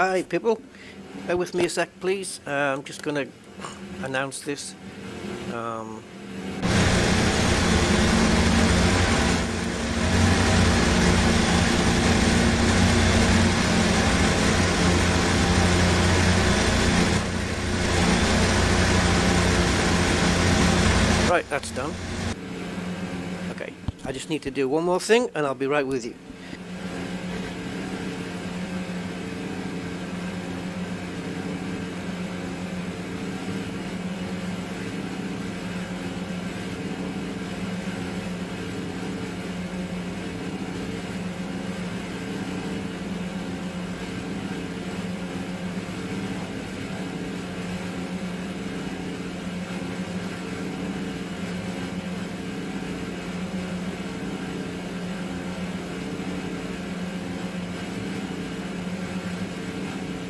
Hi people, bear with me a sec please. I'm just going to announce this. Right, that's done. Okay, I just need to do one more thing and I'll be right with you.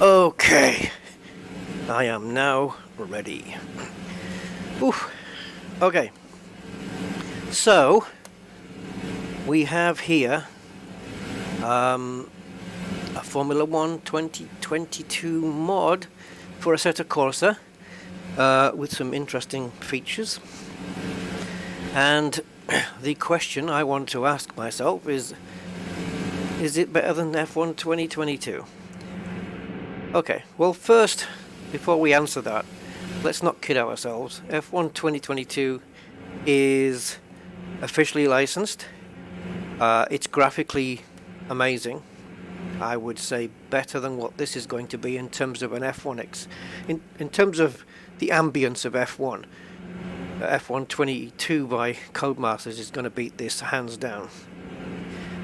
Okay, I am now ready. Oof. Okay, so we have here a Formula 1 2022 mod for Assetto Corsa with some interesting features. And the question I want to ask myself is it better than F1 2022? Okay, well first, before we answer that, let's not kid ourselves. F1 2022 is officially licensed. It's graphically amazing. I would say better than what this is going to be in terms of an F1X. In terms of the ambience of F1, F1 22 by Codemasters is going to beat this hands down.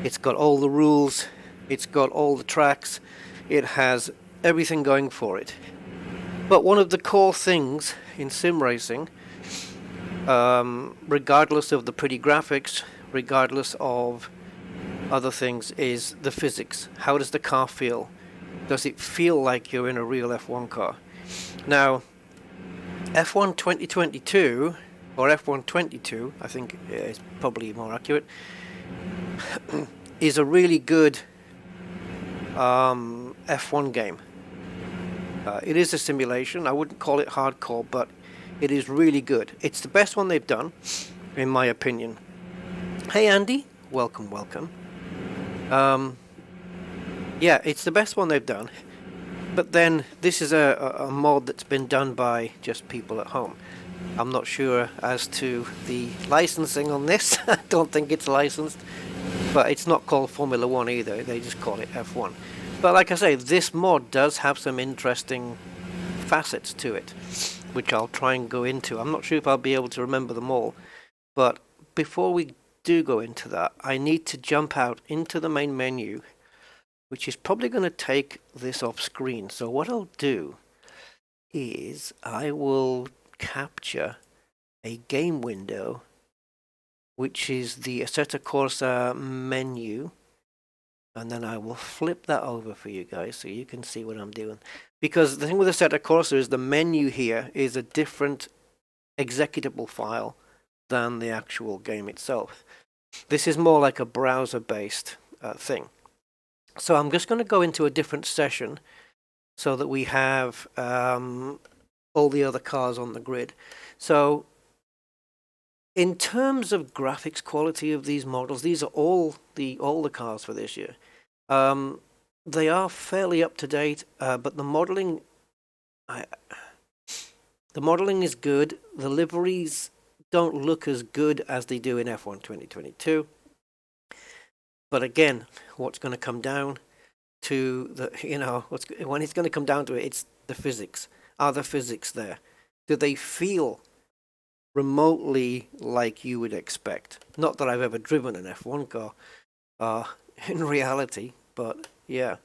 It's got all the rules, it's got all the tracks, it has everything going for it. But one of the core things in sim racing, regardless of the pretty graphics, regardless of other things, is the physics. How does the car feel? Does it feel like you're in a real F1 car? Now, F1 2022, or F1 22, I think is probably more accurate, is a really good F1 game. It is a simulation. I wouldn't call it hardcore, but it is really good. It's the best one they've done, in my opinion. Hey Andy, welcome. Yeah, it's the best one they've done. But then this is a mod that's been done by just people at home. I'm not sure as to the licensing on this. I don't think it's licensed, but it's not called Formula 1 either. They just call it F1. But like I say, this mod does have some interesting facets to it, which I'll try and go into. I'm not sure if I'll be able to remember them all, but before we do go into that, I need to jump out into the main menu, which is probably going to take this off screen. So what I'll do is I will capture a game window, which is the Assetto Corsa menu, and then I will flip that over for you guys so you can see what I'm doing. Because the thing with Assetto Corsa is the menu here is a different executable file than the actual game itself. This is more like a browser-based thing. So I'm just going to go into a different session so that we have all the other cars on the grid. So in terms of graphics quality of these models, these are all the cars for this year. They are fairly up to date, but the modeling is good. The liveries don't look as good as they do in F1 2022. But again, what's going to come down to when it's going to come down to it, it's the physics. Are the physics there? Do they feel remotely like you would expect? Not that I've ever driven an F1 car in reality, but yeah.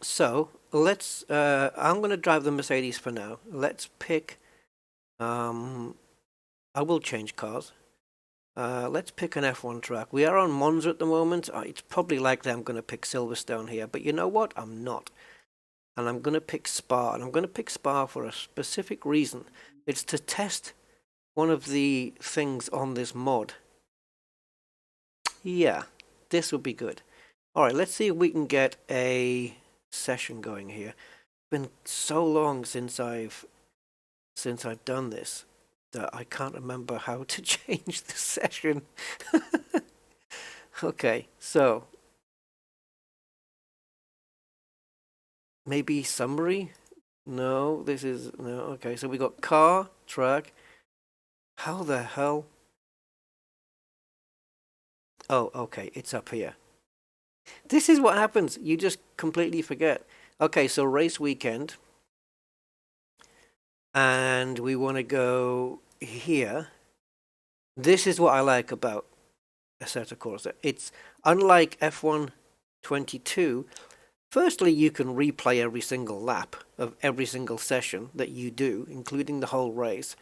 So let's I'm going to drive the Mercedes for now. Let's pick I will change cars. Let's pick an F1 track. We are on Monza at the moment. It's probably likely I'm going to pick Silverstone here, but you know what? I'm not. And I'm going to pick Spa, and I'm going to pick Spa for a specific reason. It's to test one of the things on this mod. Yeah, this would be good. All right, let's see if we can get a session going here. It's been so long since I've done this that I can't remember how to change the session. Okay, so maybe summary? No, this is no. Okay, so we got car, track. How the hell? Oh, okay, it's up here. This is what happens. You just completely forget. Okay, so race weekend. And we want to go here. This is what I like about Assetto Corsa. It's unlike F1-22. Firstly, you can replay every single lap of every single session that you do, including the whole race.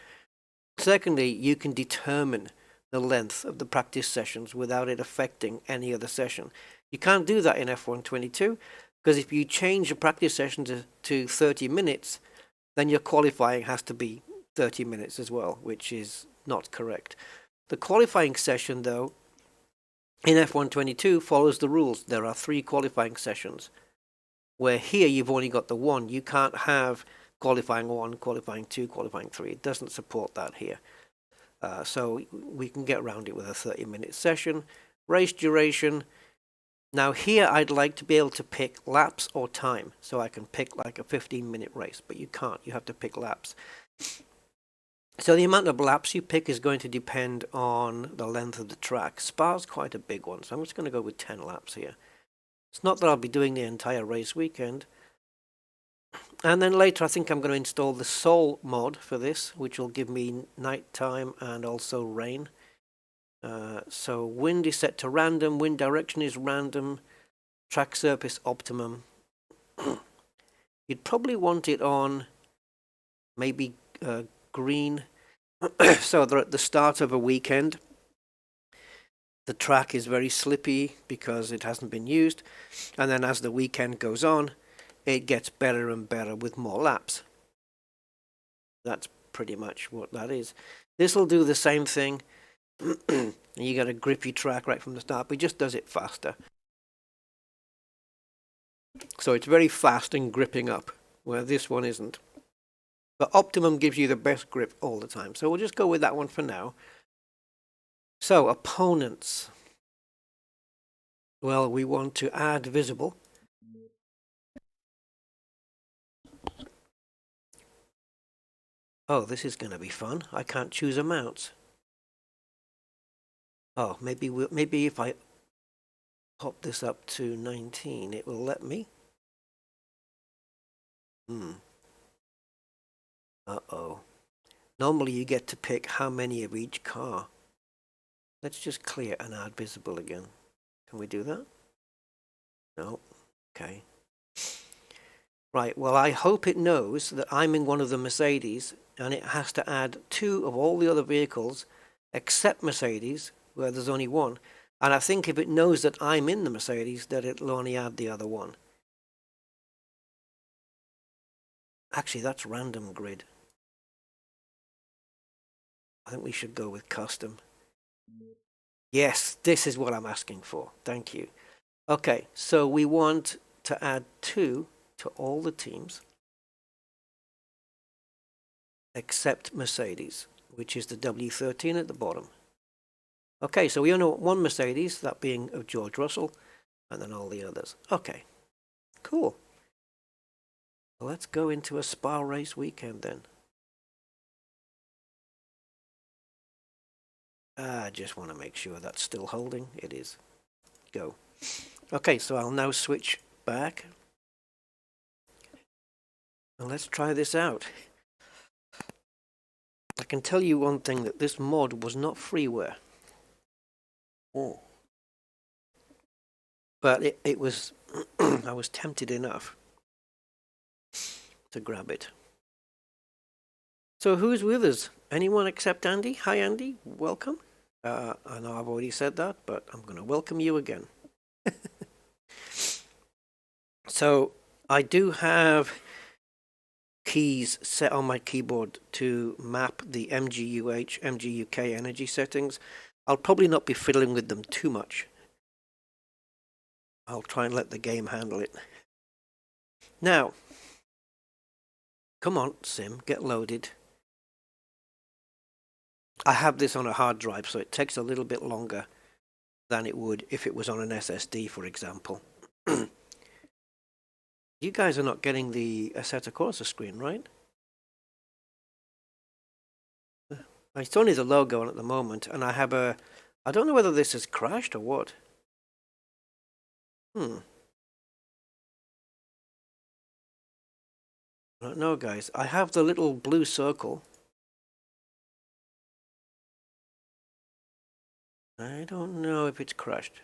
Secondly, you can determine the length of the practice sessions without it affecting any other session. You can't do that in F1-22 because if you change the practice session to 30 minutes, then your qualifying has to be 30 minutes as well, which is not correct. The qualifying session, though, in F1-22 follows the rules. There are 3 qualifying sessions, where here you've only got the 1. You can't have qualifying 1, qualifying 2, qualifying 3. It doesn't support that here. So we can get around it with a 30-minute session. Race duration. Now here I'd like to be able to pick laps or time. So I can pick like a 15-minute race, but you can't. You have to pick laps. So the amount of laps you pick is going to depend on the length of the track. Spa's quite a big one, so I'm just going to go with 10 laps here. It's not that I'll be doing the entire race weekend. And then later I think I'm going to install the Sol mod for this, which will give me nighttime and also rain. So wind is set to random, wind direction is random, track surface optimum. You'd probably want it on maybe green. So they're at the start of a weekend. The track is very slippy because it hasn't been used. And then as the weekend goes on, it gets better and better with more laps. That's pretty much what that is. This will do the same thing. You got a grippy track right from the start, but it just does it faster. So it's very fast and gripping up, where this one isn't. But Optimum gives you the best grip all the time. So we'll just go with that one for now. So opponents. Well, we want to add visible. Oh, this is going to be fun. I can't choose amounts. Oh, maybe if I pop this up to 19, it will let me. Uh-oh. Normally you get to pick how many of each car. Let's just clear and add visible again. Can we do that? No. Okay. Right, well, I hope it knows that I'm in one of the Mercedes, and it has to add 2 of all the other vehicles, except Mercedes, where there's only 1. And I think if it knows that I'm in the Mercedes, that it'll only add the other 1. Actually, that's random grid. I think we should go with custom. Yes, this is what I'm asking for. Thank you. Okay, so we want to add 2 to all the teams except Mercedes, which is the W13 at the bottom. Okay, so we only want 1 Mercedes, that being of George Russell, and then all the others. Okay, cool. Well, let's go into a Spa race weekend then. I just want to make sure that's still holding. It is. Go. Okay, so I'll now switch back. And let's try this out. I can tell you one thing, that this mod was not freeware. Oh. But it was, I was tempted enough to grab it. So who's with us? Anyone except Andy? Hi Andy, welcome. I know I've already said that, but I'm going to welcome you again. So I do have keys set on my keyboard to map the MGUH, MGUK energy settings. I'll probably not be fiddling with them too much. I'll try and let the game handle it. Now, come on, Sim, get loaded. I have this on a hard drive, so it takes a little bit longer than it would if it was on an SSD, for example. You guys are not getting the Assetto Corsa screen, right? It's only the logo on at the moment, and I have a... I don't know whether this has crashed or what. I don't know, guys. I have the little blue circle. I don't know if it's crashed.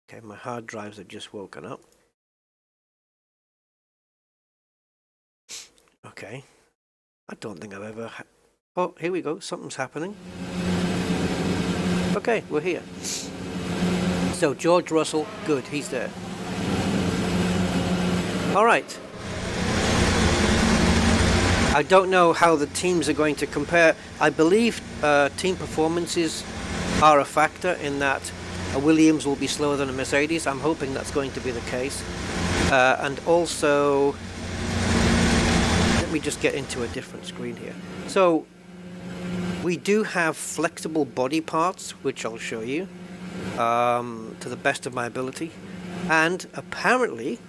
Okay, my hard drives have just woken up. Okay. I don't think I've ever... Oh, here we go. Something's happening. Okay, we're here. So, George Russell, good, he's there. Alright. I don't know how the teams are going to compare. I believe team performances are a factor in that a Williams will be slower than a Mercedes. I'm hoping that's going to be the case. And also, let me just get into a different screen here. So, we do have flexible body parts, which I'll show you to the best of my ability. And apparently,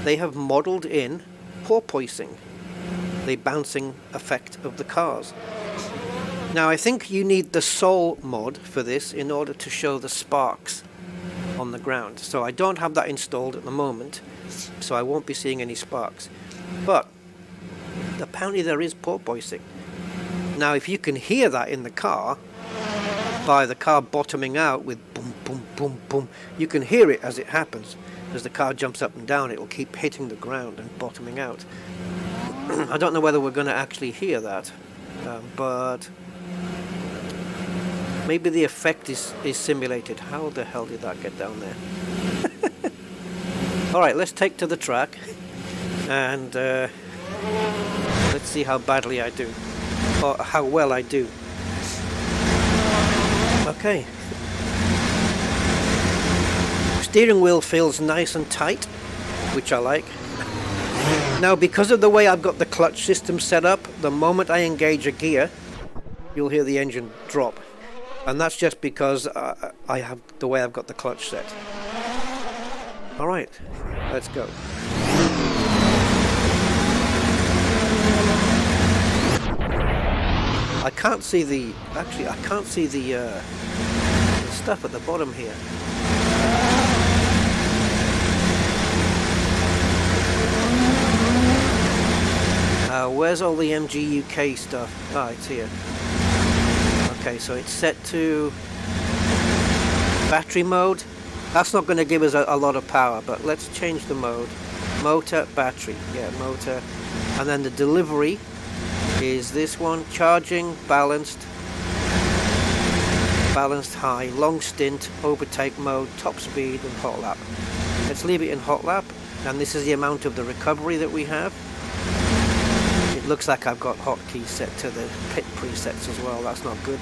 they have modeled in porpoising, the bouncing effect of the cars. Now, I think you need the Soul mod for this in order to show the sparks on the ground. So I don't have that installed at the moment, so I won't be seeing any sparks. But apparently there is porpoising. Now, if you can hear that in the car, by the car bottoming out with boom, boom, boom, boom, you can hear it as it happens. As the car jumps up and down, it will keep hitting the ground and bottoming out. I don't know whether we're going to actually hear that, but maybe the effect is simulated. How the hell did that get down there? Alright, let's take to the track and let's see how badly I do, or how well I do. Okay. Steering wheel feels nice and tight, which I like. Now, because of the way I've got the clutch system set up, the moment I engage a gear, you'll hear the engine drop. And that's just because I have the way I've got the clutch set. Alright, let's go. I can't see the... Actually, I can't see the stuff at the bottom here. Where's all the MG UK stuff? Ah, it's here. Okay, so it's set to battery mode. That's not going to give us a lot of power, but let's change the mode. Motor, battery. Yeah, motor. And then the delivery is this one. Charging, balanced high, long stint, overtake mode, top speed, and hot lap. Let's leave it in hot lap. And this is the amount of the recovery that we have. It looks like I've got hotkeys set to the pit presets as well. That's not good.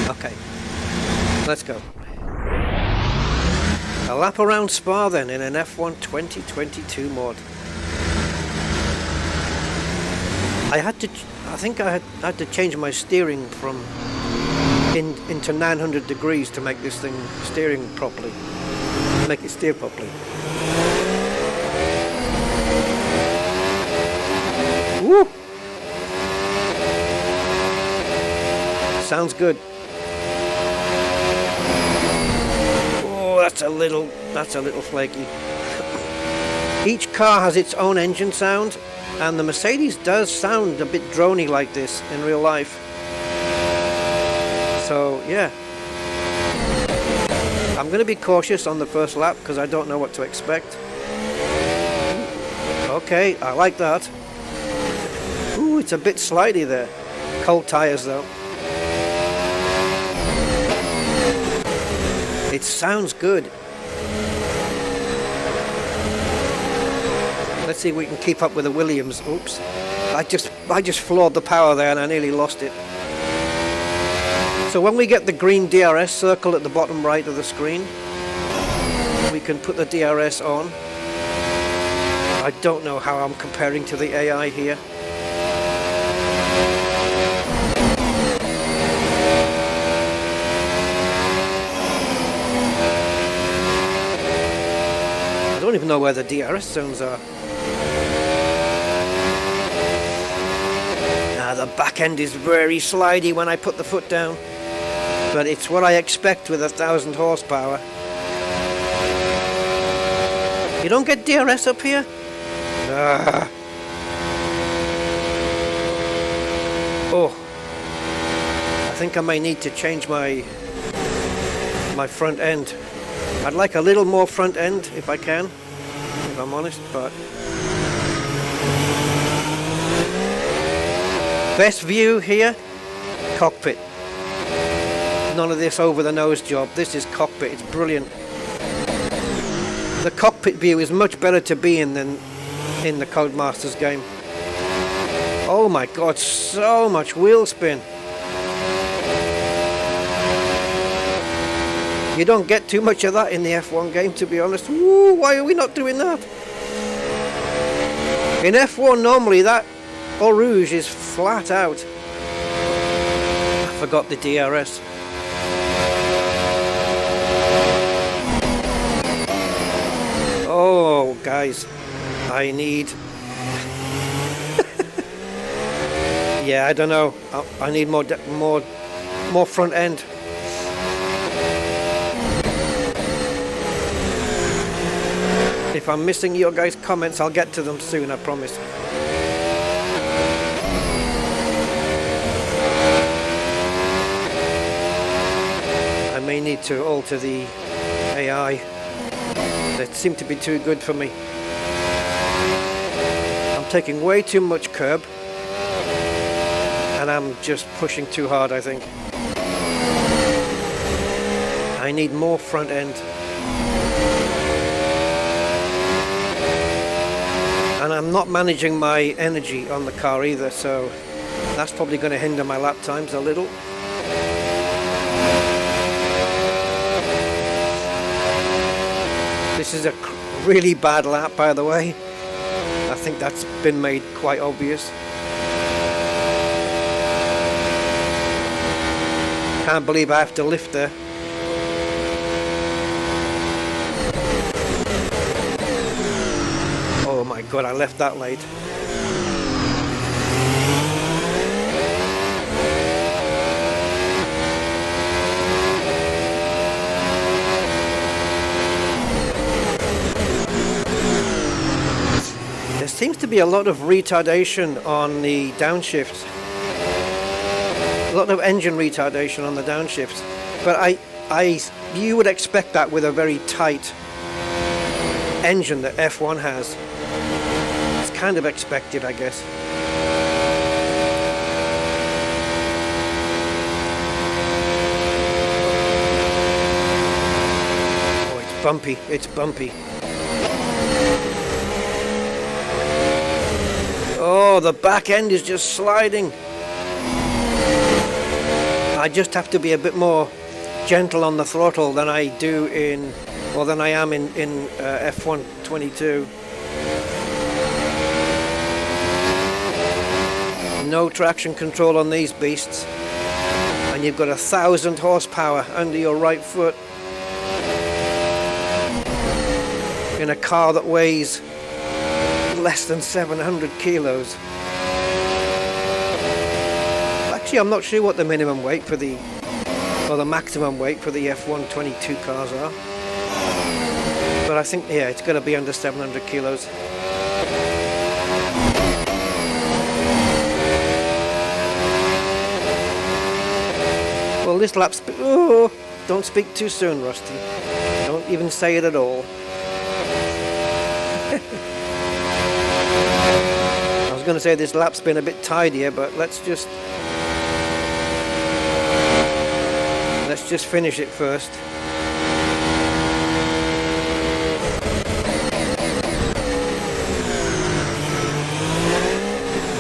Okay, let's go. A lap around Spa then in an F1 2022 mod. I think I had to change my steering from into 900 degrees to make this thing make it steer properly. Woo! Sounds good. Oh, that's a little flaky. Each car has its own engine sound, and the Mercedes does sound a bit drony like this in real life. So, yeah. I'm going to be cautious on the first lap because I don't know what to expect. Okay, I like that. Ooh, it's a bit slidey there. Cold tires though. It sounds good. Let's see if we can keep up with the Williams. Oops. I just floored the power there and I nearly lost it. So when we get the green DRS circle at the bottom right of the screen, we can put the DRS on. I don't know how I'm comparing to the AI here. I don't even know where the DRS zones are. The back end is very slidey when I put the foot down, but it's what I expect with 1,000 horsepower. You don't get DRS up here? Oh, I think I may need to change my front end. I'd like a little more front end if I can, if I'm honest, but best view here, cockpit. None of this over the nose job. This is cockpit. It's brilliant. The cockpit view is much better to be in than in the Codemasters game. Oh my god, so much wheel spin. You don't get too much of that in the F1 game, to be honest. Woo, why are we not doing that? In F1 normally that Eau Rouge is flat out. I forgot the DRS. Oh, guys, I need... yeah, I don't know. I need more front end. If I'm missing your guys' comments, I'll get to them soon, I promise. I may need to alter the AI. They seem to be too good for me. I'm taking way too much curb, and I'm just pushing too hard, I think. I need more front end. And I'm not managing my energy on the car either, so that's probably going to hinder my lap times a little. This is a really bad lap, by the way. I think that's been made quite obvious. Can't believe I have to lift there. Oh my god, I left that late. There seems to be a lot of retardation on the downshifts. A lot of engine retardation on the downshifts. But you would expect that with a very tight engine that F1 has. It's kind of expected, I guess. Oh, it's bumpy. It's bumpy. Oh, the back end is just sliding. I just have to be a bit more gentle on the throttle than I do in, or than I am in F1-22. No traction control on these beasts, and you've got 1,000 horsepower under your right foot in a car that weighs less than 700 kilos. Actually, I'm not sure what the minimum weight for the, or the maximum weight for the F1-22 cars are, but I think, yeah, it's going to be under 700 kilos. Well, this lap's... oh, don't speak too soon, Rusty. Don't even say it at all. I was going to say this lap's been a bit tidier, but let's just finish it first.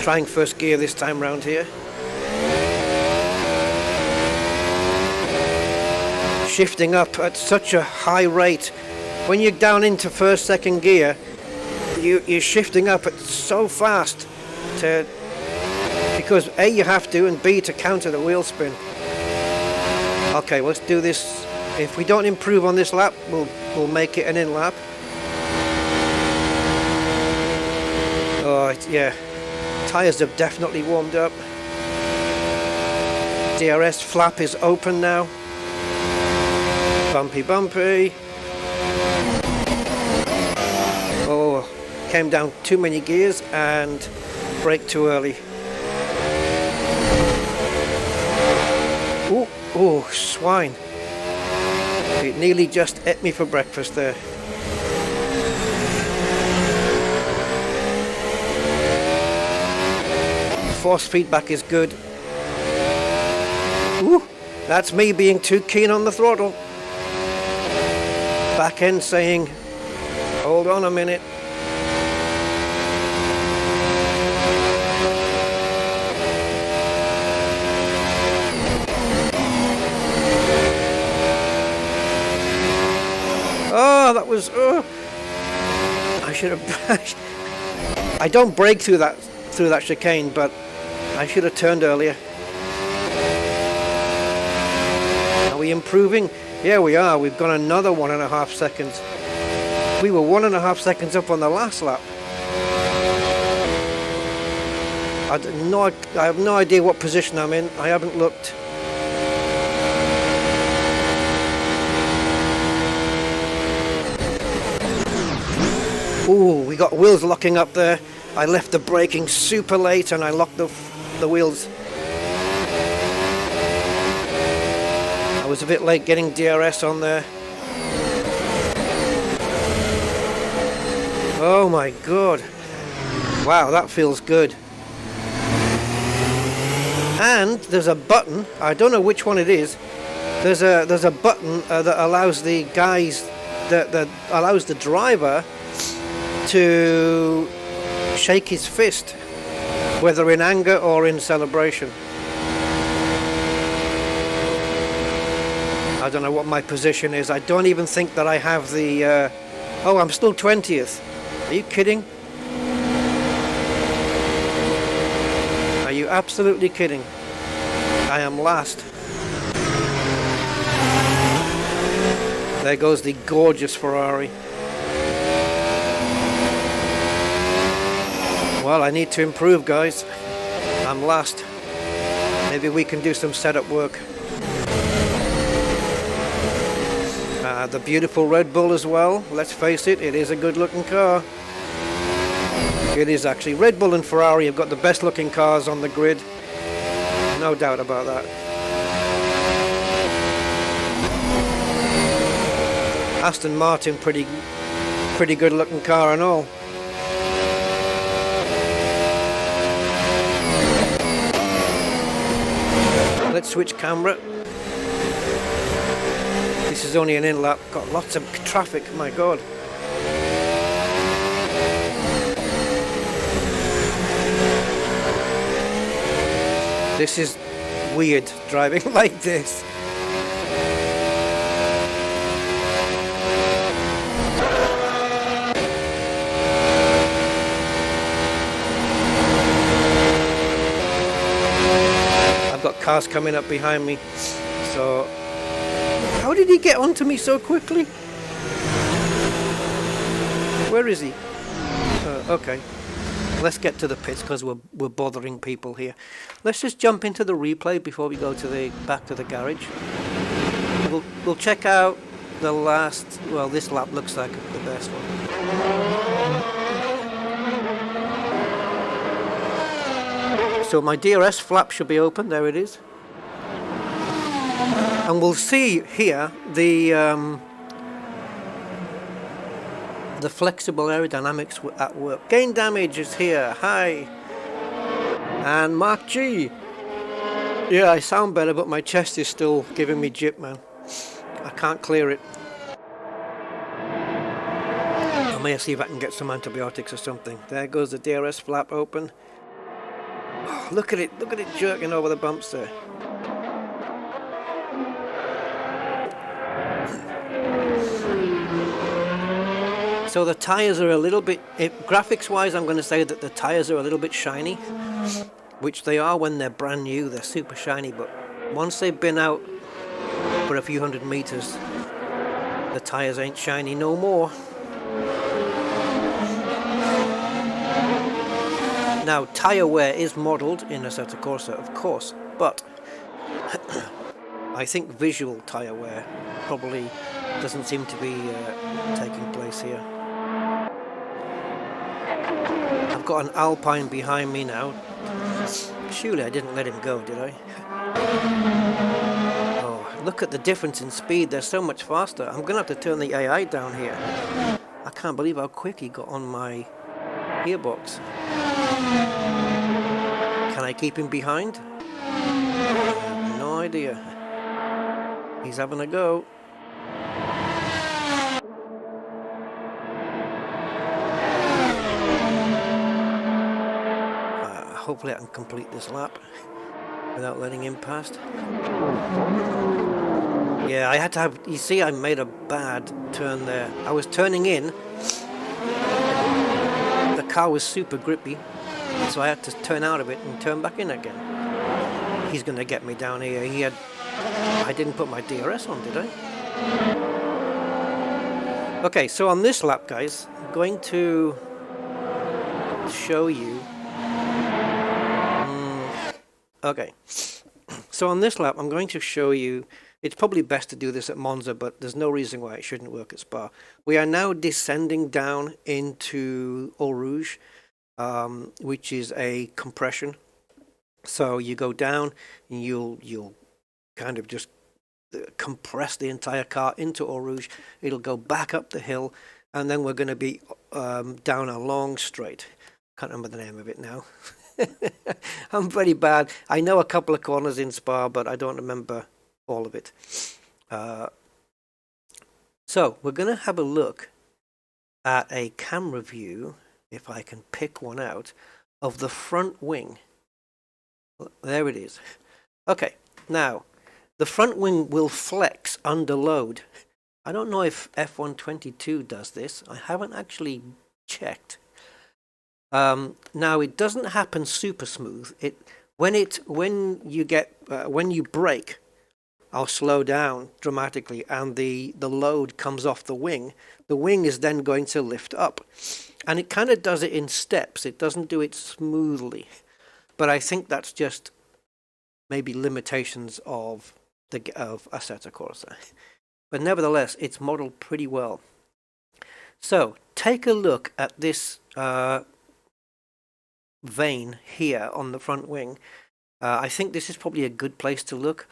Trying first gear this time round here. shifting up at such a high rate. When you're down into first, second gear, you're shifting up at so fast because A, you have to, and B, to counter the wheel spin. Okay, let's do this. If we don't improve on this lap, we'll make it an in lap. Oh, yeah. Tyres have definitely warmed up. DRS flap is open now. Bumpy, bumpy. Oh, came down too many gears and braked too early. Ooh, oh, swine. It nearly just ate me for breakfast there. Force feedback is good. Ooh, that's me being too keen on the throttle. Back end saying, hold on a minute. Oh, that was, I should have, I don't brake through that chicane, but I should have turned earlier. Are we improving? Yeah, we are. We've got another 1.5 seconds. We were 1.5 seconds up on the last lap. I have no idea what position I'm in. I haven't looked. Ooh, we got wheels locking up there. I left the braking super late and I locked the wheels. I was a bit late getting DRS on there. Oh my god. Wow, that feels good. And there's a button, I don't know which one it is. There's a button that allows the guys, that allows the driver to shake his fist, whether in anger or in celebration. I don't know what my position is. I don't even think that I have the... oh, I'm still 20th. Are you kidding? Are you absolutely kidding? I am last. There goes the gorgeous Ferrari. Well, I need to improve, guys. I'm last. Maybe we can do some setup work. The beautiful Red Bull as well. Let's face it, it is a good looking car. It is actually. Red Bull and Ferrari have got the best looking cars on the grid. No doubt about that. Aston Martin, pretty good looking car and all. Let's switch camera. This is only an in-lap. Got lots of traffic, my god. This is weird, driving like this. I've got cars coming up behind me, so... How did he get onto me so quickly? Where is he? Okay. Let's get to the pits because we're bothering people here. Let's just jump into the replay before we go to back to the garage. We'll check out the last. Well, this lap looks like the best one. So my DRS flap should be open. There it is. And we'll see here the flexible aerodynamics at work. Gain damage is here. Hi. And Mark G. Yeah, I sound better, but my chest is still giving me jip, man. I can't clear it. I may see if I can get some antibiotics or something. There goes the DRS flap open. Oh, look at it jerking over the bumps there. So the tires are a little bit, graphics wise, I'm going to say that the tires are a little bit shiny, which they are when they're brand new. They're super shiny, but once they've been out for a few hundred meters, the tires ain't shiny no more. Now, tire wear is modeled in Assetto Corsa, of course, but I think visual tire wear probably doesn't seem to be taking place here. I've got an Alpine behind me now. Surely I didn't let him go, did I? Oh, look at the difference in speed. They're so much faster. I'm going to have to turn the AI down here. I can't believe how quick he got on my gearbox. Can I keep him behind? No idea. He's having a go. Hopefully I can complete this lap without letting him past. Yeah, I had to have, you see, I made a bad turn there. I was turning in, the car was super grippy, so I had to turn out of it and turn back in again. He's going to get me down here. I didn't put my DRS on, did I? Okay, so on this lap, guys, I'm going to show you. Okay, so on this lap, I'm going to show you. It's probably best to do this at Monza, but there's no reason why it shouldn't work at Spa. We are now descending down into Eau Rouge, which is a compression. So you go down and you'll kind of just compress the entire car into Eau Rouge. It'll go back up the hill, and then we're going to be down a long straight. Can't remember the name of it now. I'm very bad. I know a couple of corners in Spa, but I don't remember all of it. So we're going to have a look at a camera view, if I can pick one out, of the front wing. There it is. Okay, now the front wing will flex under load. I don't know if F1-22 does this. I haven't actually checked. Now it doesn't happen super smooth. When you brake, I'll slow down dramatically, and the load comes off the wing. The wing is then going to lift up, and it kind of does it in steps. It doesn't do it smoothly, but I think that's just maybe limitations of Assetto Corsa. But nevertheless, it's modeled pretty well. So take a look at this vein here on the front wing. I think this is probably a good place to look.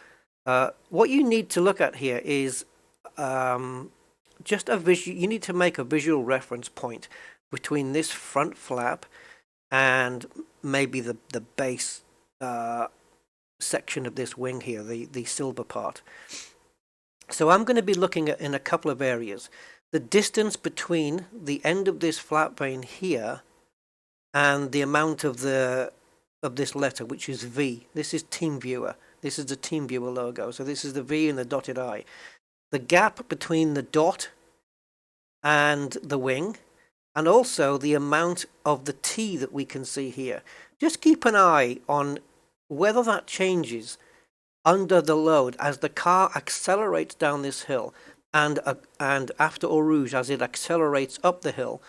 What you need to look at here is just a visual. You need to make a visual reference point between this front flap and maybe the base section of this wing here, the silver part. So I'm going to be looking at in a couple of areas. The distance between the end of this flap vein here and the amount of this letter, which is V. This is TeamViewer. This is the TeamViewer logo. So this is the V and the dotted I. The gap between the dot and the wing, and also the amount of the T that we can see here. Just keep an eye on whether that changes under the load as the car accelerates down this hill, and after Eau Rouge as it accelerates up the hill.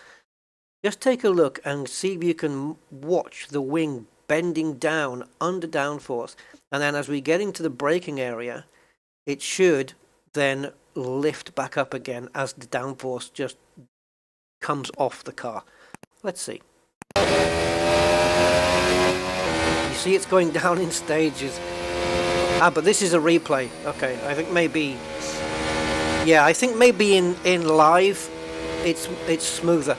Just take a look and see if you can watch the wing bending down under downforce. And then as we get into the braking area, it should then lift back up again as the downforce just comes off the car. Let's see. You see it's going down in stages. But this is a replay. Okay, I think maybe... Yeah, I think maybe in live it's smoother.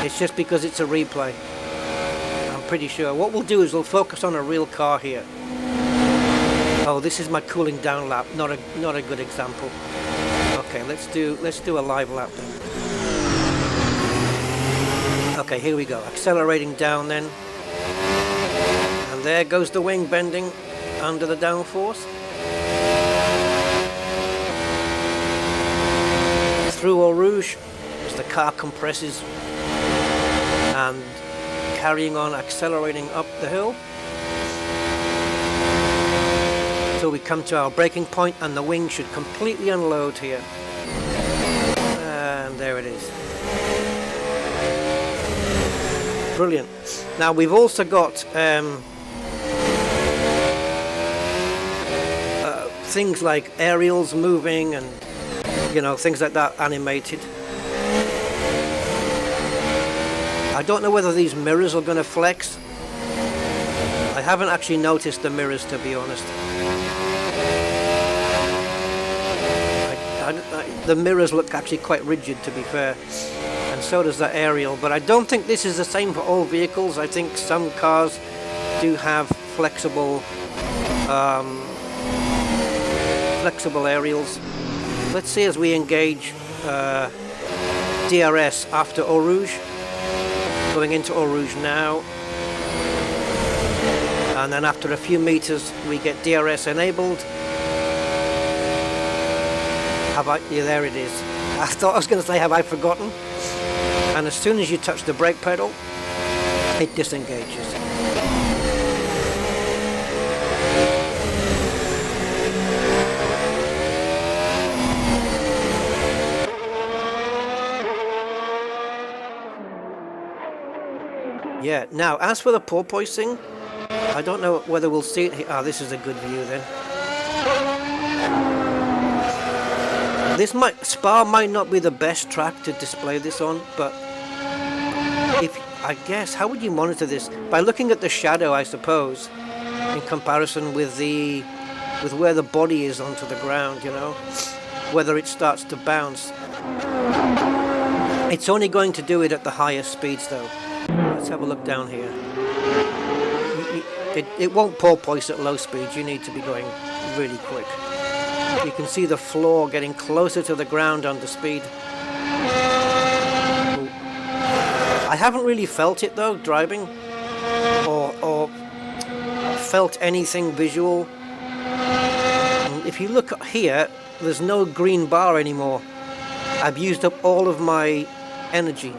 It's just because it's a replay. I'm pretty sure. What we'll do is we'll focus on a real car here. Oh, this is my cooling down lap. Not a good example. Okay, let's do a live lap then. Okay, here we go. Accelerating down then. And there goes the wing bending under the downforce. Through Eau Rouge. the car compresses and carrying on, accelerating up the hill till we come to our braking point, and the wing should completely unload here. And there it is. Brilliant. Now we've also got things like aerials moving and, you know, things like that animated. I don't know whether these mirrors are going to flex. I haven't actually noticed the mirrors, to be honest. The mirrors look actually quite rigid, to be fair, and so does that aerial, but I don't think this is the same for all vehicles. I think some cars do have flexible aerials. Let's see as we engage DRS after Eau Rouge. Going into Eau Rouge now, and then after a few meters we get DRS enabled. Yeah, there it is. I thought I was going to say, have I forgotten? And as soon as you touch the brake pedal, it disengages. Yeah, now as for the porpoising, I don't know whether we'll see it here. Ah, this is a good view then. Spa might not be the best track to display this on, but I guess, how would you monitor this? By looking at the shadow, I suppose, in comparison with where the body is onto the ground, you know, whether it starts to bounce. It's only going to do it at the highest speeds though. Let's have a look down here. It won't porpoise at low speeds. You need to be going really quick. You can see the floor getting closer to the ground under speed. I haven't really felt it though, driving, or felt anything visual. If you look here, there's no green bar anymore. I've used up all of my energy,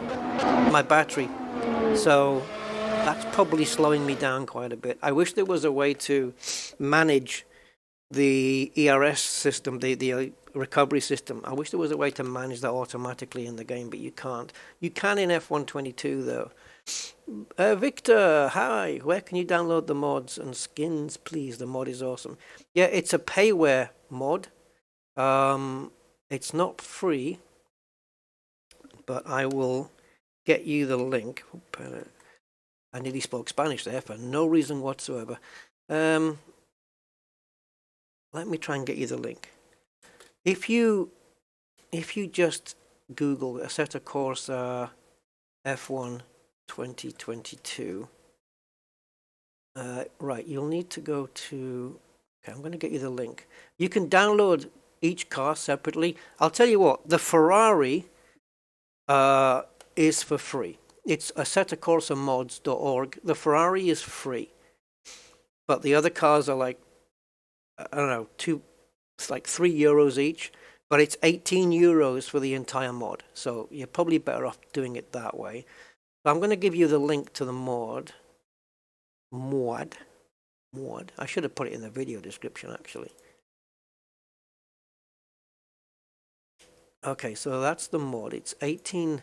my battery. So that's probably slowing me down quite a bit. I wish there was a way to manage the ERS system, the recovery system. I wish there was a way to manage that automatically in the game, but you can't. You can in F1-22 though. Victor, hi. Where can you download the mods and skins, please? The mod is awesome. Yeah, it's a payware mod. It's not free, but I will get you the link. I nearly spoke Spanish there for no reason whatsoever. Let me try and get you the link. If you just Google Assetto Corsa F1 2022, right, you'll need to go to. Okay, I'm going to get you the link. You can download each car separately. I'll tell you what, the Ferrari is for free. It's AssettoCorsaMods.org. The Ferrari is free, but the other cars are like, I don't know, it's like €3 each, but it's €18 for the entire mod. So you're probably better off doing it that way. So I'm going to give you the link to the mod. I should have put it in the video description actually. Okay, so that's the mod. It's 18,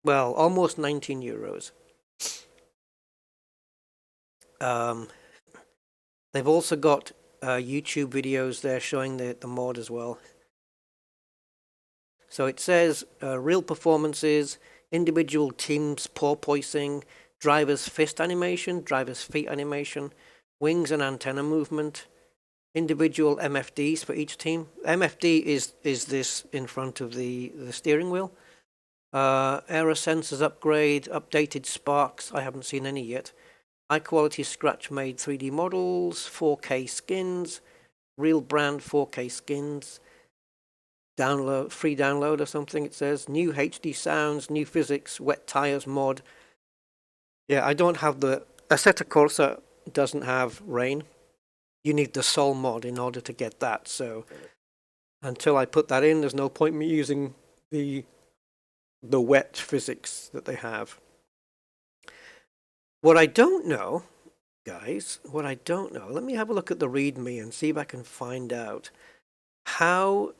well, almost €19. They've also got YouTube videos there showing the mod as well. So it says real performances, individual teams porpoising, driver's fist animation, driver's feet animation, wings and antenna movement, individual MFDs for each team. MFD is this in front of the steering wheel. Error sensors upgrade, updated sparks. I haven't seen any yet. High quality scratch made 3D models, 4K skins, real brand 4K skins, download, free download or something it says, new HD sounds, new physics, wet tires mod. Yeah, I don't have the, Assetto Corsa doesn't have rain. You need the Sol mod in order to get that, so until I put that in, there's no point me using the wet physics that they have. What I don't know, guys, what I don't know, let me have a look at the README and see if I can find out how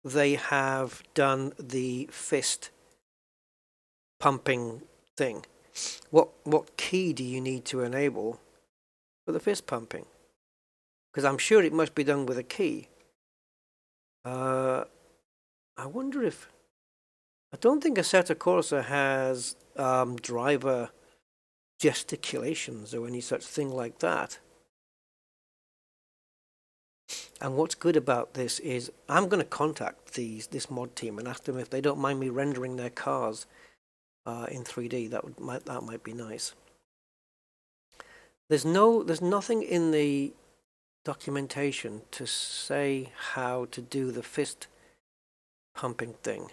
they have done the fist pumping thing. What key do you need to enable for the fist pumping? Because I'm sure it must be done with a key. I wonder if... I don't think Assetto Corsa has driver gesticulations or any such thing like that. And what's good about this is I'm going to contact this mod team and ask them if they don't mind me rendering their cars in 3D. That might be nice. There's nothing in the documentation to say how to do the fist pumping thing.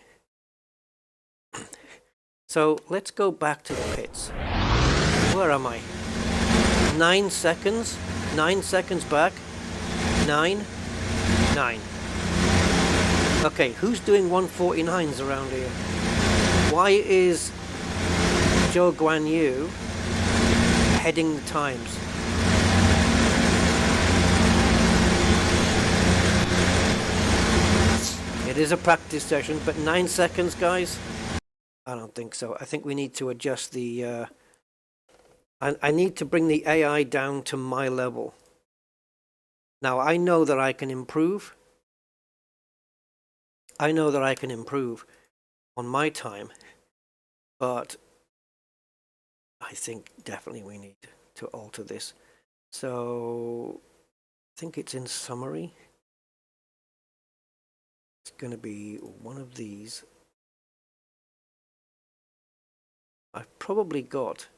So let's go back to the pits. Where am I? 9 seconds. 9 seconds back. 9. Okay, who's doing 149s around here? Why is Zhou Guanyu heading the times? It is a practice session, but 9 seconds, guys? I don't think so. I think we need to adjust the... I need to bring the AI down to my level. Now, I know that I can improve. I know that I can improve on my time, but I think definitely we need to alter this. So, I think it's in summary. It's going to be one of these. I've probably got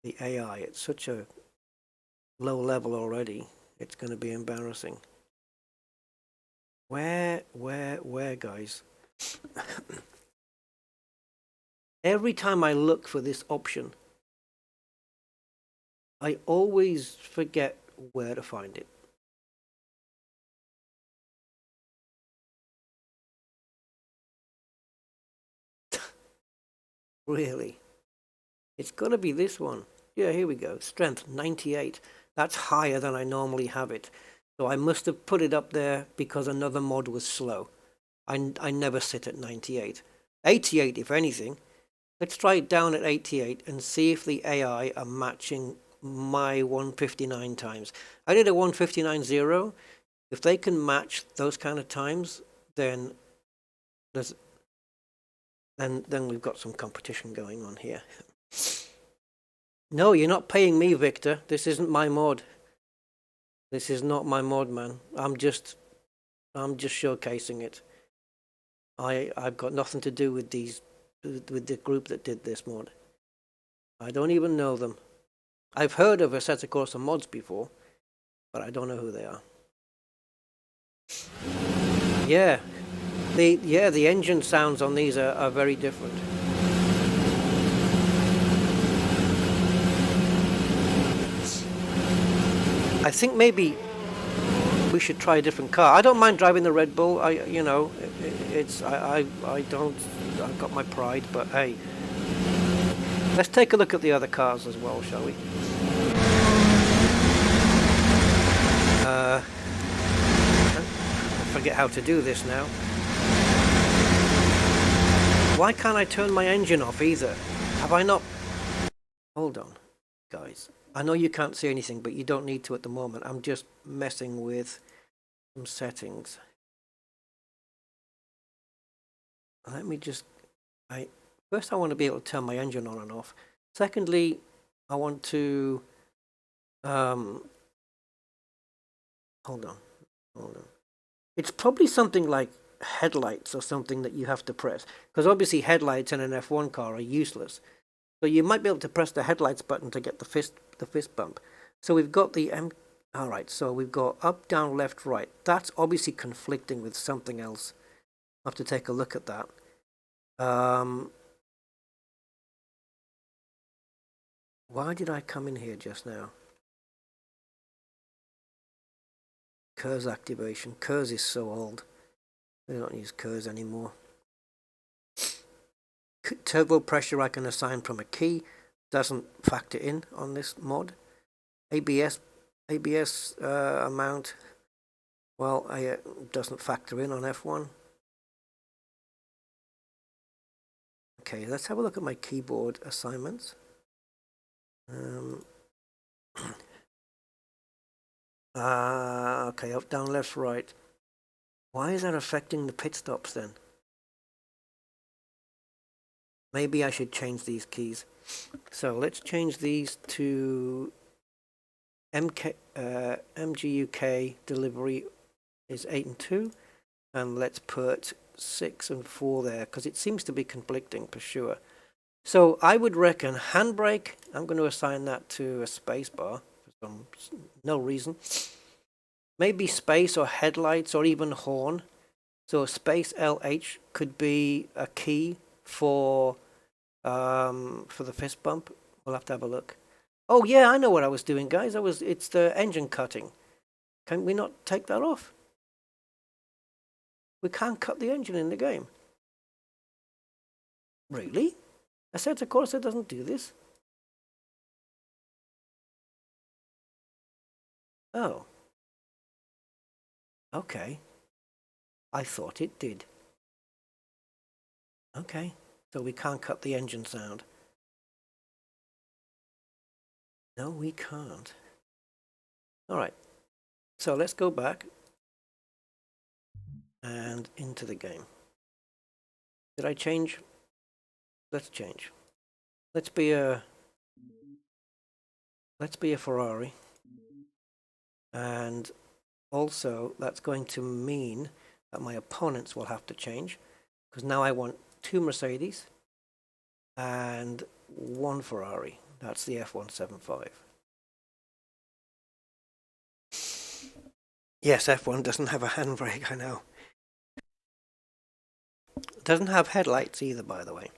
the AI at such a low level already. It's going to be embarrassing. Where, guys? Every time I look for this option, I always forget where to find it. Really? It's got to be this one. Yeah, here we go. Strength 98. That's higher than I normally have it. So I must have put it up there because another mod was slow. I never sit at 98. 88 if anything. Let's try it down at 88 and see if the AI are matching my 159 times. I did a 159.0. If they can match those kind of times, then then we've got some competition going on here. No, you're not paying me, Victor. This isn't my mod. This is not my mod, man. I'm just showcasing it. I've got nothing to do with the group that did this mod. I don't even know them. I've heard of Assetto Corsa mods before, but I don't know who they are. Yeah. The engine sounds on these are very different. I think maybe we should try a different car. I don't mind driving the Red Bull. I don't. I've got my pride, but hey, let's take a look at the other cars as well, shall we? I forget how to do this now. Why can't I turn my engine off either? Have I not? Hold on, guys. I know you can't see anything, but you don't need to at the moment. I'm just messing with some settings. Let me just... First, I want to be able to turn my engine on and off. Secondly, I want to... Hold on. It's probably something like headlights or something that you have to press. Because obviously headlights in an F1 car are useless. So you might be able to press the headlights button to get the fist bump. So we've got the alright, so we've got up, down, left, right. That's obviously conflicting with something else. I'll have to take a look at that. Why did I come in here just now? KERS activation. KERS is so old. We don't use KERS anymore. turbo pressure I can assign from a key. Doesn't factor in on this mod. ABS amount, well, doesn't factor in on F1. Okay, let's have a look at my keyboard assignments. Okay, up, down, left, right. Why is that affecting the pit stops then? Maybe I should change these keys. So let's change these to MGUK delivery is 8 and 2, and let's put 6 and 4 there, because it seems to be conflicting for sure. So I would reckon handbrake, I'm going to assign that to a space bar for no reason. Maybe space or headlights or even horn. So space LH could be a key for the fist bump. We'll have to have a look. Oh yeah, I know what I was doing, guys. It's the engine cutting. Can we not take that off? We can't cut the engine in the game. Really? Assetto Corsa doesn't do this? Oh. Okay. I thought it did. Okay. So we can't cut the engine sound. No, we can't. Alright. So let's go back and into the game. Did I change? Let's change. Let's be a Ferrari. And also that's going to mean that my opponents will have to change, because now I want 2 Mercedes and 1 Ferrari. That's the F1-75. Yes, F1 doesn't have a handbrake, I know. It doesn't have headlights either, by the way.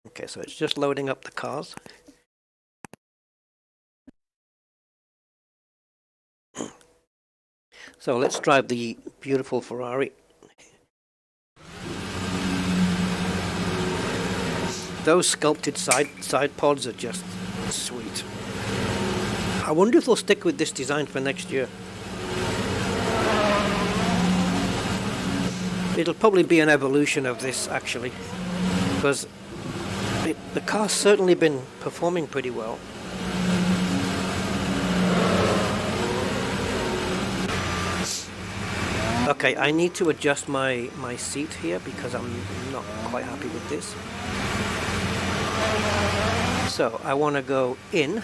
Okay, so it's just loading up the cars. So let's drive the beautiful Ferrari. Those sculpted side pods are just sweet. I wonder if they'll stick with this design for next year. It'll probably be an evolution of this, actually, because the car's certainly been performing pretty well. Okay, I need to adjust my seat here because I'm not quite happy with this. So I want to go in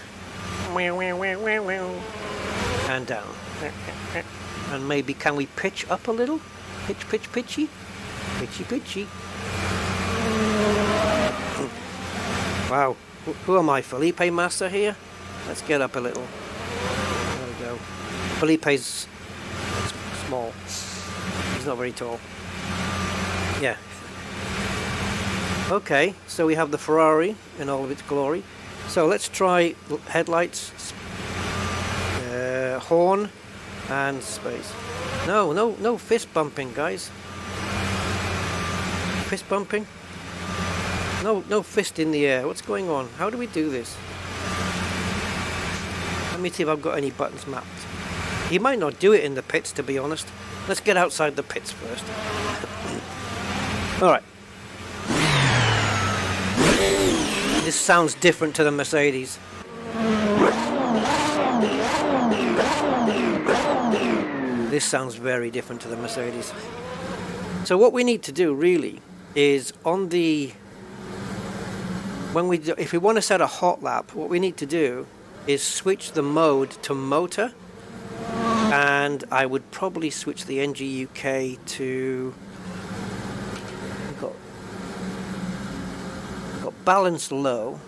and down. And maybe can we pitch up a little? Pitchy. Pitchy. Wow, who am I, Felipe Massa here? Let's get up a little. There we go. Felipe's small. He's not very tall. Yeah. Okay, so we have the Ferrari in all of its glory. So let's try headlights, horn, and space. No fist bumping, guys. Fist bumping? No fist in the air. What's going on? How do we do this? Let me see if I've got any buttons mapped. He might not do it in the pits, to be honest. Let's get outside the pits first. Alright. This sounds different to the Mercedes. This sounds very different to the Mercedes. So what we need to do really is on the... if we want to set a hot lap, what we need to do is switch the mode to motor. And I would probably switch the NGUK to... Got balance low,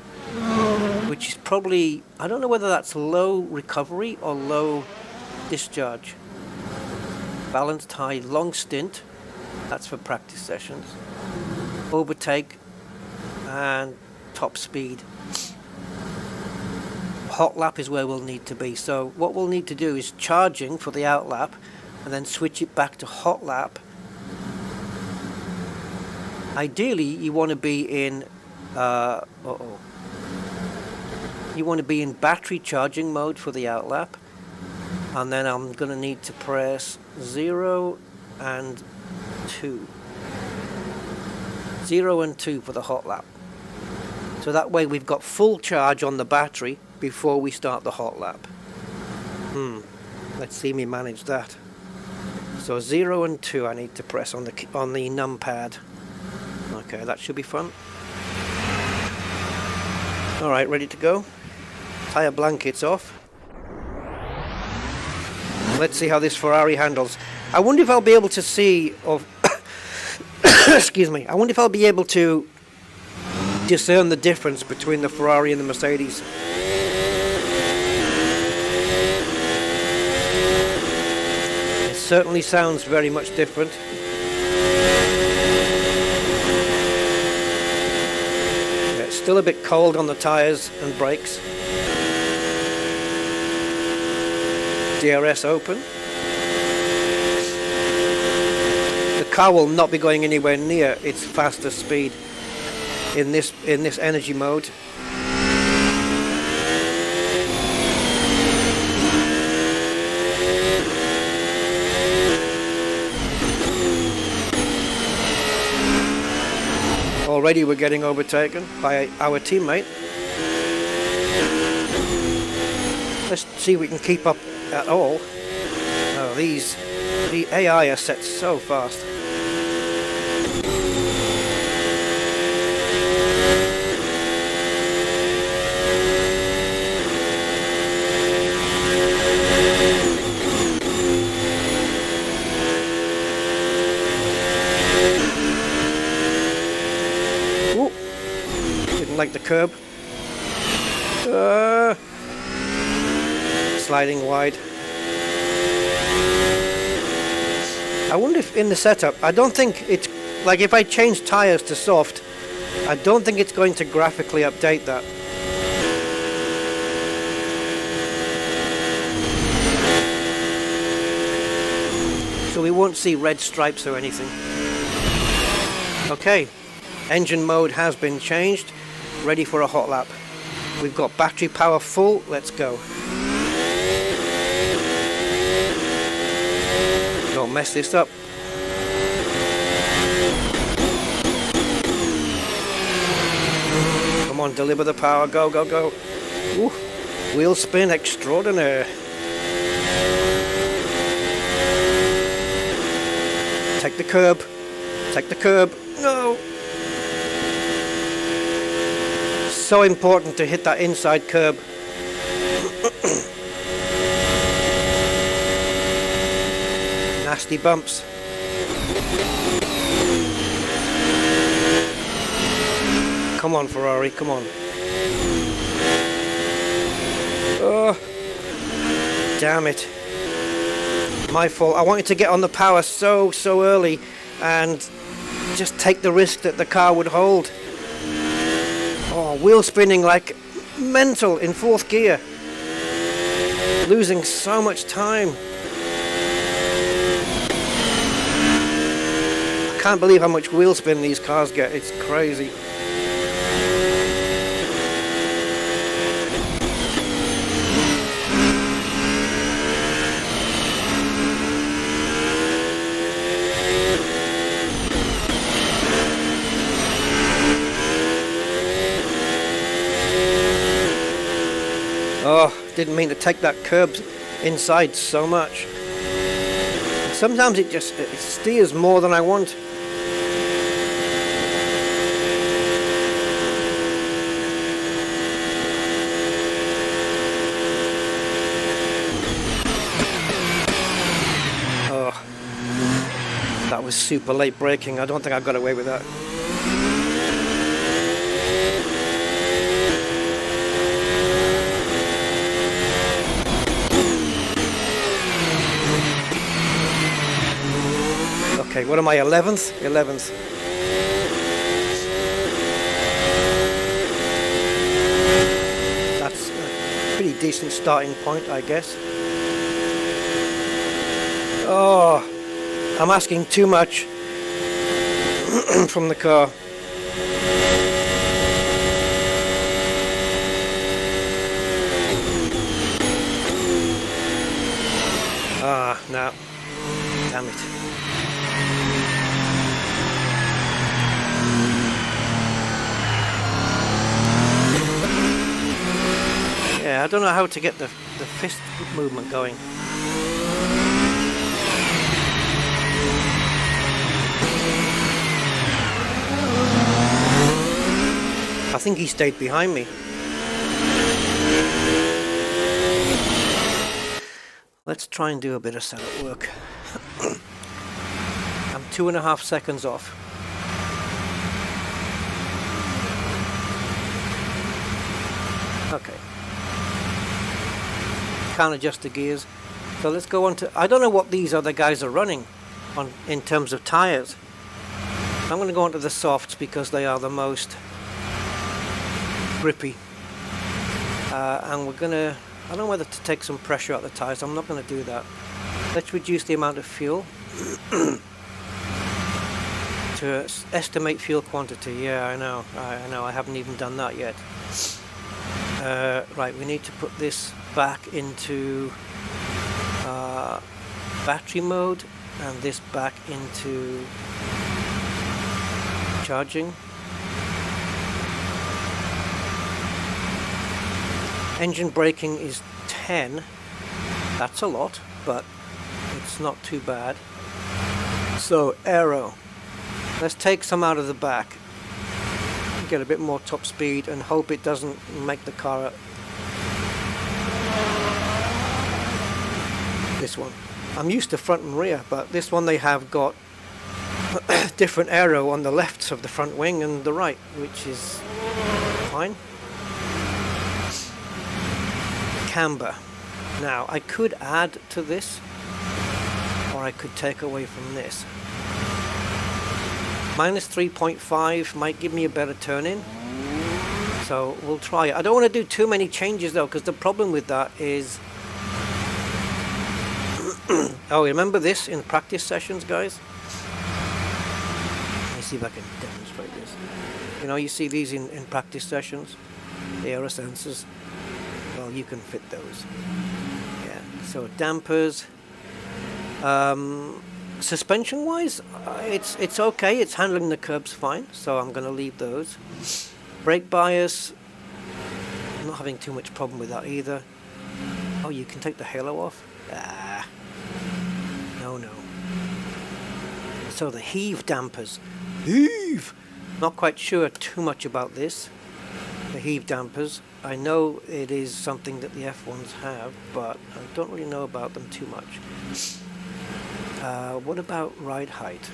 which is probably... I don't know whether that's low recovery or low discharge. Balanced high, long stint. That's for practice sessions. Overtake and top speed. hot lap is where we'll need to be. So what we'll need to do is charging for the out lap and then switch it back to hot lap. Ideally you want to be in you want to be in battery charging mode for the out lap, and then I'm going to need to press 0 and 2. 0 and 2 for the hot lap. So that way we've got full charge on the battery before we start the hot lap. Let's see me manage that. So 0 and 2 I need to press on the numpad. Okay, that should be fun. Alright, ready to go. Tire blankets off. Let's see how this Ferrari handles. I wonder if I'll be able to see, excuse me, I wonder if I'll be able to discern the difference between the Ferrari and the Mercedes. It certainly sounds very much different. Yeah, it's still a bit cold on the tires and brakes. DRS open. The car will not be going anywhere near its fastest speed in this energy mode. Already we're getting overtaken by our teammate. Let's see if we can keep up at all. Oh, the AI are set so fast. Ooh, didn't like the curb. Sliding wide. I wonder if in the setup, I don't think it's like if I change tires to soft, I don't think it's going to graphically update that. So we won't see red stripes or anything. Okay, engine mode has been changed, ready for a hot lap. We've got battery power full, let's go. Don't mess this up. Come on, deliver the power, go, go, go. Ooh, wheel spin extraordinaire. Take the curb, take the curb, no. So important to hit that inside curb. Nasty bumps. Come on, Ferrari, come on. Oh, damn it. My fault. I wanted to get on the power so early and just take the risk that the car would hold. Oh, wheel spinning like mental in fourth gear. Losing so much time. I can't believe how much wheel spin these cars get. It's crazy. Oh, didn't mean to take that curb inside so much. Sometimes it steers more than I want. Oh, that was super late braking. I don't think I got away with that. Okay, what am I, 11th? 11th. Pretty decent starting point, I guess. Oh, I'm asking too much from the car. Ah, no. Damn it. Yeah, I don't know how to get the fist movement going. I think he stayed behind me. Let's try and do a bit of setup work. I'm 2.5 seconds off. Okay. Can't adjust the gears. So let's go on to... I don't know what these other guys are running on in terms of tires. I'm going to go on to the softs because they are the most grippy. And we're going to... I don't know whether to take some pressure out of the tires. I'm not going to do that. Let's reduce the amount of fuel to estimate fuel quantity. Yeah, I know. I haven't even done that yet. Right, we need to put this back into battery mode and this back into charging. Engine braking is 10. That's a lot, but it's not too bad. So aero, let's take some out of the back, get a bit more top speed and hope it doesn't make the car up. This one, I'm used to front and rear, but this one they have got different aero on the left of the front wing and the right, which is fine. Camber. Now I could add to this or I could take away from this. Minus 3.5 might give me a better turn in, so we'll try it. I don't want to do too many changes though, because the problem with that is oh, remember this in practice sessions, guys? Let me see if I can demonstrate this. You know, you see these in practice sessions, the aero sensors. Well, you can fit those. Yeah. So dampers. Suspension wise, it's okay. It's handling the curbs fine. So I'm going to leave those. Brake bias. I'm not having too much problem with that either. Oh, you can take the halo off. Ah. No. So the heave dampers. Heave. Not quite sure too much about this. The heave dampers. I know it is something that the F1s have, but I don't really know about them too much. What about ride height?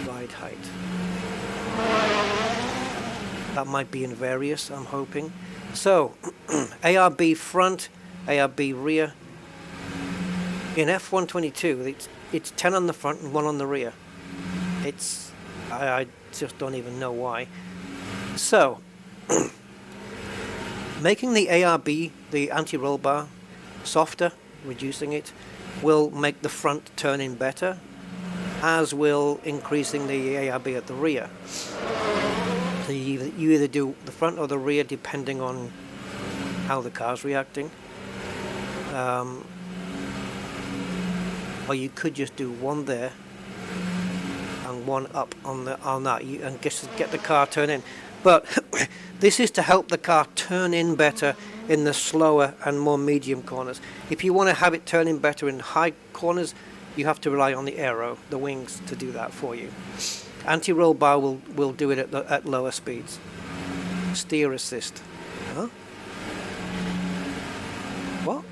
Ride height. That might be in various, I'm hoping. So, ARB front, ARB rear. In F1-22, it's 10 on the front and 1 on the rear. It's... I just don't even know why. So... making the ARB, the anti-roll bar, softer, reducing it, will make the front turn in better, as will increasing the ARB at the rear. So you either do the front or the rear depending on how the car's reacting. Or you could just do one there and one up on that and just get the car turning. But this is to help the car turn in better in the slower and more medium corners. If you want to have it turn in better in high corners, you have to rely on the aero, the wings, to do that for you. Anti-roll bar will do it at lower speeds. Steer assist. Huh? What?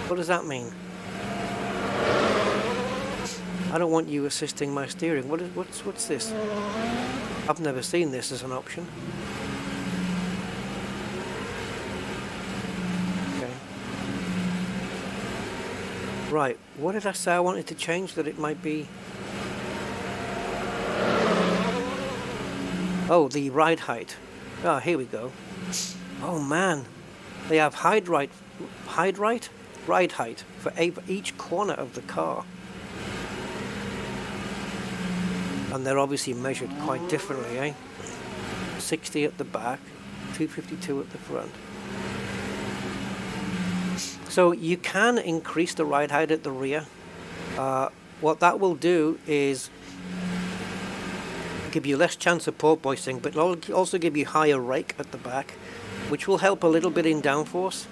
What does that mean? I don't want you assisting my steering. What's this? I've never seen this as an option. Okay. Right, what did I say I wanted to change that it might be? Oh, the ride height. Ah, here we go. Oh man, they have ride height for each corner of the car. And they're obviously measured quite differently, eh? 60 at the back, 252 at the front. So you can increase the ride height at the rear. What that will do is give you less chance of porpoising, but it'll also give you higher rake at the back, which will help a little bit in downforce.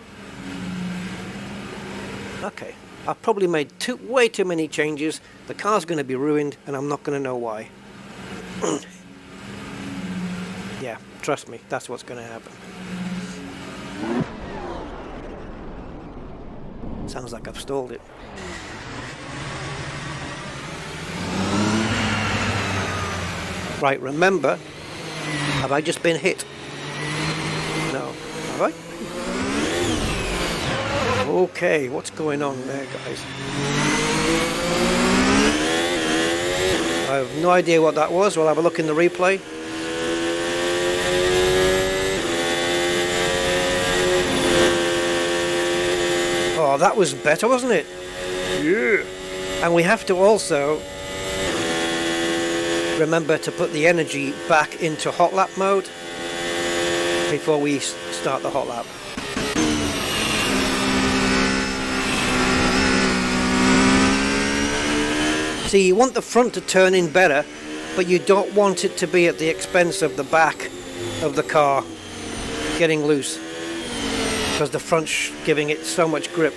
Okay, I've probably made way too many changes. The car's going to be ruined, and I'm not going to know why. Yeah, trust me, that's what's going to happen. Sounds like I've stalled it. Right, remember, have I just been hit? No. Have I? Okay, what's going on there, guys? I have no idea what that was. We'll have a look in the replay. Oh, that was better, wasn't it? Yeah. And we have to also remember to put the energy back into hot lap mode before we start the hot lap. See, you want the front to turn in better, but you don't want it to be at the expense of the back of the car getting loose, because the front's giving it so much grip,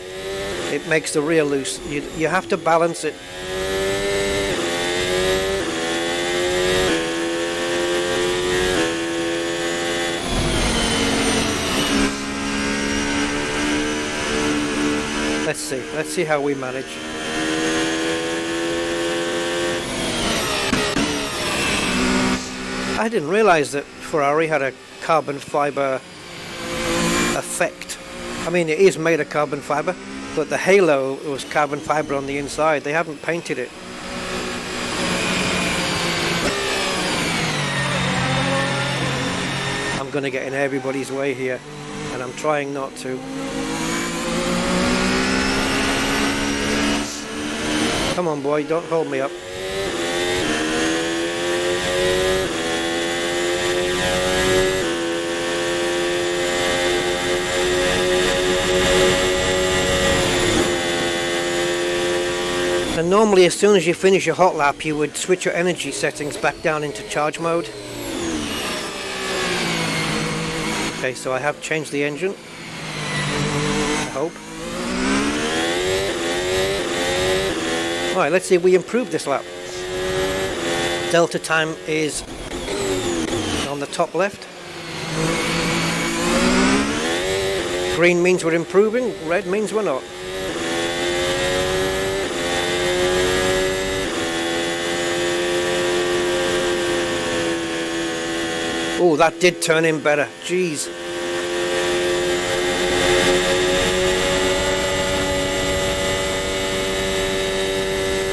it makes the rear loose. You have to balance it. Let's see how we manage. I didn't realize that Ferrari had a carbon fiber effect. I mean, it is made of carbon fiber, but the halo was carbon fiber on the inside. They haven't painted it. I'm gonna get in everybody's way here, and I'm trying not to. Come on, boy, don't hold me up. And normally, as soon as you finish your hot lap, you would switch your energy settings back down into charge mode. Okay, so I have changed the engine, I hope. Alright, let's see if we improve this lap. Delta time is on the top left. Green means we're improving, red means we're not. Oh, that did turn in better. Jeez.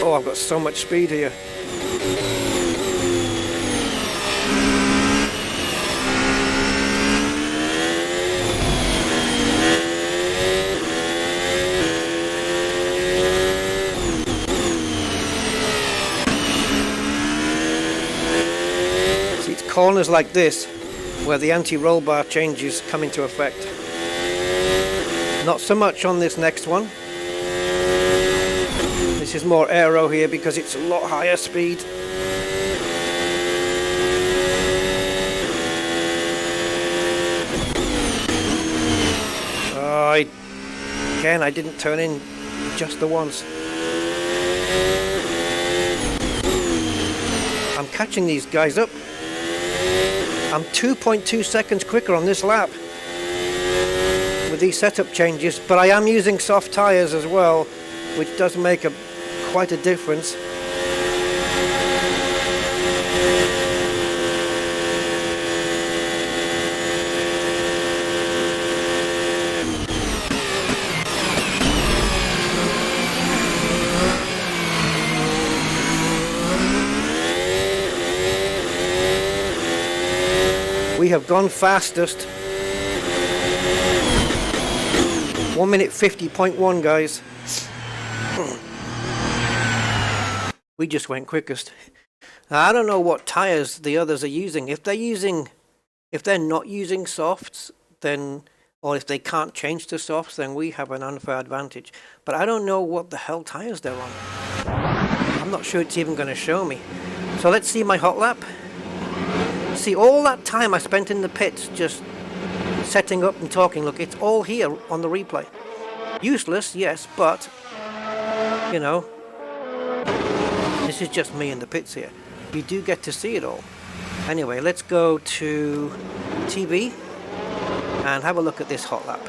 Oh, I've got so much speed here. See, it's corners like this where the anti-roll bar changes come into effect. Not so much on this next one. This is more aero here because it's a lot higher speed. Again, I didn't turn in just the once. I'm catching these guys up. I'm 2.2 seconds quicker on this lap with these setup changes, but I am using soft tires as well, which does make quite a difference. We have gone fastest. 1 minute 50.1, guys. We just went quickest. Now, I don't know what tires the others are using. If they're not using softs, then, or if they can't change to softs, then we have an unfair advantage. But I don't know what the hell tires they're on. I'm not sure it's even going to show me. So let's see my hot lap. See, all that time I spent in the pits just setting up and talking, look, it's all here on the replay. Useless, yes, but, you know, this is just me in the pits here. You do get to see it all. Anyway, let's go to TV and have a look at this hot lap.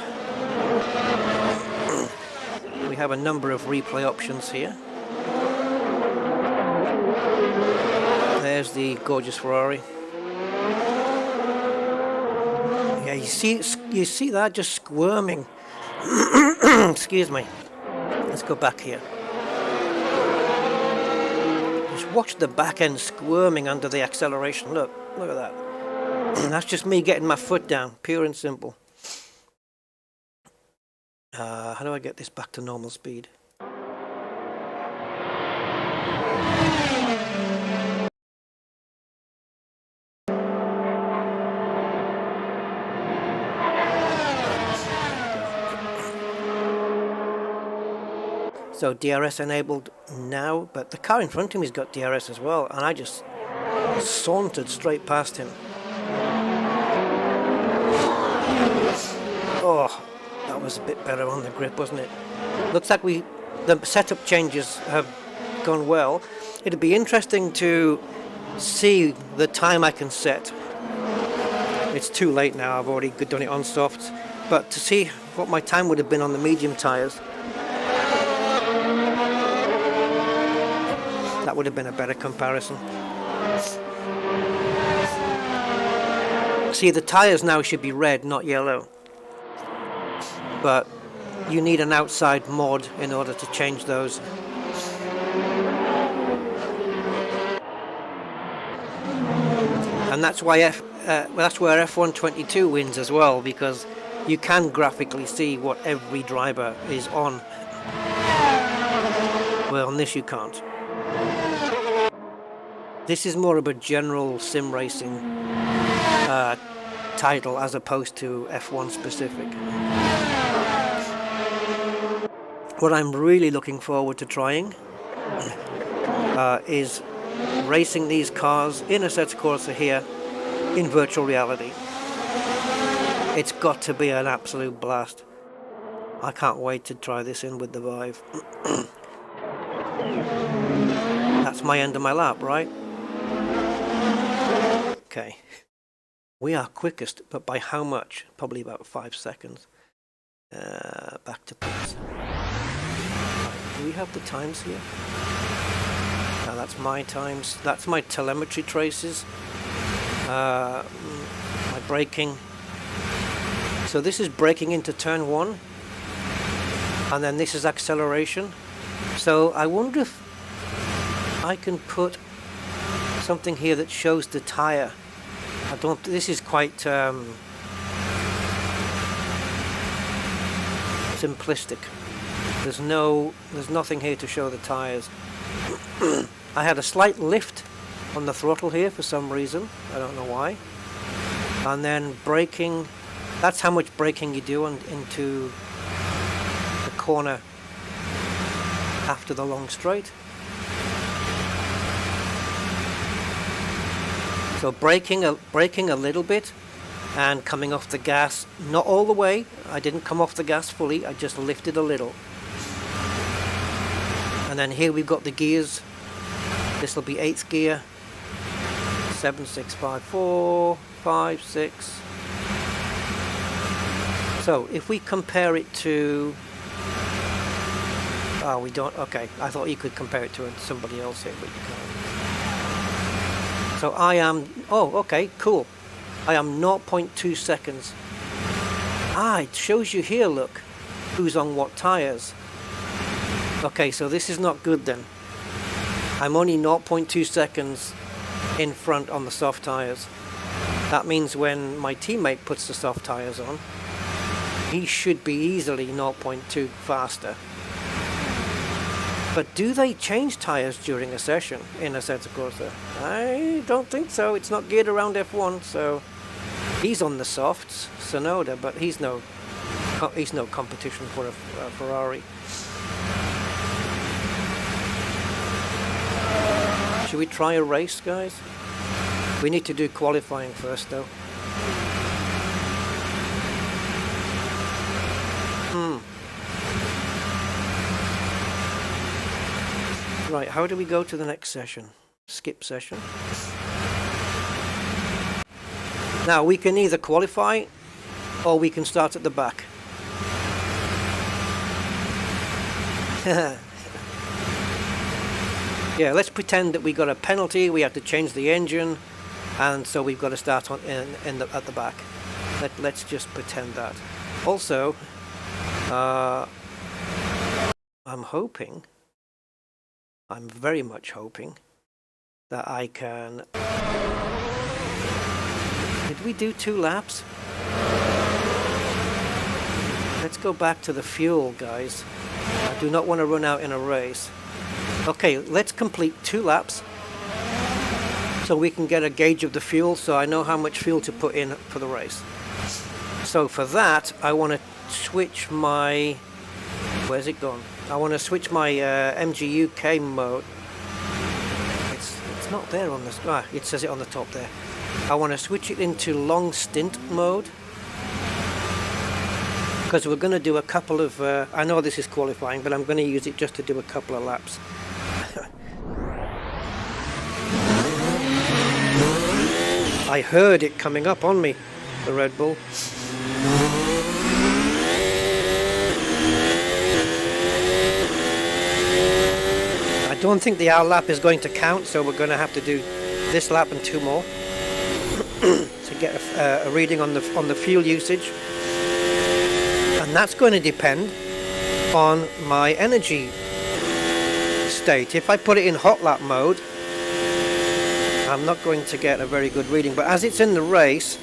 We have a number of replay options here. There's the gorgeous Ferrari. Yeah, you see that just squirming. Excuse me. Let's go back here. Just watch the back end squirming under the acceleration. Look at that. That's just me getting my foot down, pure and simple. How do I get this back to normal speed? So DRS enabled now, but the car in front of me's got DRS as well, and I just sauntered straight past him. Oh, that was a bit better on the grip, wasn't it? Looks like the setup changes have gone well. It'd be interesting to see the time I can set. It's too late now, I've already done it on softs, but to see what my time would have been on the medium tires. That would have been a better comparison. See, the tires now should be red, not yellow. But you need an outside mod in order to change those. And that's why that's where F1-22 wins as well, because you can graphically see what every driver is on. Well, on this you can't. This is more of a general sim racing title as opposed to F1 specific. What I'm really looking forward to trying is racing these cars in Assetto Corsa here in virtual reality. It's got to be an absolute blast. I can't wait to try this in with the Vive. That's my end of my lap, right? Okay. We are quickest, but by how much? Probably about 5 seconds. Back to pits. Do we have the times here? Now that's my times. That's my telemetry traces. My braking. So this is braking into turn 1. And then this is acceleration. So I wonder if I can put something here that shows the tire. This is quite simplistic. There's nothing here to show the tires. I had a slight lift on the throttle here for some reason. I don't know why. And then braking. That's how much braking you do into the corner after the long straight. So braking a little bit and coming off the gas, not all the way. I didn't come off the gas fully, I just lifted a little. And then here we've got the gears. This will be 8th gear. 7, 6, 5, 4, 5, 6. So if we compare it to... Oh, we don't... Okay, I thought you could compare it to somebody else here, but you can't. So I am... Oh, okay, cool. I am 0.2 seconds. Ah, it shows you here, look, who's on what tires. Okay, so this is not good then. I'm only 0.2 seconds in front on the soft tires. That means when my teammate puts the soft tyres on, he should be easily 0.2 faster. But do they change tyres during a session in Assetto Corsa? I don't think so. It's not geared around F1, so he's on the softs, Sonoda, but he's no competition for a Ferrari. Should we try a race, guys? We need to do qualifying first, though. Right, how do we go to the next session? Skip session. Now, we can either qualify, or we can start at the back. Yeah, let's pretend that we got a penalty, we have to change the engine, and so we've got to start on at the back. Let's just pretend that. Also, I'm very much hoping that I can... Did we do 2 laps? Let's go back to the fuel, guys. I do not want to run out in a race. Okay, let's complete 2 laps so we can get a gauge of the fuel, so I know how much fuel to put in for the race. So for that, I want to switch my... Where's it gone? I want to switch my MG UK mode. It's not there on this. Ah, it says it on the top there. I want to switch it into long stint mode, because we're going to do a couple of... I know this is qualifying, but I'm going to use it just to do a couple of laps. I heard it coming up on me, the Red Bull. I don't think the hour lap is going to count, so we're going to have to do this lap and 2 more to get a reading on the fuel usage. And that's going to depend on my energy state. If I put it in hot lap mode, I'm not going to get a very good reading. But as it's in the race,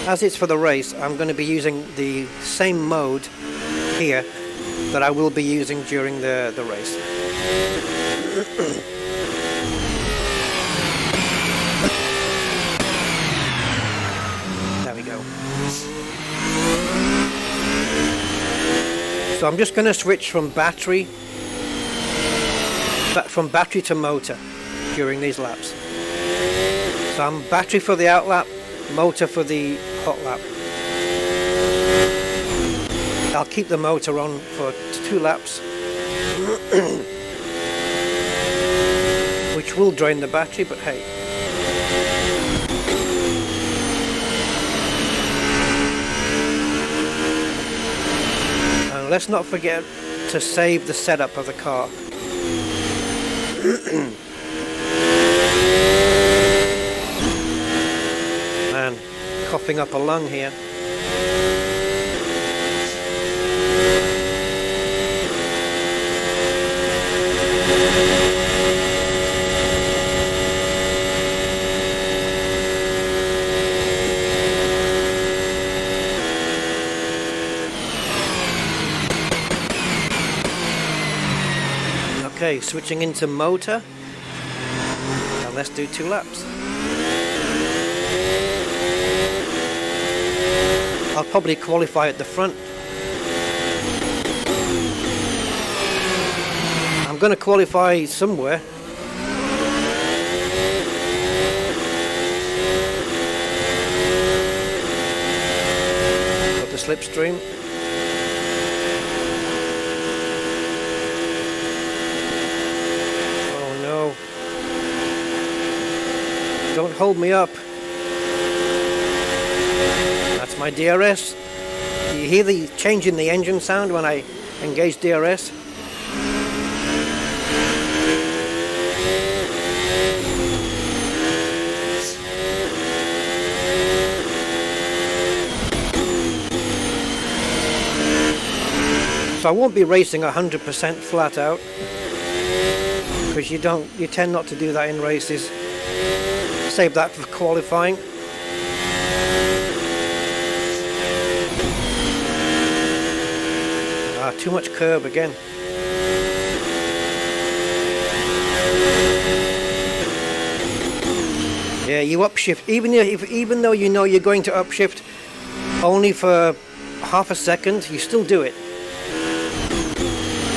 as it's for the race, I'm going to be using the same mode here that I will be using during the race. There we go. So I'm just going to switch from battery to motor during these laps. So I'm battery for the out lap, motor for the hot lap. I'll keep the motor on for 2 laps, which will drain the battery, but hey. And let's not forget to save the setup of the car. Man, coughing up a lung here. Okay, switching into motor, and let's do 2 laps. I'll probably qualify at the front. I'm going to qualify somewhere. Got the slipstream. Don't hold me up. That's my DRS. You hear the change in the engine sound when I engage DRS? So I won't be racing 100% flat out, because you tend not to do that in races. Save that for qualifying. Ah, too much curb again. Yeah, you upshift, even though you know you're going to upshift only for half a second, you still do it.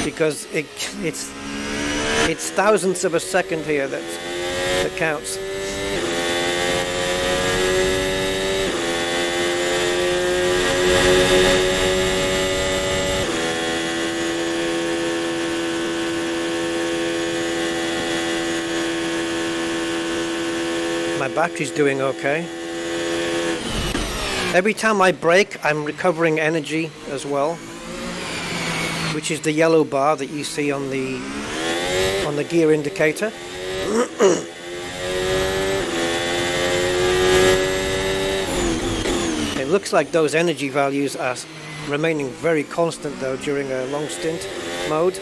Because it's thousandths of a second here that counts. My battery's doing okay. Every time I brake, I'm recovering energy as well, which is the yellow bar that you see on the gear indicator. It looks like those energy values are remaining very constant though during a long stint mode.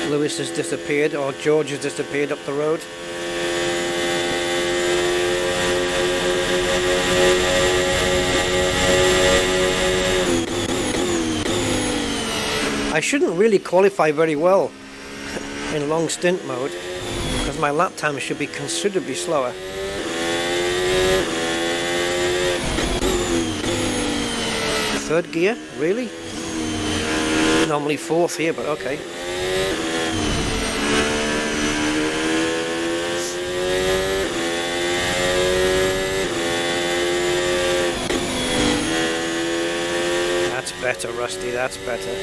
Lewis has disappeared, or George has disappeared up the road. I shouldn't really qualify very well in long stint mode, because my lap time should be considerably slower. Third gear? Really? Normally fourth here, but okay. That's better, Rusty, that's better.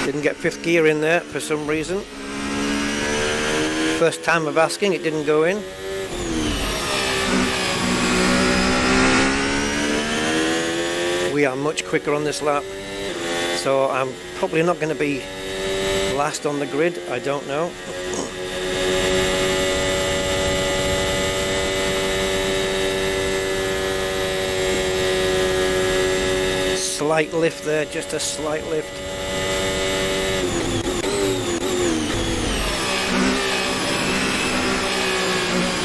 Didn't get fifth gear in there for some reason. First time of asking, it didn't go in. We are much quicker on this lap, so I'm probably not going to be last on the grid, I don't know. Slight lift there, just a slight lift.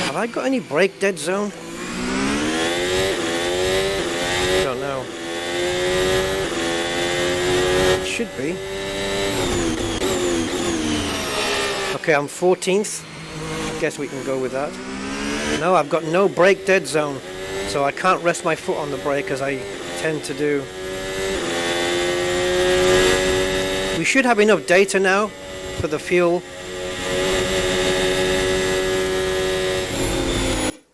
Have I got any brake dead zone? Don't know. Should be. Okay, I'm 14th. Guess we can go with that. No, I've got no brake dead zone, so I can't rest my foot on the brake as I tend to do. We should have enough data now for the fuel.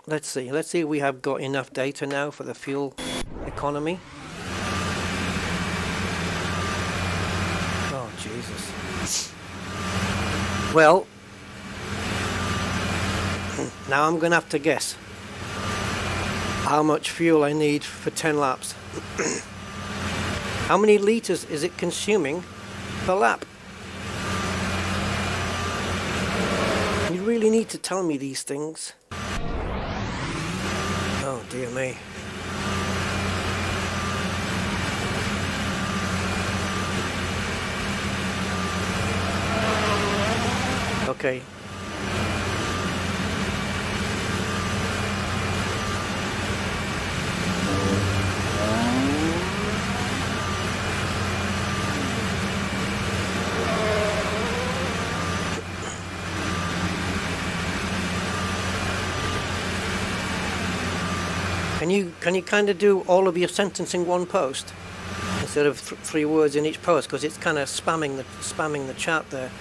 Let's see if we have got enough data now for the fuel economy. Oh, Jesus. Well, now I'm going to have to guess how much fuel I need for 10 laps. How many liters is it consuming per lap? You really need to tell me these things. Oh, dear me. Okay. Can you kind of do all of your sentence in one post instead of three words in each post, because it's kind of spamming the chat there.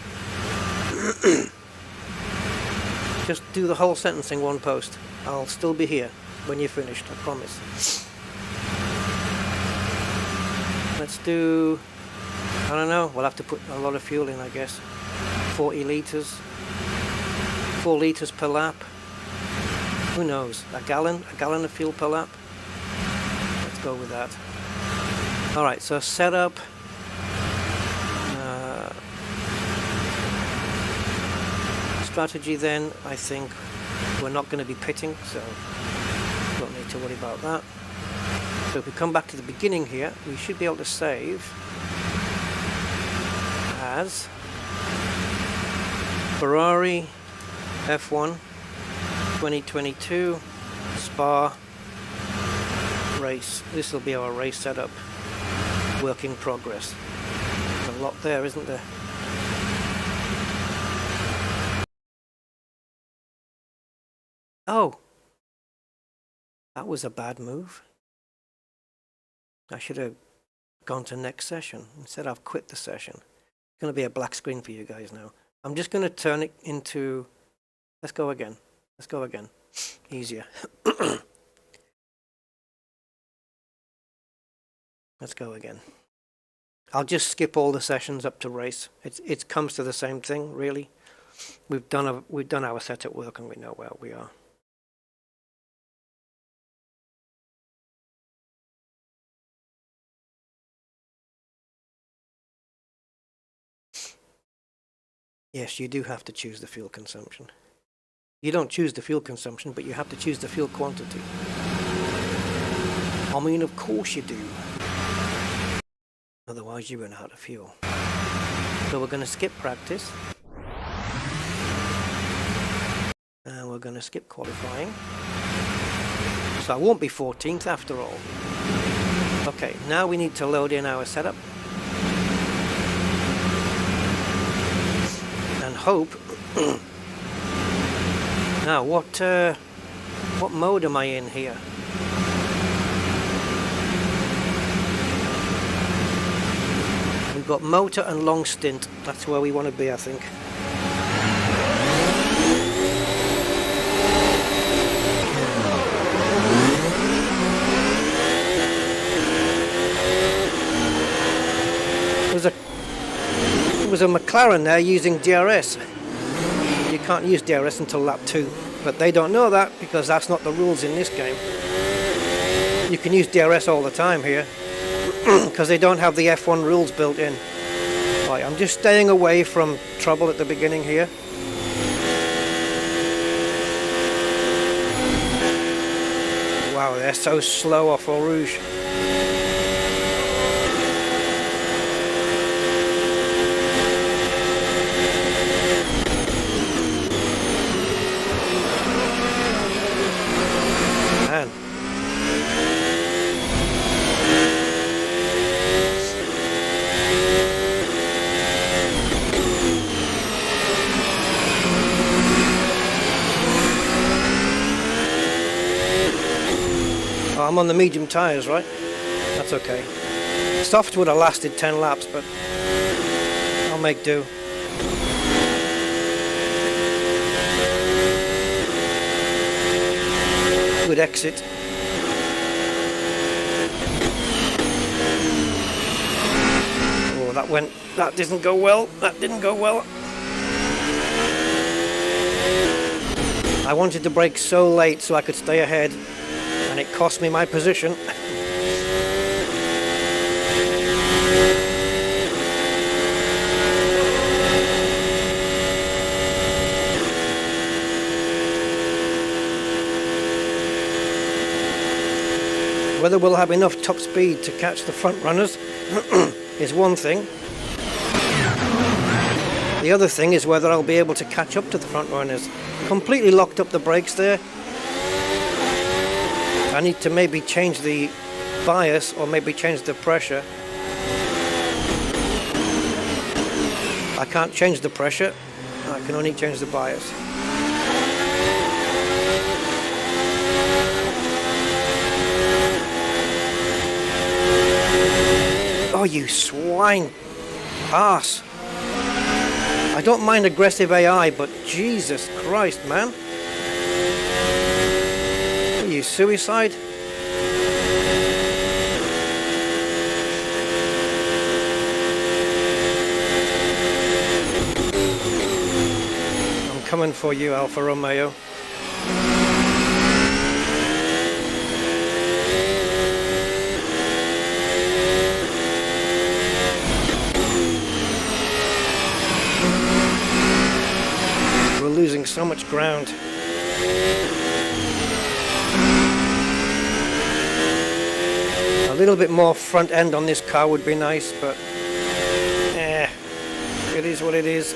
Just do the whole sentence in one post. I'll still be here when you're finished, I promise. Let's do, I don't know, we'll have to put a lot of fuel in, I guess. 40 litres, 4 litres per lap. Who knows? A gallon of fuel per lap? Let's go with that. Alright, so setup. Strategy then, I think we're not going to be pitting, so don't need to worry about that. So if we come back to the beginning here, we should be able to save as Ferrari F1 2022 Spa race. This will be our race setup. Work in progress. There's a lot there, isn't there? Oh, that was a bad move. I should have gone to next session. Instead I've quit the session. It's going to be a black screen for you guys now. I'm just going to turn it into... Let's go again. Let's go again. Easier. Let's go again. I'll just skip all the sessions up to race. It comes to the same thing, really. We've done our setup work and we know where we are. Yes, you do have to choose the fuel consumption. You don't choose the fuel consumption, but you have to choose the fuel quantity. I mean, of course you do. Otherwise you run out of fuel. So we're going to skip practice. And we're going to skip qualifying. So I won't be 14th after all. Okay, now we need to load in our setup. And hope. Now what mode am I in here? We've got motor and long stint. That's where we want to be, I think. There was a McLaren there using DRS. You can't use DRS until lap 2, but they don't know that because that's not the rules in this game. You can use DRS all the time here because they don't have the F1 rules built in. Right, I'm just staying away from trouble at the beginning here. Wow, they're so slow off Eau Rouge. I'm on the medium tyres, right? That's okay. Soft would have lasted 10 laps, but I'll make do. Good exit. Oh, that didn't go well. That didn't go well. I wanted to brake so late so I could stay ahead. And it cost me my position. Whether we'll have enough top speed to catch the front runners is one thing. The other thing is whether I'll be able to catch up to the front runners. Completely locked up the brakes there. I need to maybe change the bias or maybe change the pressure. I can't change the pressure, I can only change the bias. Oh, you swine ass. I don't mind aggressive AI, but Jesus Christ, man. Suicide? I'm coming for you, Alfa Romeo. We're losing so much ground. A little bit more front end on this car would be nice, but it is what it is.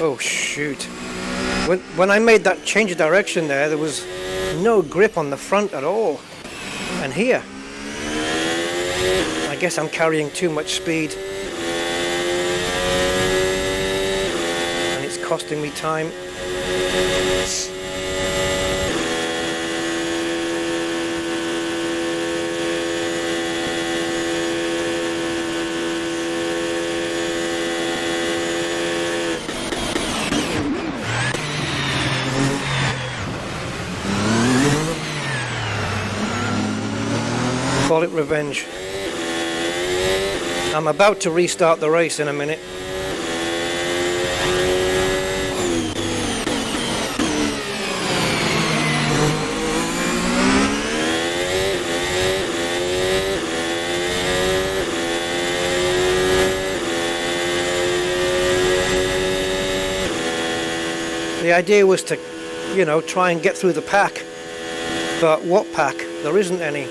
Oh shoot. When I made that change of direction there was no grip on the front at all. And here, I guess I'm carrying too much speed. And it's costing me time. Call it revenge. I'm about to restart the race in a minute. The idea was to, you know, try and get through the pack. But what pack? There isn't any.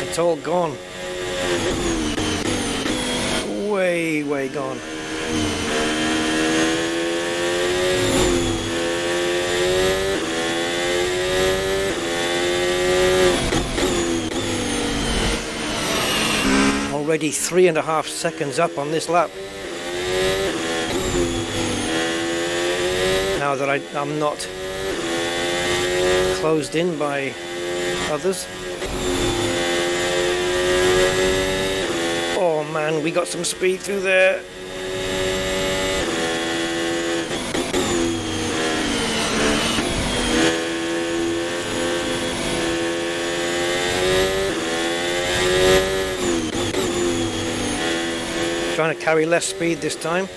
It's all gone. Way gone. Already 3.5 seconds up on this lap. Now that I'm not closed in by others. Oh man, we got some speed through there. Trying to carry less speed this time.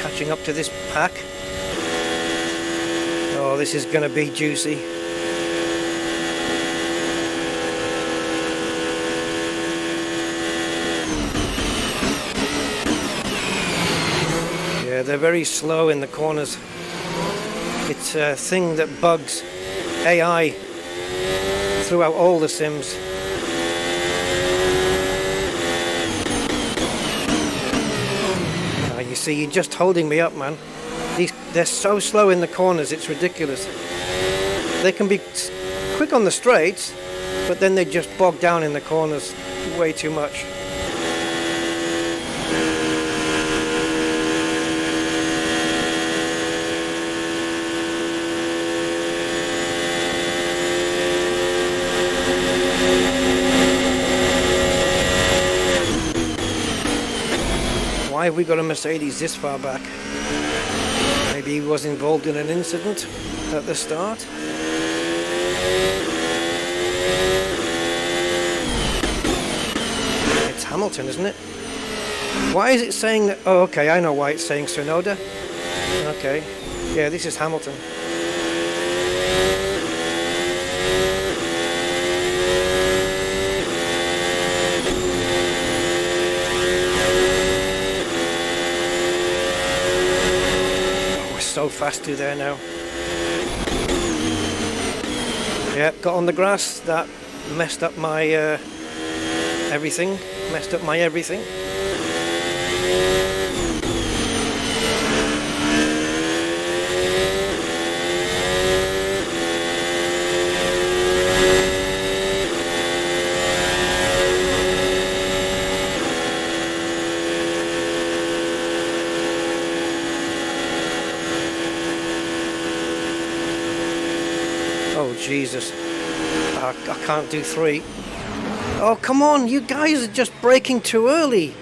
Catching up to this pack. Oh, this is going to be juicy. Yeah, they're very slow in the corners. It's a thing that bugs AI throughout all the sims. You see, you're just holding me up, man. They're so slow in the corners, it's ridiculous. They can be quick on the straights, but then they just bog down in the corners way too much. Why have we got a Mercedes this far back? Maybe he was involved in an incident at the start. It's Hamilton, isn't it? Why is it saying that? Oh, okay, I know why it's saying Sonoda. Okay, yeah, this is Hamilton. So fast through there now. Yep, got on the grass. That messed up my everything. Messed up my everything. Oh Jesus, I can't do 3. Oh come on, you guys are just braking too early.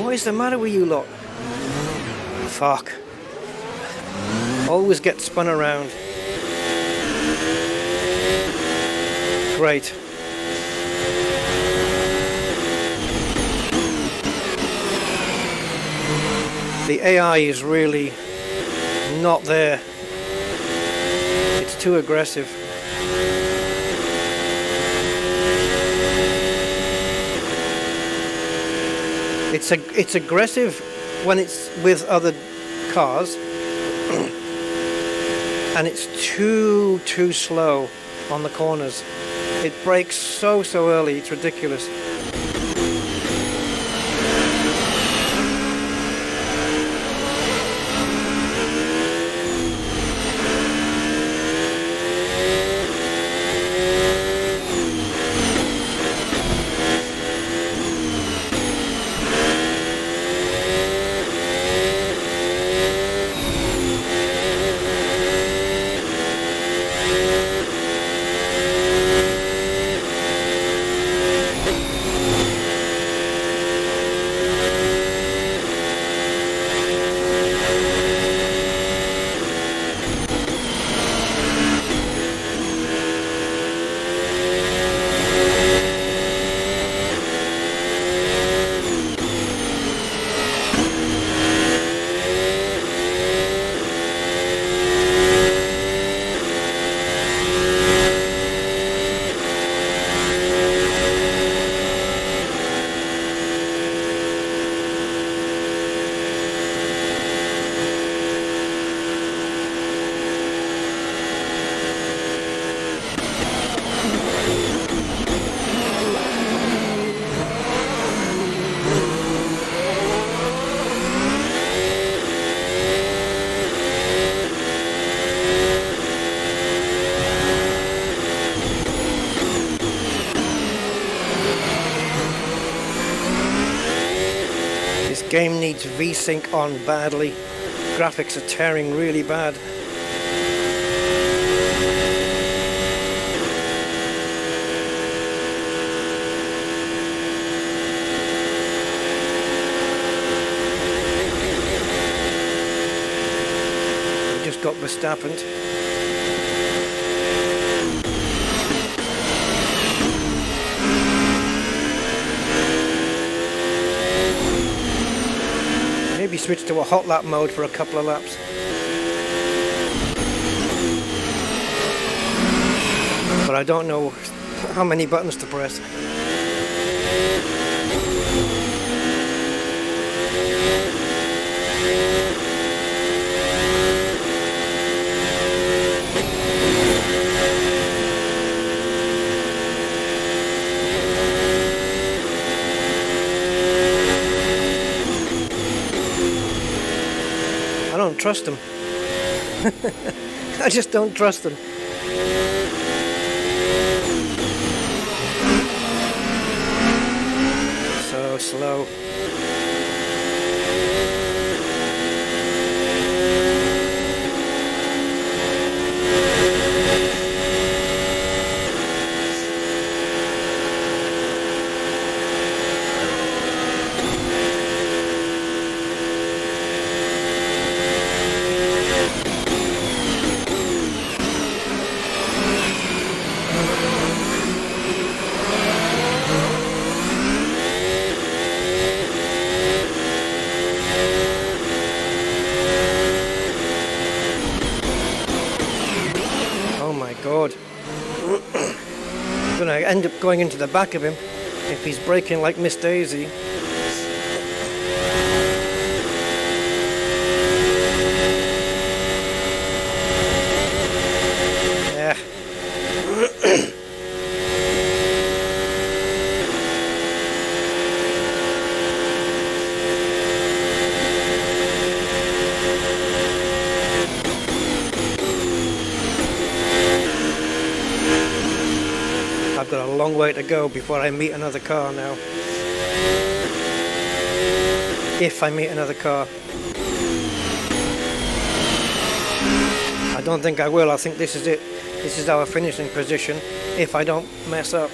What is the matter with you lot? Fuck. Always get spun around. Great. The AI is really not there. It's too aggressive. It's aggressive when it's with other cars, and it's too slow on the corners. It brakes so early, it's ridiculous. Game needs VSync on badly. Graphics are tearing really bad. We just got Verstappen. Maybe switch to a hot lap mode for a couple of laps. But I don't know how many buttons to press. I don't trust them. I just don't trust them. So slow. God. I'm gonna end up going into the back of him if he's braking like Miss Daisy. Yeah. I've got a long way to go before I meet another car now. If I meet another car. I don't think I will. I think this is it. This is our finishing position if I don't mess up.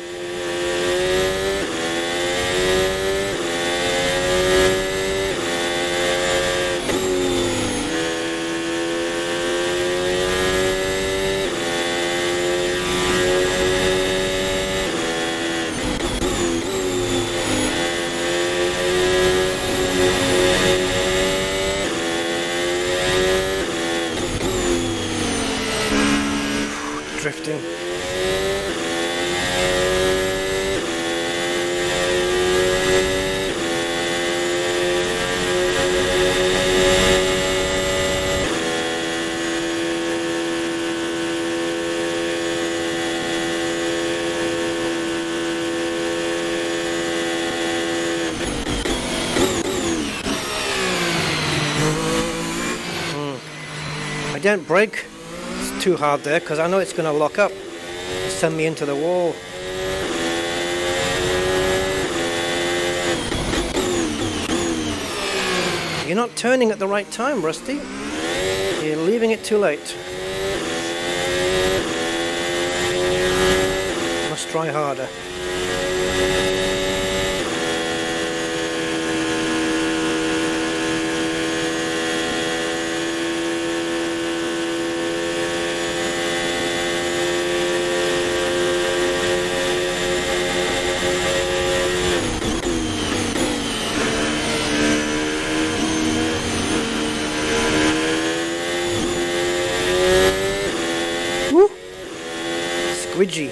don't brake too hard there, because I know it's going to lock up and send me into the wall. You're not turning at the right time, Rusty. You're leaving it too late. Must try harder. Squidgy.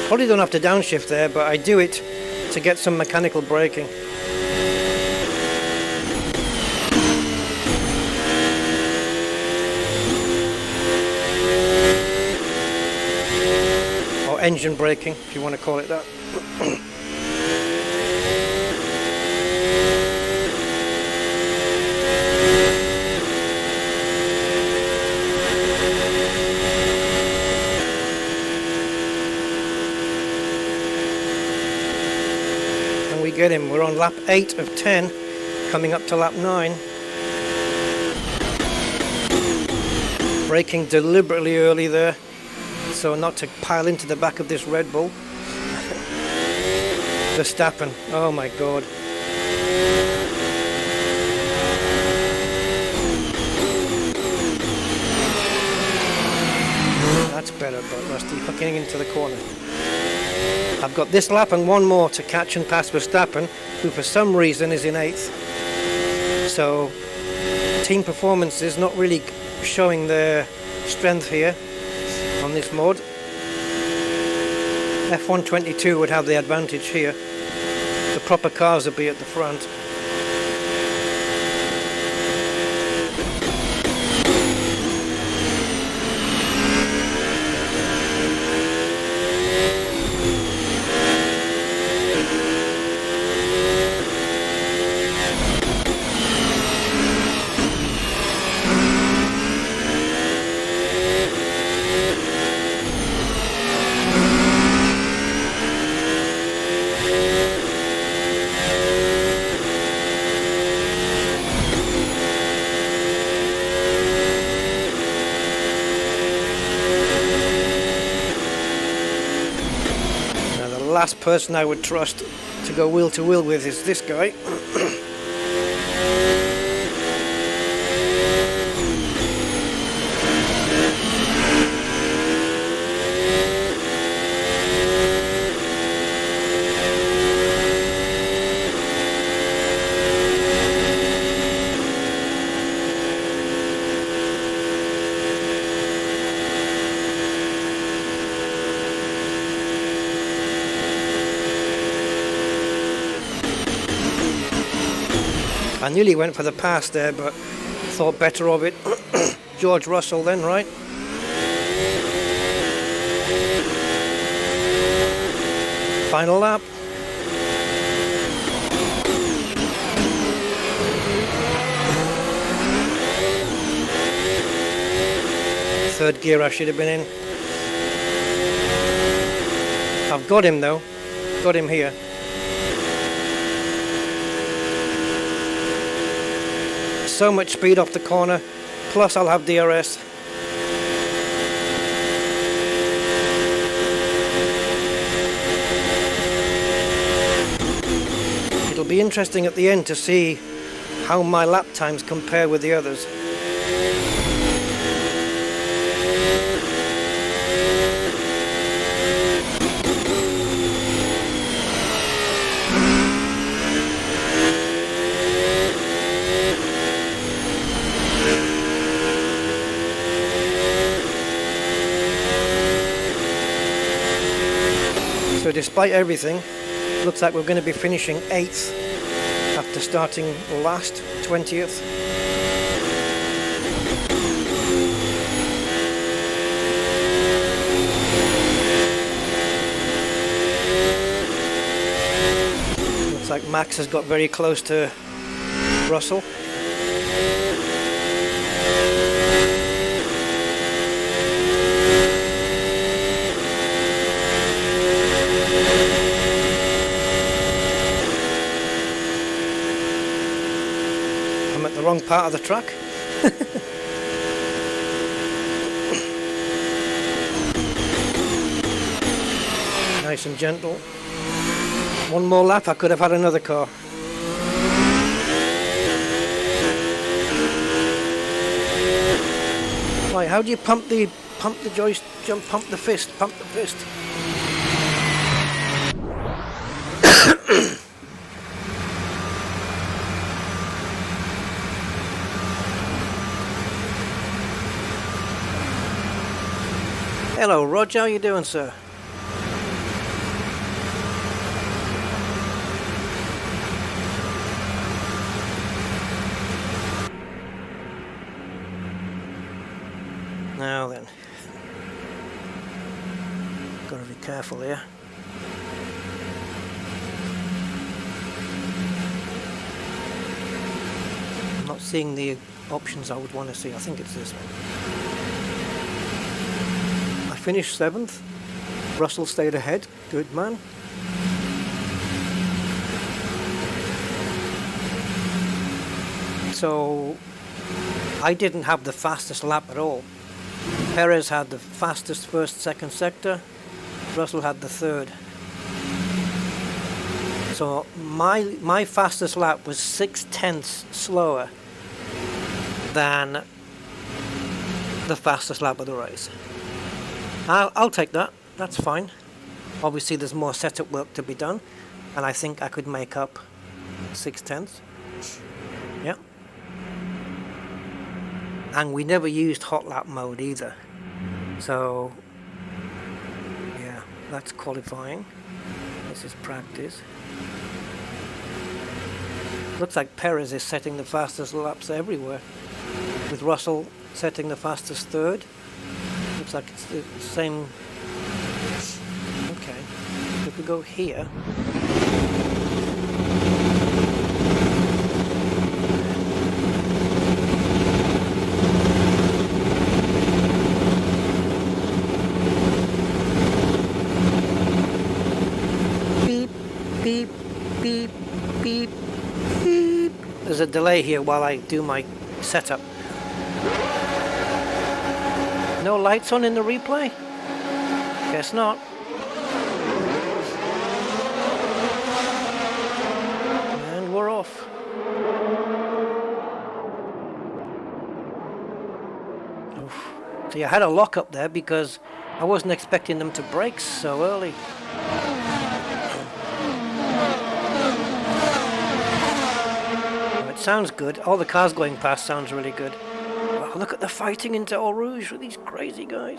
Probably don't have to downshift there, but I do it to get some mechanical braking. Engine braking, if you want to call it that. And we get him. We're on lap 8 of 10, coming up to lap 9. Braking deliberately early there, so not to pile into the back of this Red Bull. Verstappen, oh my god. That's better, but Rusty hooking into the corner. I've got this lap and one more to catch and pass Verstappen, who for some reason is in 8th. So team performance is not really showing their strength here on this mode. F1-22 would have the advantage here. The proper cars would be at the front. Last person I would trust to go wheel to wheel with is this guy. I nearly went for the pass there, but thought better of it. George Russell then, right? Final lap. Third gear I should have been in. I've got him though. Got him here. So much speed off the corner, plus I'll have DRS. It'll be interesting at the end to see how my lap times compare with the others. So despite everything, looks like we're going to be finishing 8th after starting last, 20th. Looks like Max has got very close to Russell. I'm at the wrong part of the track. Nice and gentle. One more lap, I could have had another car. Right, how do you pump the joystick? Pump the fist. Hello, Roger. How you doing, sir? Now then, got to be careful here. I'm not seeing the options I would want to see. I think it's this one. I finished 7th. Russell stayed ahead. Good man. So I didn't have the fastest lap at all. Perez had the fastest first, second sector. Russell had the third. So my fastest lap was 6/10 slower than the fastest lap of the race. I'll take that. That's fine. Obviously, there's more setup work to be done, and I think I could make up 6/10. Yeah. And we never used hot lap mode either. So, yeah, that's qualifying. This is practice. Looks like Perez is setting the fastest laps everywhere, with Russell setting the fastest third. Looks like it's the same. Okay, if we go here. Beep, beep, beep, beep. There's a delay here while I do my setup. No lights on in the replay? Guess not. And we're off. Oof. See, I had a lock up there because I wasn't expecting them to brake so early. Sounds good. All the cars going past sounds really good. Oh, look at the fighting into Eau Rouge with these crazy guys.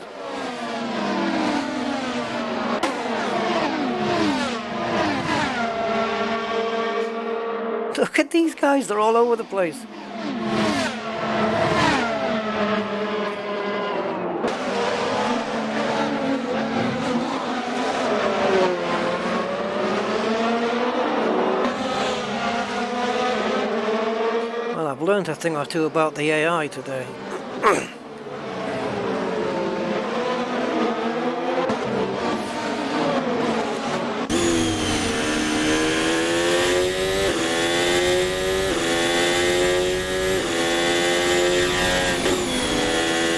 Look at these guys, they're all over the place. I've learned a thing or two about the AI today.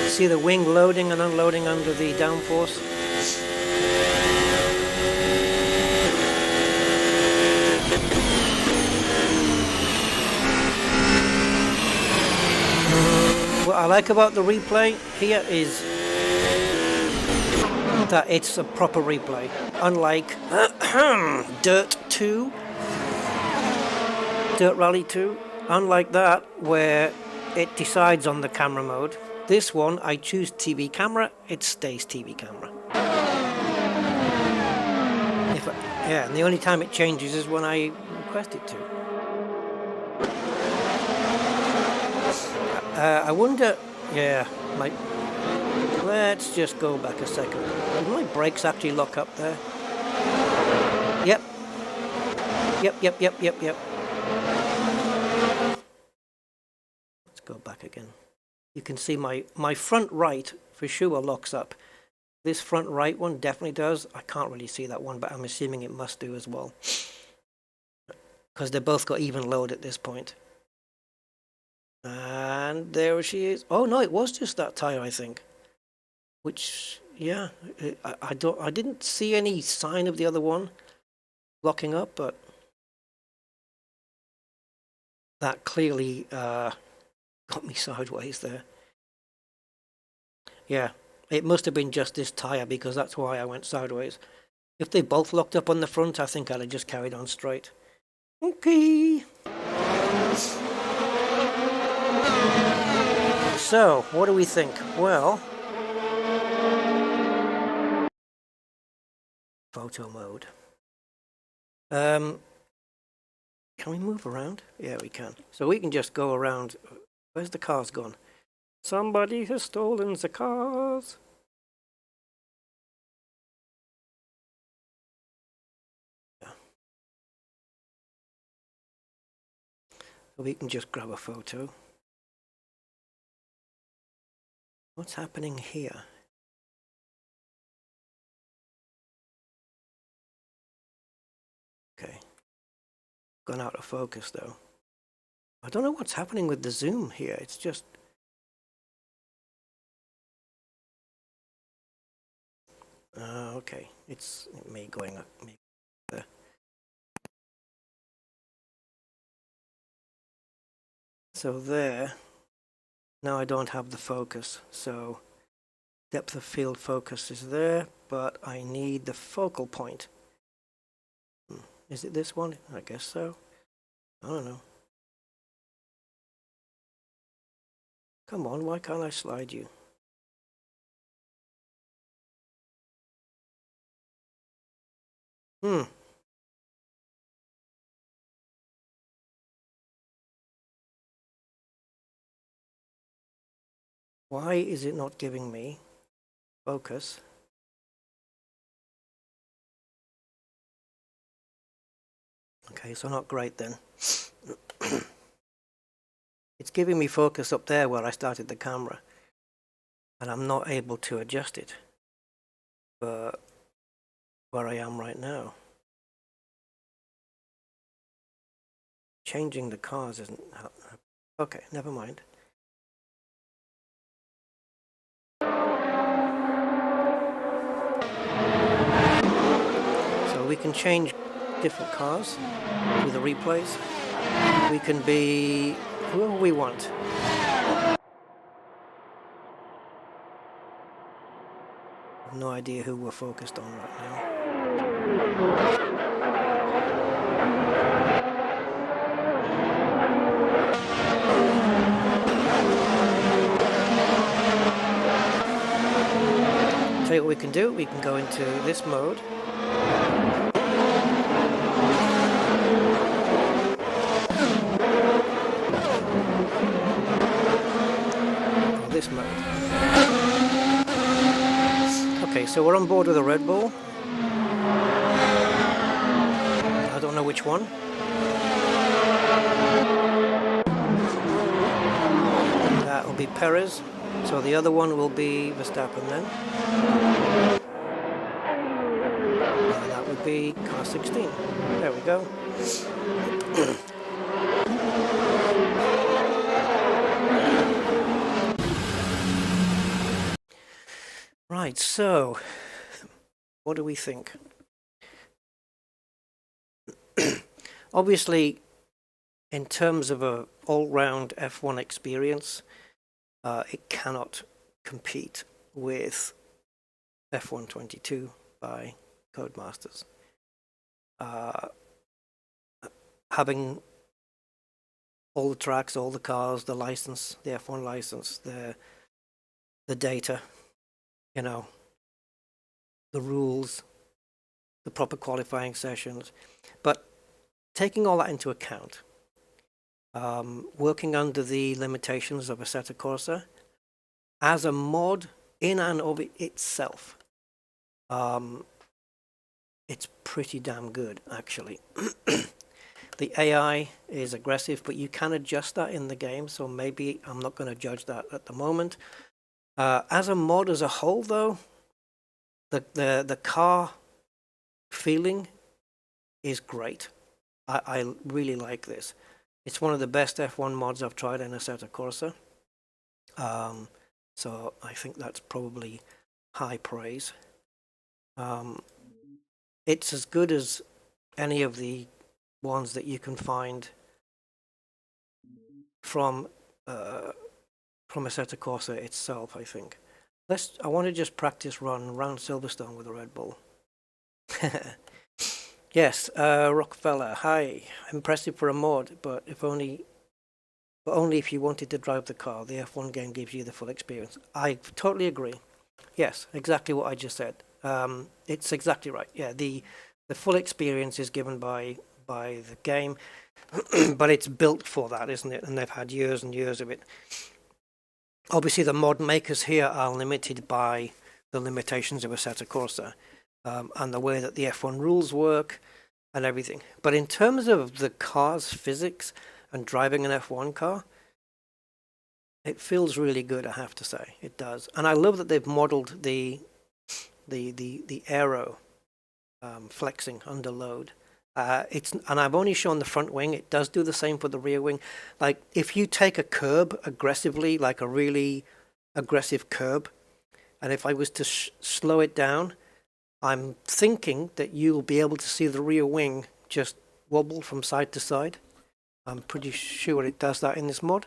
See the wing loading and unloading under the downforce? What I like about the replay here is that it's a proper replay, unlike Dirt Rally 2, unlike that where it decides on the camera mode. This one, I choose TV camera, it stays TV camera. Yeah, and the only time it changes is when I request it to. I wonder, yeah, let's just go back a second. Did my brakes actually lock up there? Yep. Yep. Let's go back again. You can see my front right for sure locks up. This front right one definitely does. I can't really see that one, but I'm assuming it must do as well. Because they both got even load at this point. And there she is. Oh no, it was just that tire, I think. Which, yeah, I didn't see any sign of the other one locking up, but that clearly got me sideways there. Yeah, it must have been just this tire because that's why I went sideways. If they both locked up on the front, I think I'd have just carried on straight. Okay. So, what do we think? Well, photo mode. Can we move around? Yeah, we can. So we can just go around. Where's the cars gone? Somebody has stolen the cars. Yeah. So we can just grab a photo. What's happening here? Okay. Gone out of focus though. I don't know what's happening with the zoom here. It's just... okay. It's me going up. Me there. So there. Now I don't have the focus. So depth of field focus is there, but I need the focal point. Is it this one? I guess so. I don't know. Come on, why can't I slide you? Why is it not giving me focus? Okay, so not great then. It's giving me focus up there where I started the camera, and I'm not able to adjust it for where I am right now. Changing the cars isn't... Okay, never mind. So we can change different cars with the replays. We can be whoever we want. No idea who we're focused on right now. Tell you what we can do, we can go into this mode. Or this mode. Okay, so we're on board with a Red Bull. I don't know which one. That will be Perez. So the other one will be Verstappen then. And that would be car 16. There we go. Right, so what do we think? Obviously, in terms of an all-round F1 experience, it cannot compete with F1-22 by Codemasters. Having all the tracks, all the cars, the license, the F1 license, the data, you know, the rules, the proper qualifying sessions. But taking all that into account, working under the limitations of Assetto Corsa. As a mod in and of itself, it's pretty damn good, actually. The AI is aggressive, but you can adjust that in the game, so maybe I'm not going to judge that at the moment. As a mod as a whole, though, the car feeling is great. I really like this. It's one of the best F1 mods I've tried in Assetto Corsa. So I think that's probably high praise. It's as good as any of the ones that you can find from Assetto Corsa itself, I think. I want to just practice run around Silverstone with a Red Bull. Yes, Rockefeller, hi. Impressive for a mod, but only if you wanted to drive the car. The F1 game gives you the full experience. I totally agree. Yes, exactly what I just said. It's exactly right. Yeah, the full experience is given by the game, but it's built for that, isn't it? And they've had years and years of it. Obviously, the mod makers here are limited by the limitations of Assetto Corsa and the way that the F1 rules work and everything. But in terms of the car's physics and driving an F1 car, it feels really good, I have to say. It does. And I love that they've modeled the aero flexing under load. And I've only shown the front wing. It does do the same for the rear wing. Like if you take a curb aggressively, like a really aggressive curb, and if I was to slow it down, I'm thinking that you'll be able to see the rear wing just wobble from side to side. I'm pretty sure it does that in this mod.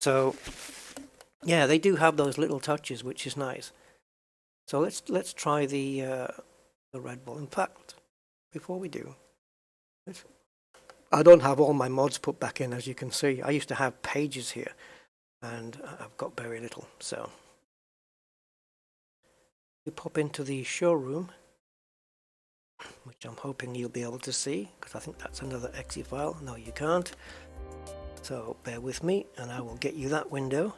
So yeah, they do have those little touches, which is nice. So let's try the Red Bull. In fact, before we do, I don't have all my mods put back in, as you can see. I used to have pages here, and I've got very little. So we pop into the showroom, which I'm hoping you'll be able to see, because I think that's another exe file. No, you can't. So bear with me, and I will get you that window.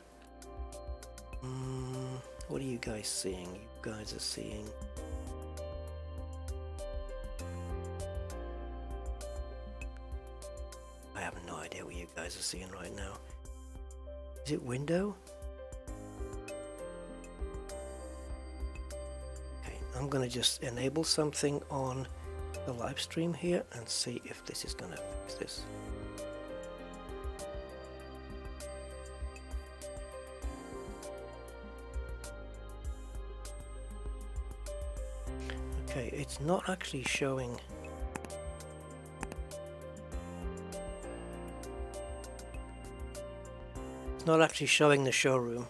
What are you guys seeing? You guys are seeing... I have no idea what you guys are seeing right now. Is it window? Okay, I'm going to just enable something on the live stream here and see if this is going to fix this. Okay, it's not actually showing. It's not actually showing the showroom.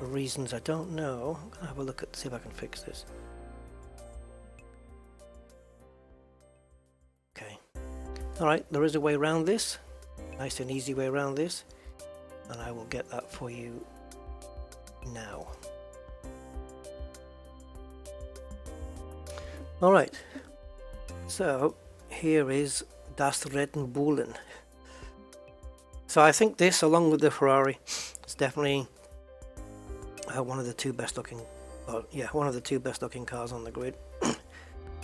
For reasons I don't know. I'm gonna have a look at see if I can fix this. Okay. Alright, there is a way around this. Nice and easy way around this. And I will get that for you now. Alright, so here is Das Retten Bullen. So I think this, along with the Ferrari, is definitely one of the two best looking, one of the two best looking cars on the grid.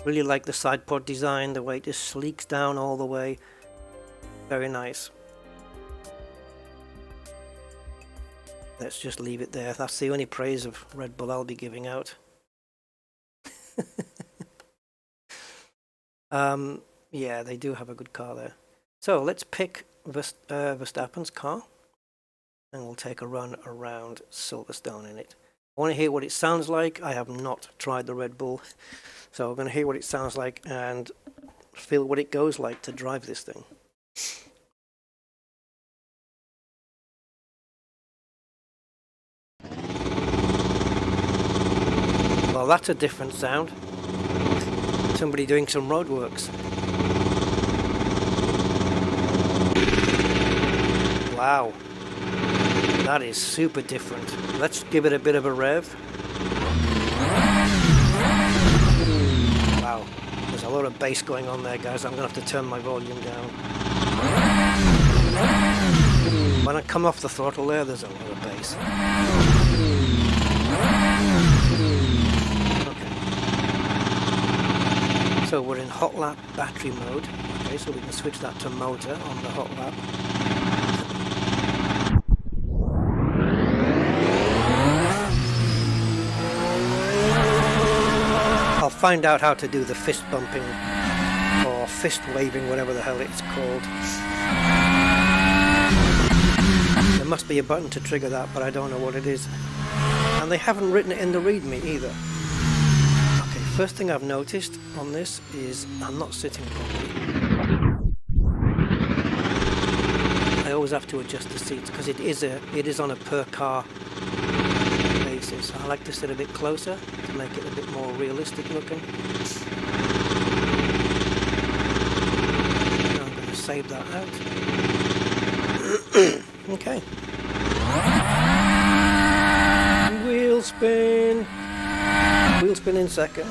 Really like the side pod design, the way it just sleeks down all the way. Very nice. Let's just leave it there. That's the only praise of Red Bull I'll be giving out. Yeah, they do have a good car there. So let's pick Verstappen's car and we'll take a run around Silverstone in it. I want to hear what it sounds like. I have not tried the Red Bull, so I'm going to hear what it sounds like and feel what it goes like to drive this thing. Well, that's a different sound. Somebody doing some roadworks. Wow, that is super different. Let's give it a bit of a rev. Wow, there's a a lot of bass going on there, guys. I'm going to have to turn my volume down. When I come off the throttle there, there's a lot of bass. Okay. So we're in hot lap battery mode. Okay, so we can switch that to motor on the hot lap. I'll find out how to do the fist bumping or fist waving, whatever the hell it's called. There must be a button to trigger that, but I don't know what it is. And they haven't written it in the README either. Okay, first thing I've noticed on this is I'm not sitting properly. I always have to adjust the seats because it is on a per car basis. I like to sit a bit closer to make it a bit more realistic looking. I'm going to save that out. Okay. Wheel spin. Wheel spin in second.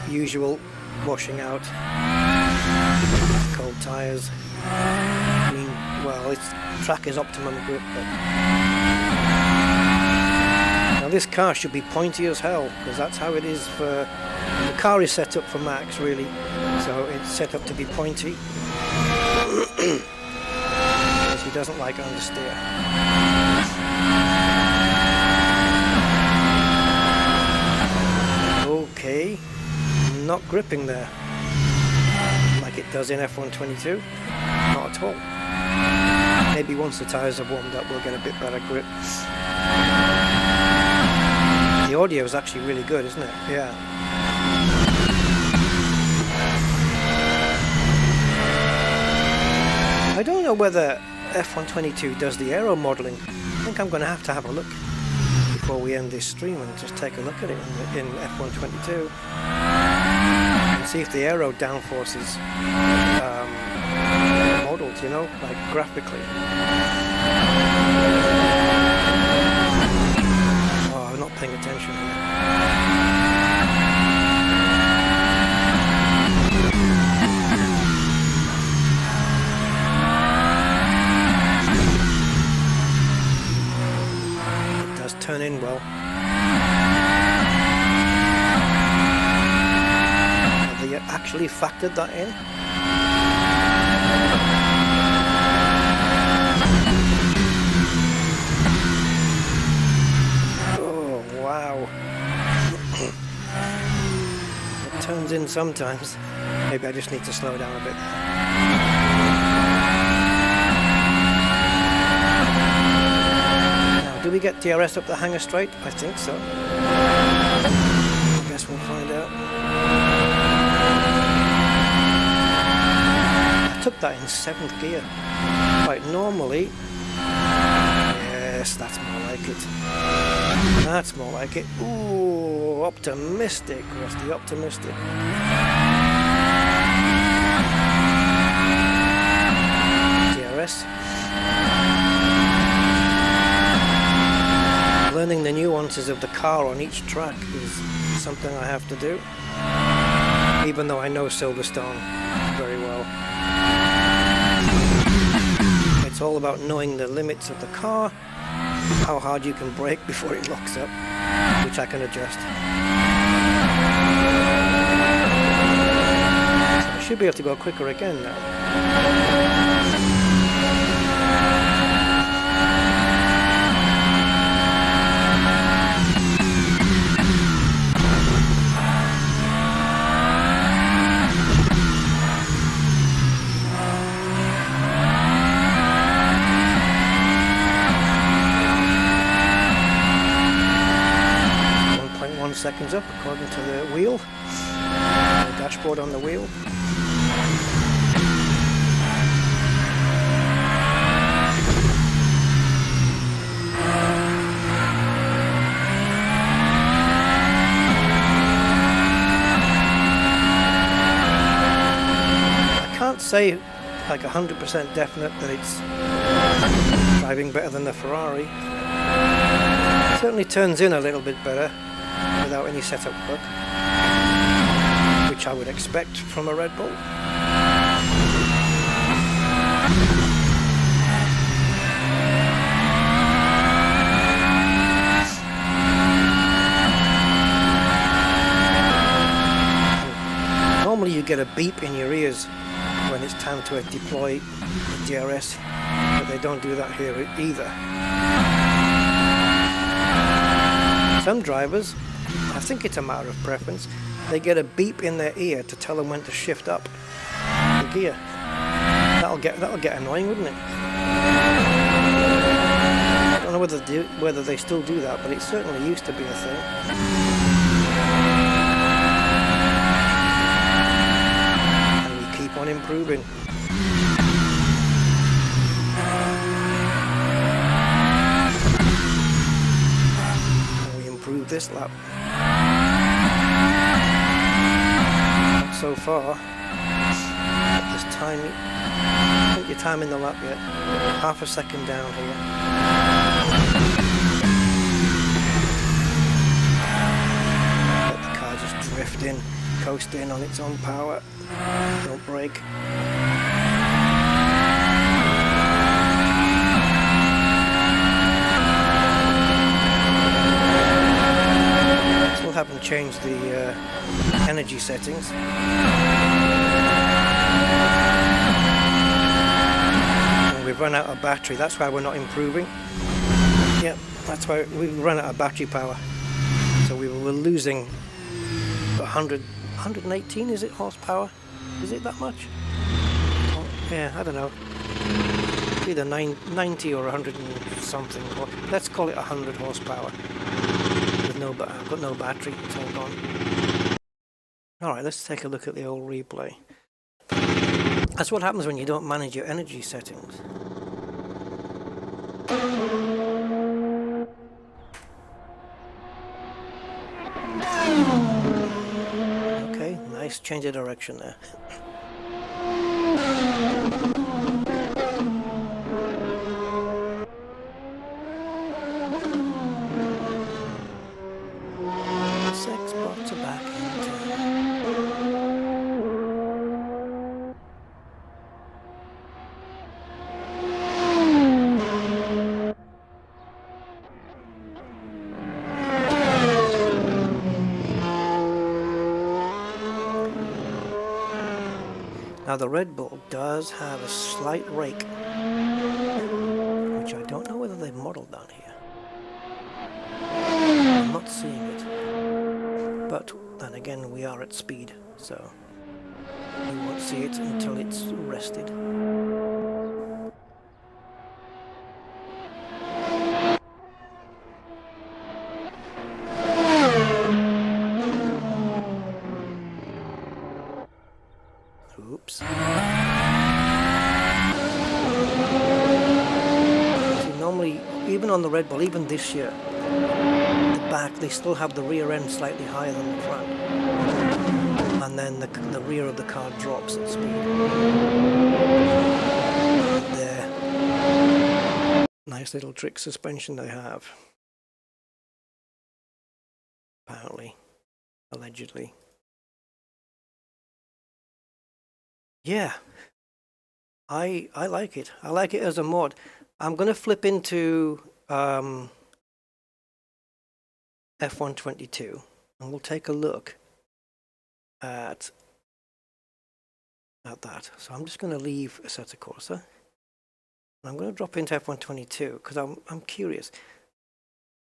Usual washing out, cold tyres. I mean, well, its track is optimum grip, but now this car should be pointy as hell because that's how it is for the car is set up for Max, really. So it's set up to be pointy because he doesn't like understeer. Okay. Not gripping there like it does in F1-22, not at all. Maybe once the tyres have warmed up we'll get a bit better grip. The audio is actually really good, isn't it? Yeah. I don't know whether F1-22 does the aero modelling. I think I'm going to have a look before we end this stream and just take a look at it in F1-22. See if the aero downforce is modeled, you know, like graphically. Oh, I'm not paying attention here. It does turn in well. Actually factored that in. Oh wow. It turns in sometimes. Maybe I just need to slow down a bit. Now, do we get DRS up the hanger straight? I think so. I guess we'll find out. Took that in 7th gear. Right, normally, yes, that's more like it. That's more like it. Ooh, optimistic, Rusty, optimistic. DRS. Learning the nuances of the car on each track is something I have to do, even though I know Silverstone very well. It's all about knowing the limits of the car, how hard you can brake before it locks up, which I can adjust. So I should be able to go quicker again now. 1 seconds up according to the wheel, the dashboard on the wheel. I can't say like 100% definite that it's driving better than the Ferrari. It certainly turns in a little bit better without any setup work, which I would expect from a Red Bull. Normally you get a beep in your ears when it's time to deploy the DRS, but they don't do that here either. Some drivers, I think it's a matter of preference, they get a beep in their ear to tell them when to shift up the gear. That'll get annoying, wouldn't it? I don't know whether they still do that, but it certainly used to be a thing. On improving. And we improved this lap. Not so far. This tiny. I think you're timing the lap yet. Half a second down here. Let the car just drift in, coast in on its own power. Don't brake. Still haven't changed the energy settings. And we've run out of battery. That's why we're not improving. Yep, that's why we've run out of battery power. So we were losing 118, is it, horsepower? Is it that much? Oh, yeah, I don't know. Either 90 or 100 and something. Or let's call it 100 horsepower. With no, I've got no battery. It's all gone. All right, let's take a look at the old replay. That's what happens when you don't manage your energy settings. Okay, nice change of direction there. Six spots are back into. Now the Red Bull does have a slight rake, which I don't know whether they've modelled down here. I'm not seeing it. But then again, we are at speed, so we won't see it until it's rested. Oops. See, normally, even on the Red Bull, even this year, the back, they still have the rear end slightly higher than the front. And then the rear of the car drops at speed. There. Nice little trick suspension they have. Apparently. Allegedly. Yeah, I like it. I like it as a mod. I'm going to flip into F1-22 and we'll take a look at that. So I'm just going to leave Assetto Corsa and I'm going to drop into F1-22 because I'm curious.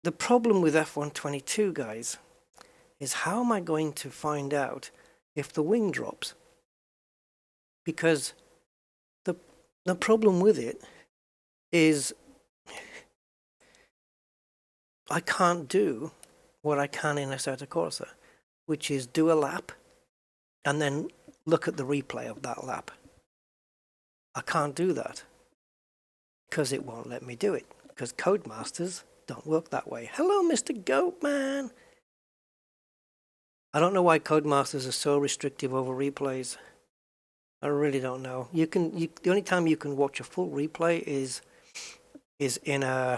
The problem with F1-22, guys, is how am I going to find out if the wing drops? Because the problem with it is I can't do what I can in Assetto Corsa, which is do a lap and then look at the replay of that lap. I can't do that because it won't let me do it, because Codemasters don't work that way. Hello, Mr. Goatman! I don't know why Codemasters are so restrictive over replays. I really don't know. The only time you can watch a full replay is in after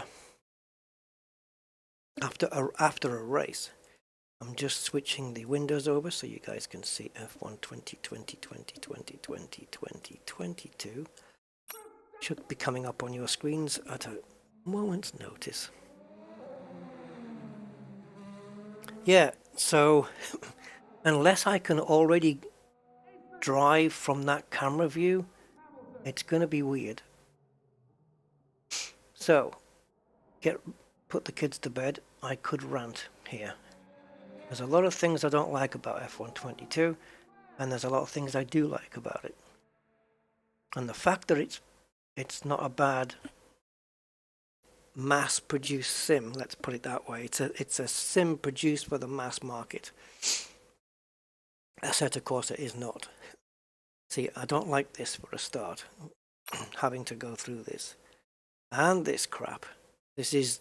a race. I'm just switching the windows over so you guys can see F1 2020, 2020, 2020, 22. Should be coming up on your screens at a moment's notice. Yeah, so unless I can already drive from that camera view, it's going to be weird. So, put the kids to bed. I could rant here. There's a lot of things I don't like about F1-22, and there's a lot of things I do like about it. And the fact that it's not a bad mass-produced sim, let's put it that way. It's a sim produced for the mass market. Assetto Corsa is not. See, I don't like this for a start. Having to go through this. And this crap. This is...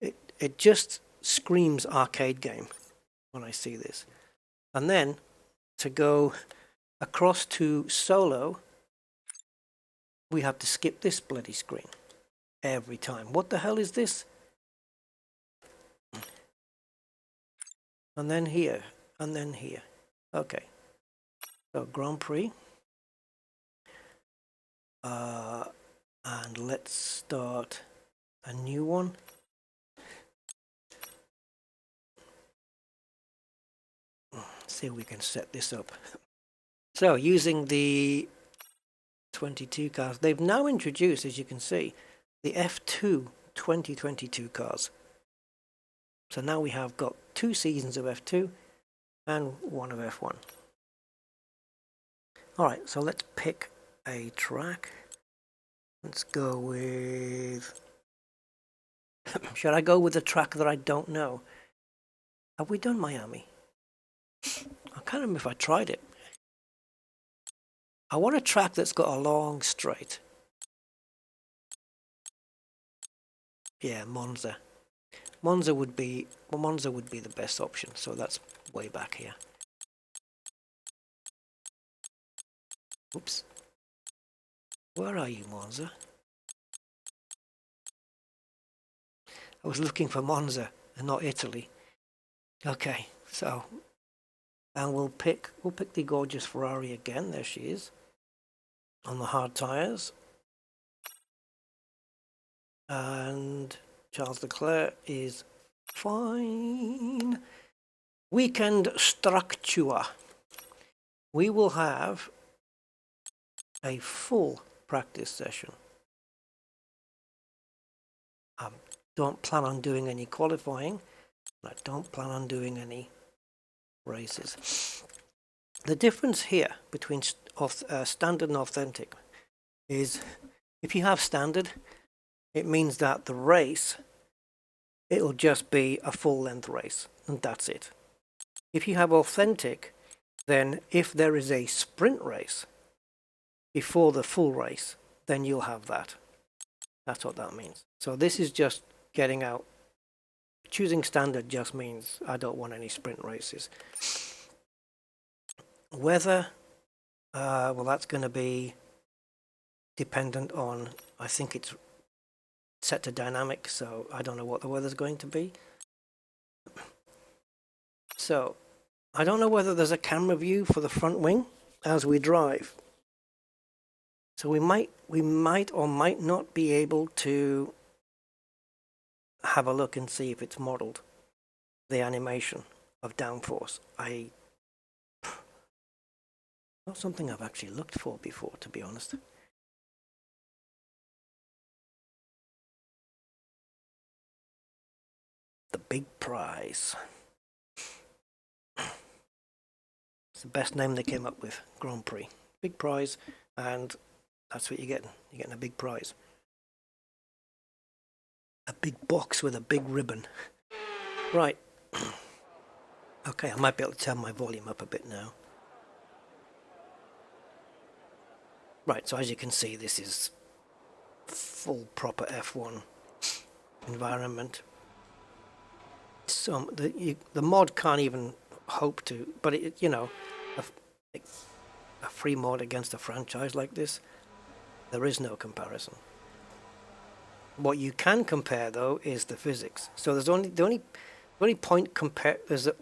It just screams arcade game when I see this. And then to go across to solo, we have to skip this bloody screen every time. What the hell is this? And then here, and then here. Okay. So Grand Prix. And let's start a new one. See if we can set this up. So using the 22 cars, they've now introduced, as you can see, the F2 2022 cars. So now we have got 2 seasons of F2 and 1 of F1. Alright, so let's pick a track. Let's go with... Should I go with a track that I don't know? Have we done Miami? I can't remember if I tried it. I want a track that's got a long straight. Yeah, Monza. Monza would be the best option, so that's way back here. Oops. Where are you, Monza? I was looking for Monza and not Italy. Okay, so... And we'll pick the gorgeous Ferrari again. There she is. On the hard tyres. And Charles Leclerc is fine. Weekend structure. We will have a full practice session. I don't plan on doing any qualifying. I don't plan on doing any races. The difference here between standard and authentic is if you have standard, it means that the race, it'll just be a full length race and that's it. If you have authentic, then if there is a sprint race before the full race, then you'll have that. That's what that means. So this is just getting out. Choosing standard just means I don't want any sprint races. Weather, well, that's going to be dependent on, I think it's set to dynamic, so I don't know what the weather's going to be. So, I don't know whether there's a camera view for the front wing as we drive. So we might or might not be able to have a look and see if it's modeled, the animation of downforce. Not something I've actually looked for before, to be honest. The big prize. It's the best name they came up with, Grand Prix. Big prize, and that's what you're getting. You're getting a big prize. A big box with a big ribbon. Right. Okay, I might be able to turn my volume up a bit now. Right, so as you can see, this is full proper F1 environment. So the mod can't even hope to, but it, you know, a a free mod against a franchise like this, there is no comparison. What you can compare though is the physics. So there's only the only point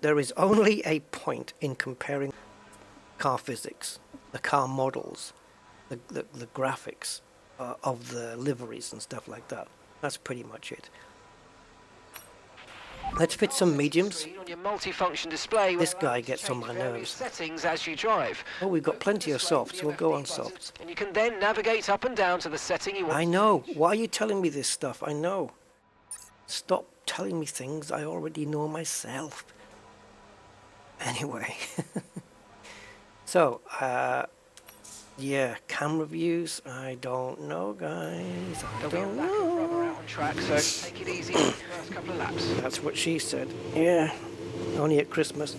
there is only a point in comparing car physics, the car models, the graphics of the liveries and stuff like that. That's pretty much it. Let's fit some mediums. On your multifunction display, This guy gets on my nerves. Settings as you drive. Oh, we've got plenty of softs. We'll go on softs. And you can then navigate up and down to the setting you want. I know. Why are you telling me this stuff? I know. Stop telling me things I already know myself. Anyway. So, yeah, camera views. I don't know, guys. I don't know. On track, so take it easy for the first couple of laps. That's what she said. Yeah, only at Christmas.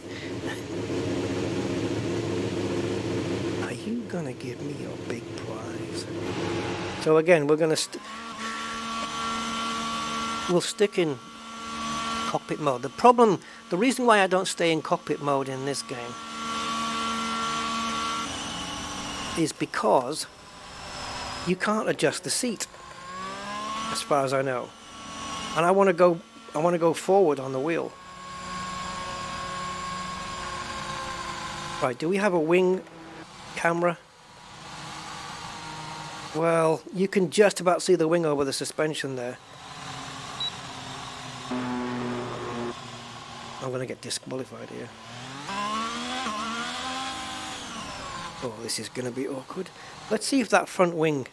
Are you gonna give me your big prize? So again, we're gonna we'll stick in cockpit mode. The reason why I don't stay in cockpit mode in this game is because you can't adjust the seat, as far as I know, and I want to go forward on the wheel. Right, do we have a wing camera? Well, you can just about see the wing over the suspension there. I'm gonna get disqualified here. Oh, this is gonna be awkward. Let's see if that front wing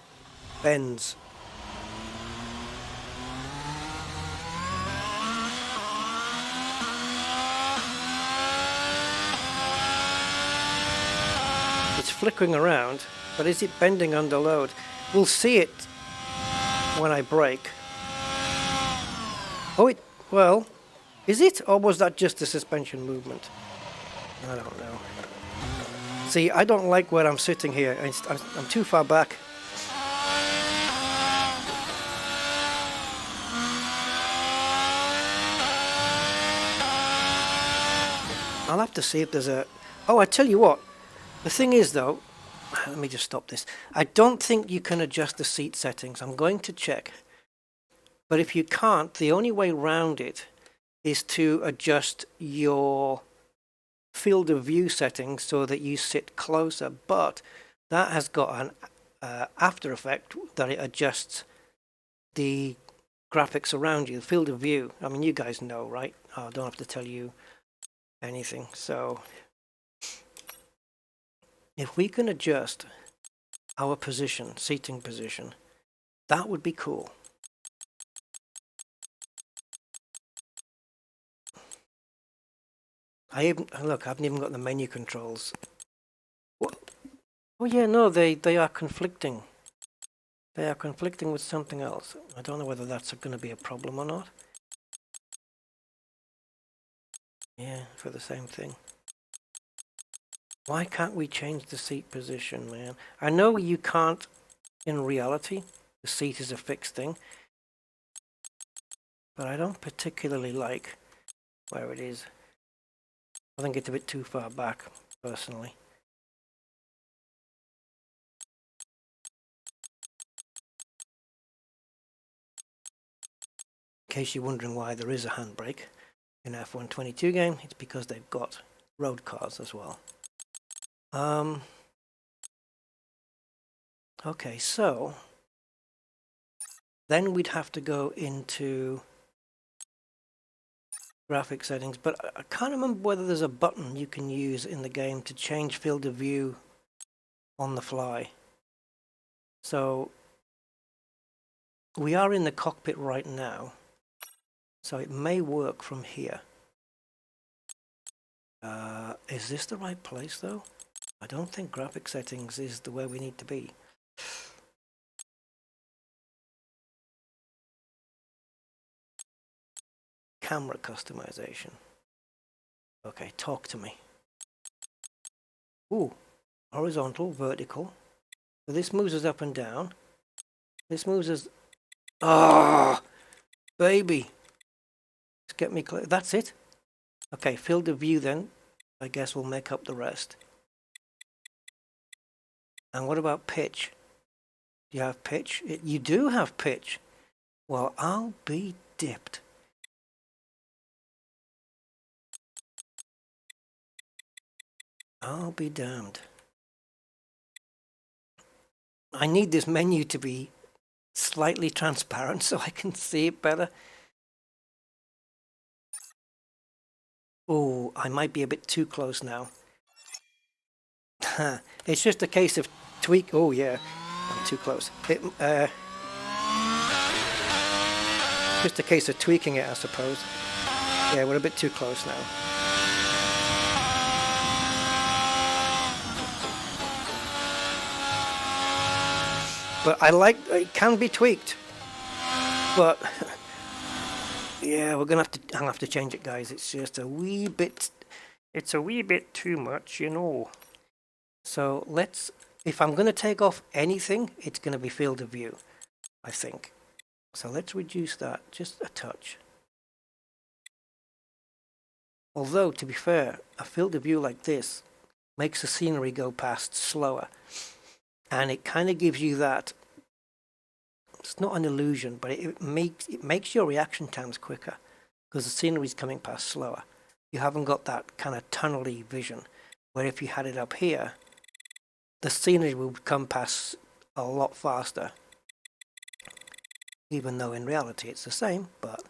bends. It's flickering around, but is it bending under load? We'll see it when I brake. Oh, well, is it? Or was that just a suspension movement? I don't know. See, I don't like where I'm sitting here. I'm too far back. I'll have to see if there's a... Oh, I tell you what. The thing is, though... Let me just stop this. I don't think you can adjust the seat settings. I'm going to check. But if you can't, the only way around it is to adjust your field of view settings so that you sit closer, but that has got an after effect that it adjusts the graphics around you, the field of view. I mean, you guys know, right? I don't have to tell you anything. So if we can adjust our position, seating position, that would be cool. I haven't even got the menu controls. What? Oh yeah, no, they are conflicting. They are conflicting with something else. I don't know whether that's going to be a problem or not. Yeah, for the same thing. Why can't we change the seat position, man? I know you can't in reality. The seat is a fixed thing. But I don't particularly like where it is. I think it's a bit too far back, personally. In case you're wondering why there is a handbrake in an F1-22 game, it's because they've got road cars as well. Okay, so then we'd have to go into graphic settings, but I can't remember whether there's a button you can use in the game to change field of view on the fly. So we are in the cockpit right now, so it may work from here. Is this the right place though? I don't think graphic settings is the way we need to be. Camera customization. Okay, talk to me. Ooh, horizontal, vertical. So this moves us up and down. This moves us... Ah, baby. Just get me clear. That's it. Okay, field of view then. I guess we'll make up the rest. And what about pitch? Do you have pitch? You do have pitch. Well, I'll be dipped. I'll be damned. I need this menu to be slightly transparent so I can see it better. Oh, I might be a bit too close now. It's just a case of tweak. Oh yeah, I'm too close. Just a case of tweaking it, I suppose. Yeah, we're a bit too close now. But I like, it can be tweaked. But yeah, I'll have to change it, guys. It's just a wee bit, it's a wee bit too much, you know. So if I'm going to take off anything, it's going to be field of view, I think. So let's reduce that just a touch. Although, to be fair, a field of view like this makes the scenery go past slower. And it kind of gives you that, it's not an illusion, but it makes your reaction times quicker because the scenery's coming past slower. You haven't got that kind of tunnely vision, where if you had it up here, the scenery would come past a lot faster. Even though in reality it's the same, but...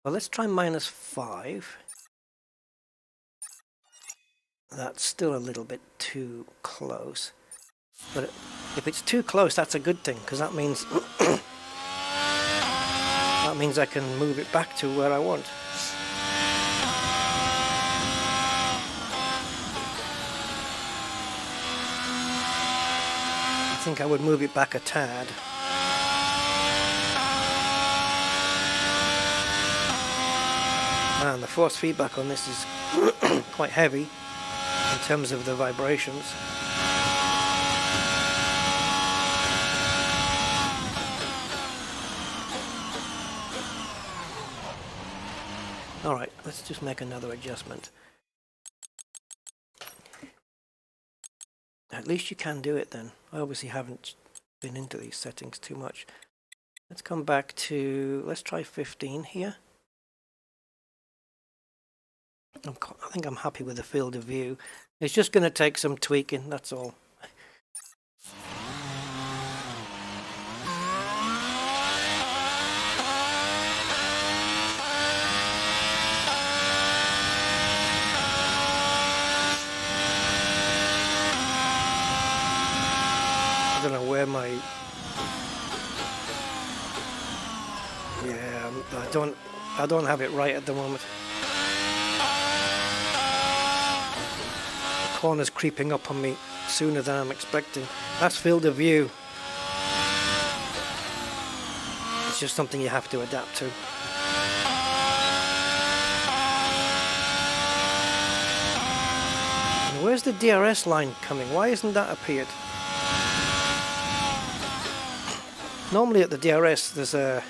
Well, let's try -5. That's still a little bit too close. But if it's too close, that's a good thing, because that means... that means I can move it back to where I want. I think I would move it back a tad. And the force feedback on this is quite heavy in terms of the vibrations. Alright, let's just make another adjustment. At least you can do it then. I obviously haven't been into these settings too much. Let's come back to, let's try 15 here. I think I'm happy with the field of view. It's just going to take some tweaking, that's all. I don't know where my... Yeah, I don't have it right at the moment. Corners creeping up on me sooner than I'm expecting. That's field of view. It's just something you have to adapt to. And where's the DRS line coming? Why isn't that appeared? Normally at the DRS there's a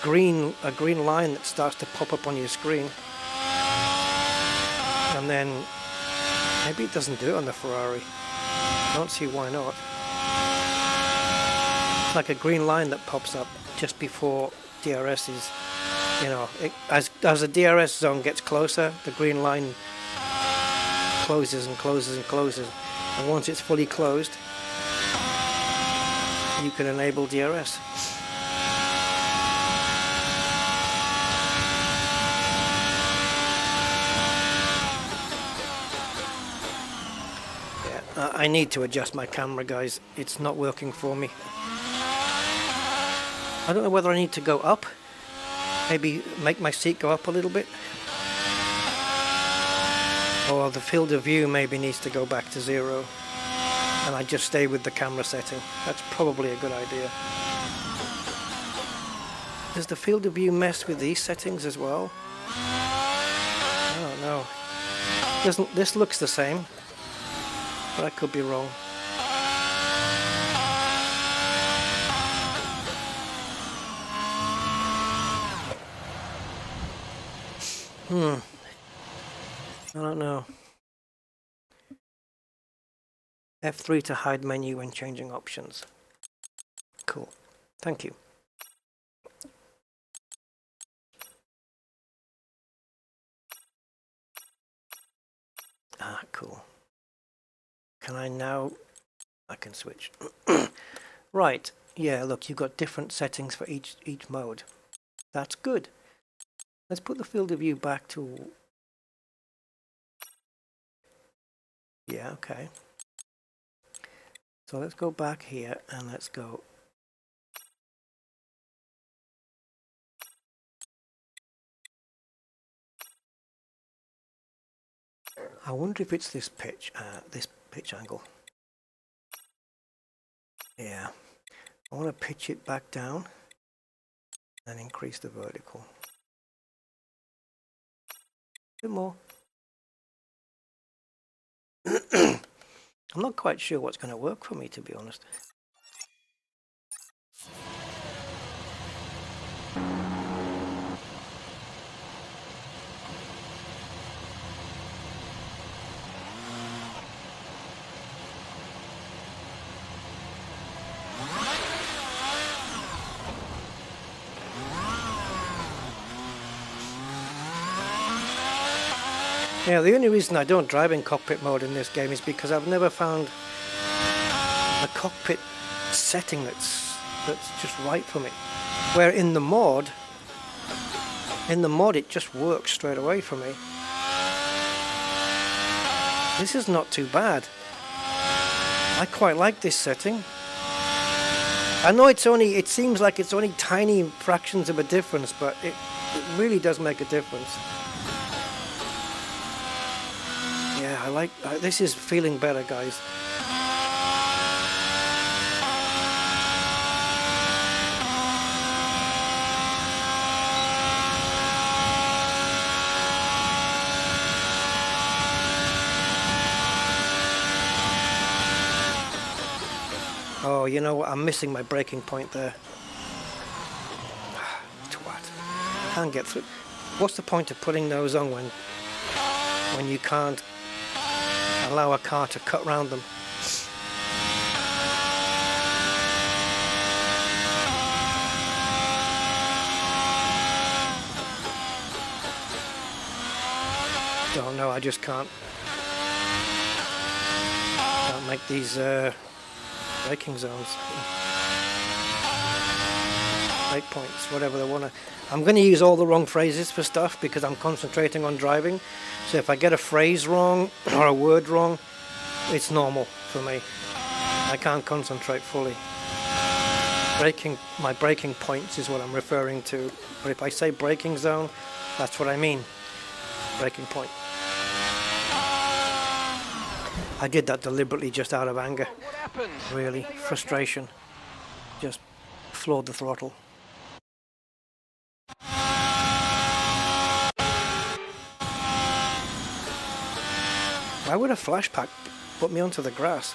green line that starts to pop up on your screen. And then maybe it doesn't do it on the Ferrari. I don't see why not. It's like a green line that pops up just before DRS is, you know, as the DRS zone gets closer, the green line closes and closes and closes. And once it's fully closed, you can enable DRS. I need to adjust my camera, guys. It's not working for me. I don't know whether I need to go up. Maybe make my seat go up a little bit. Or the field of view maybe needs to go back to 0. And I just stay with the camera setting. That's probably a good idea. Does the field of view mess with these settings as well? I don't know. This looks the same. But I could be wrong. I don't know. F3 to hide menu when changing options. Cool. Thank you. Ah, cool. Can I now... I can switch. Right. Yeah, look, you've got different settings for each mode. That's good. Let's put the field of view back to... Yeah, okay. So let's go back here and let's go... I wonder if it's this pitch angle. Yeah. I want to pitch it back down and increase the vertical. A bit more. I'm not quite sure what's going to work for me, to be honest. Yeah, the only reason I don't drive in cockpit mode in this game is because I've never found a cockpit setting that's just right for me. Where in the mod it just works straight away for me. This is not too bad. I quite like this setting. I know it seems like it's only tiny fractions of a difference, but it really does make a difference. Yeah, this is feeling better, guys. Oh, you know what? I'm missing my braking point there. Twat. Can't get through. What's the point of putting those on when you can't allow a car to cut round them? Oh no, I just can't make these braking zones, brake points, whatever they want to. I'm going to use all the wrong phrases for stuff because I'm concentrating on driving. So if I get a phrase wrong or a word wrong, it's normal for me. I can't concentrate fully. My braking points is what I'm referring to. But if I say braking zone, that's what I mean. Braking point. I did that deliberately just out of anger. What happened? Really, frustration. Just floored the throttle. Why would a flash pack put me onto the grass?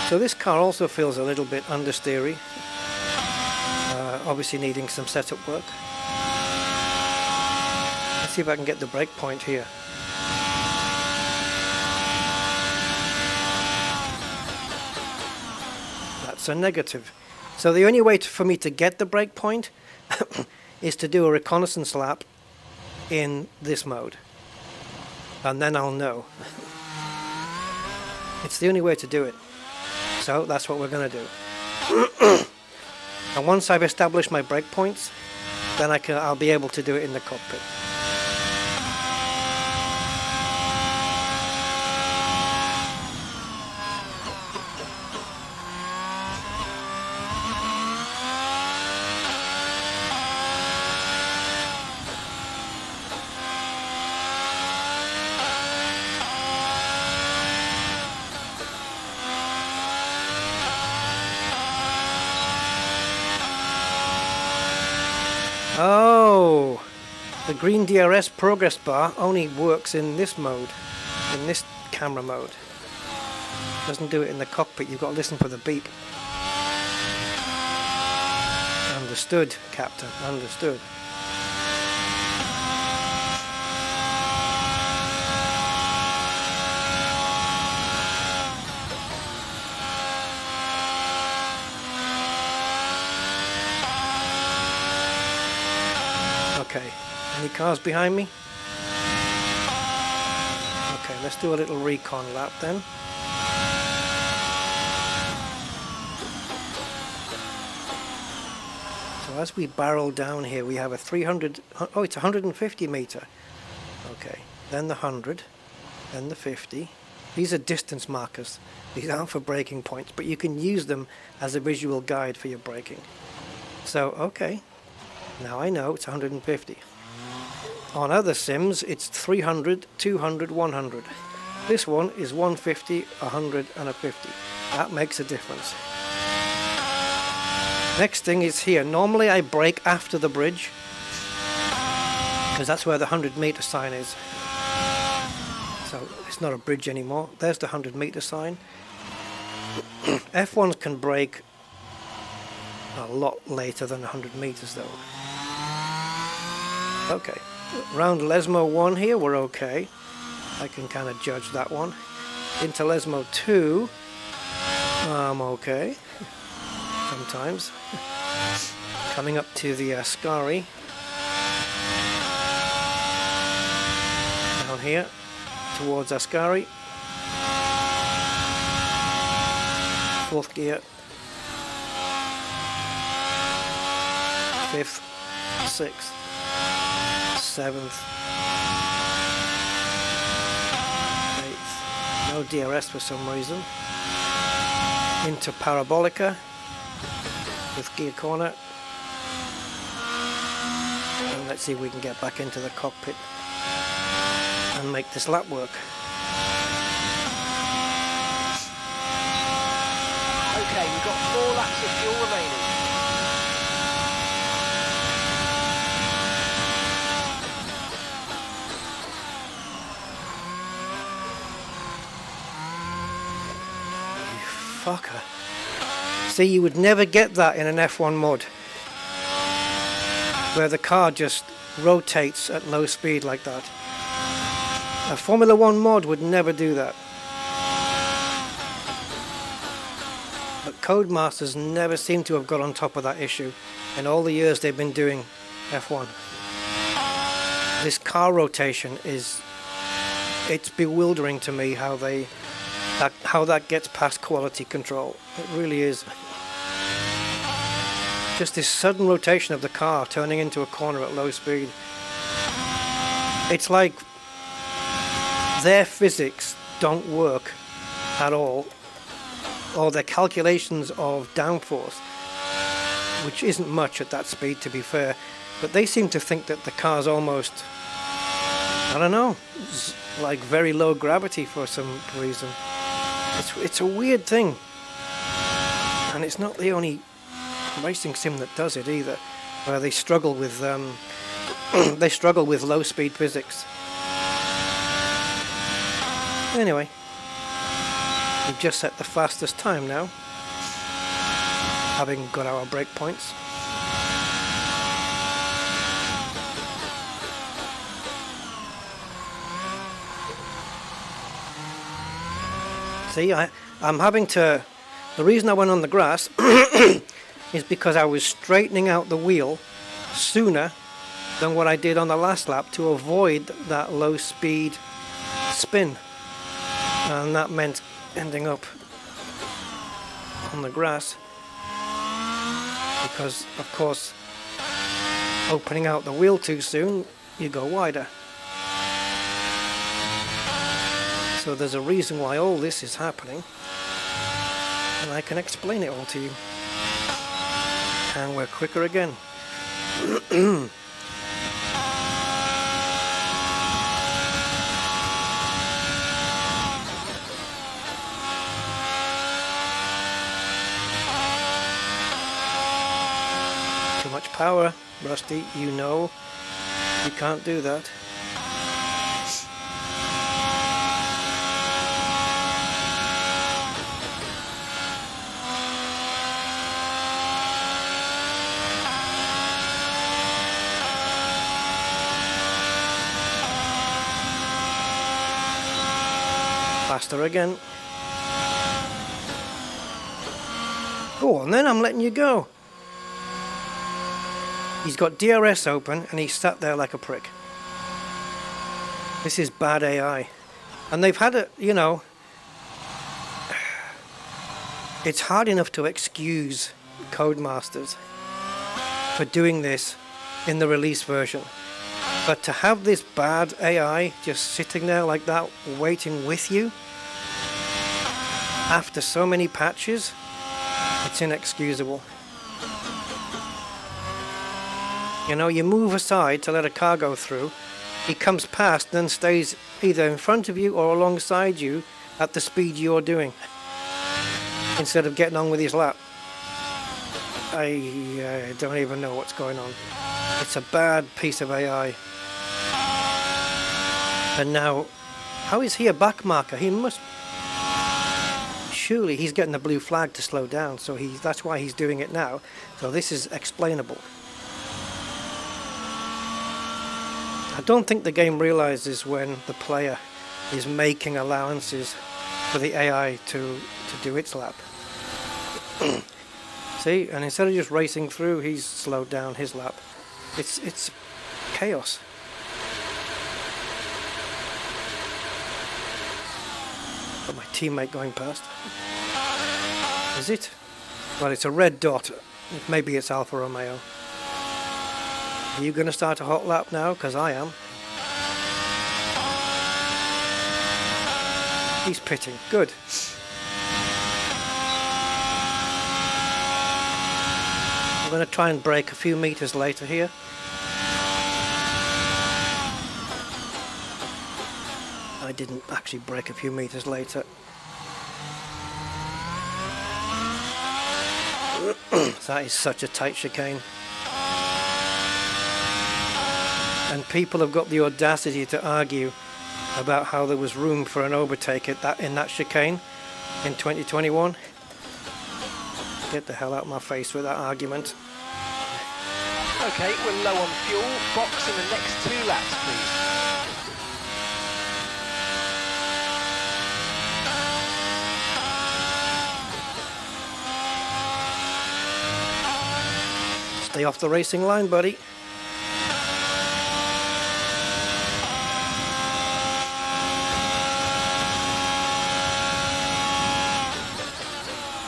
So this car also feels a little bit understeery, obviously needing some setup work. Let's see if I can get the brake point here. That's a negative. So the only way for me to get the brake point is to do a reconnaissance lap in this mode. And then I'll know. It's the only way to do it. So that's what we're going to do. And once I've established my brake points, then I'll be able to do it in the cockpit. Oh, The green DRS progress bar only works in this mode, in this camera mode. Doesn't do it in the cockpit, you've got to listen for the beep. Understood, Captain, understood. Okay, any cars behind me? Okay, let's do a little recon lap then. So as we barrel down here, we have a 300, oh, it's 150 meter. Okay, then the 100, then the 50. These are distance markers. These aren't for braking points, but you can use them as a visual guide for your braking. So, okay, now I know it's 150. On other sims, it's 300, 200, 100. This one is 150, 100, and a 50. That makes a difference. Next thing is here. Normally I brake after the bridge, because that's where the 100 meter sign is. So it's not a bridge anymore. There's the 100 meter sign. F1s can brake a lot later than 100 meters though. Okay, round Lesmo 1 here, we're okay. I can kind of judge that one. Into Lesmo 2, I'm okay. Sometimes. Coming up to the Ascari. Down here, towards Ascari. Fourth gear. Fifth, sixth, seventh, eighth. No DRS for some reason. Into Parabolica with gear corner. And let's see if we can get back into the cockpit and make this lap work. Okay, we've got 4 laps of fuel remaining. Fucker. See, you would never get that in an F1 mod, where the car just rotates at low speed like that. A Formula 1 mod would never do that. But Codemasters never seem to have got on top of that issue in all the years they've been doing F1. This car rotation it's bewildering to me how that gets past quality control. It really is. Just this sudden rotation of the car turning into a corner at low speed. It's like their physics don't work at all, or their calculations of downforce, which isn't much at that speed to be fair, but they seem to think that the car's almost, I don't know, like very low gravity for some reason. It's a weird thing, and it's not the only racing sim that does it either, where they struggle with low speed physics. Anyway, we've just set the fastest time now, having got our brake points. See, I'm having to, the reason I went on the grass is because I was straightening out the wheel sooner than what I did on the last lap to avoid that low speed spin, and that meant ending up on the grass because of course opening out the wheel too soon you go wider. So there's a reason why all this is happening, and I can explain it all to you. And we're quicker again. Too much power, Rusty, you know. You can't do that. Faster again. Oh, and then I'm letting you go. He's got DRS open and he's sat there like a prick. This is bad AI. And they've had it, you know, it's hard enough to excuse Codemasters for doing this in the release version. But to have this bad AI just sitting there like that, waiting with you, after so many patches, it's inexcusable. You know, you move aside to let a car go through, he comes past, then stays either in front of you or alongside you at the speed you're doing, instead of getting on with his lap. I don't even know what's going on. It's a bad piece of AI. And now, how is he a back marker? He must... Surely he's getting the blue flag to slow down, so that's why he's doing it now. So this is explainable. I don't think the game realizes when the player is making allowances for the AI to do its lap. See, and instead of just racing through, he's slowed down his lap. It's chaos. Got my teammate going past. Is it? Well, it's a red dot. Maybe it's Alfa Romeo. Are you going to start a hot lap now? Because I am. He's pitting. Good. I'm going to try and brake a few meters later here. I didn't actually brake a few meters later. That is such a tight chicane. And people have got the audacity to argue about how there was room for an overtake in that chicane in 2021. Get the hell out of my face with that argument. Okay, we're low on fuel. Box in the next 2 laps, please. Stay off the racing line, buddy.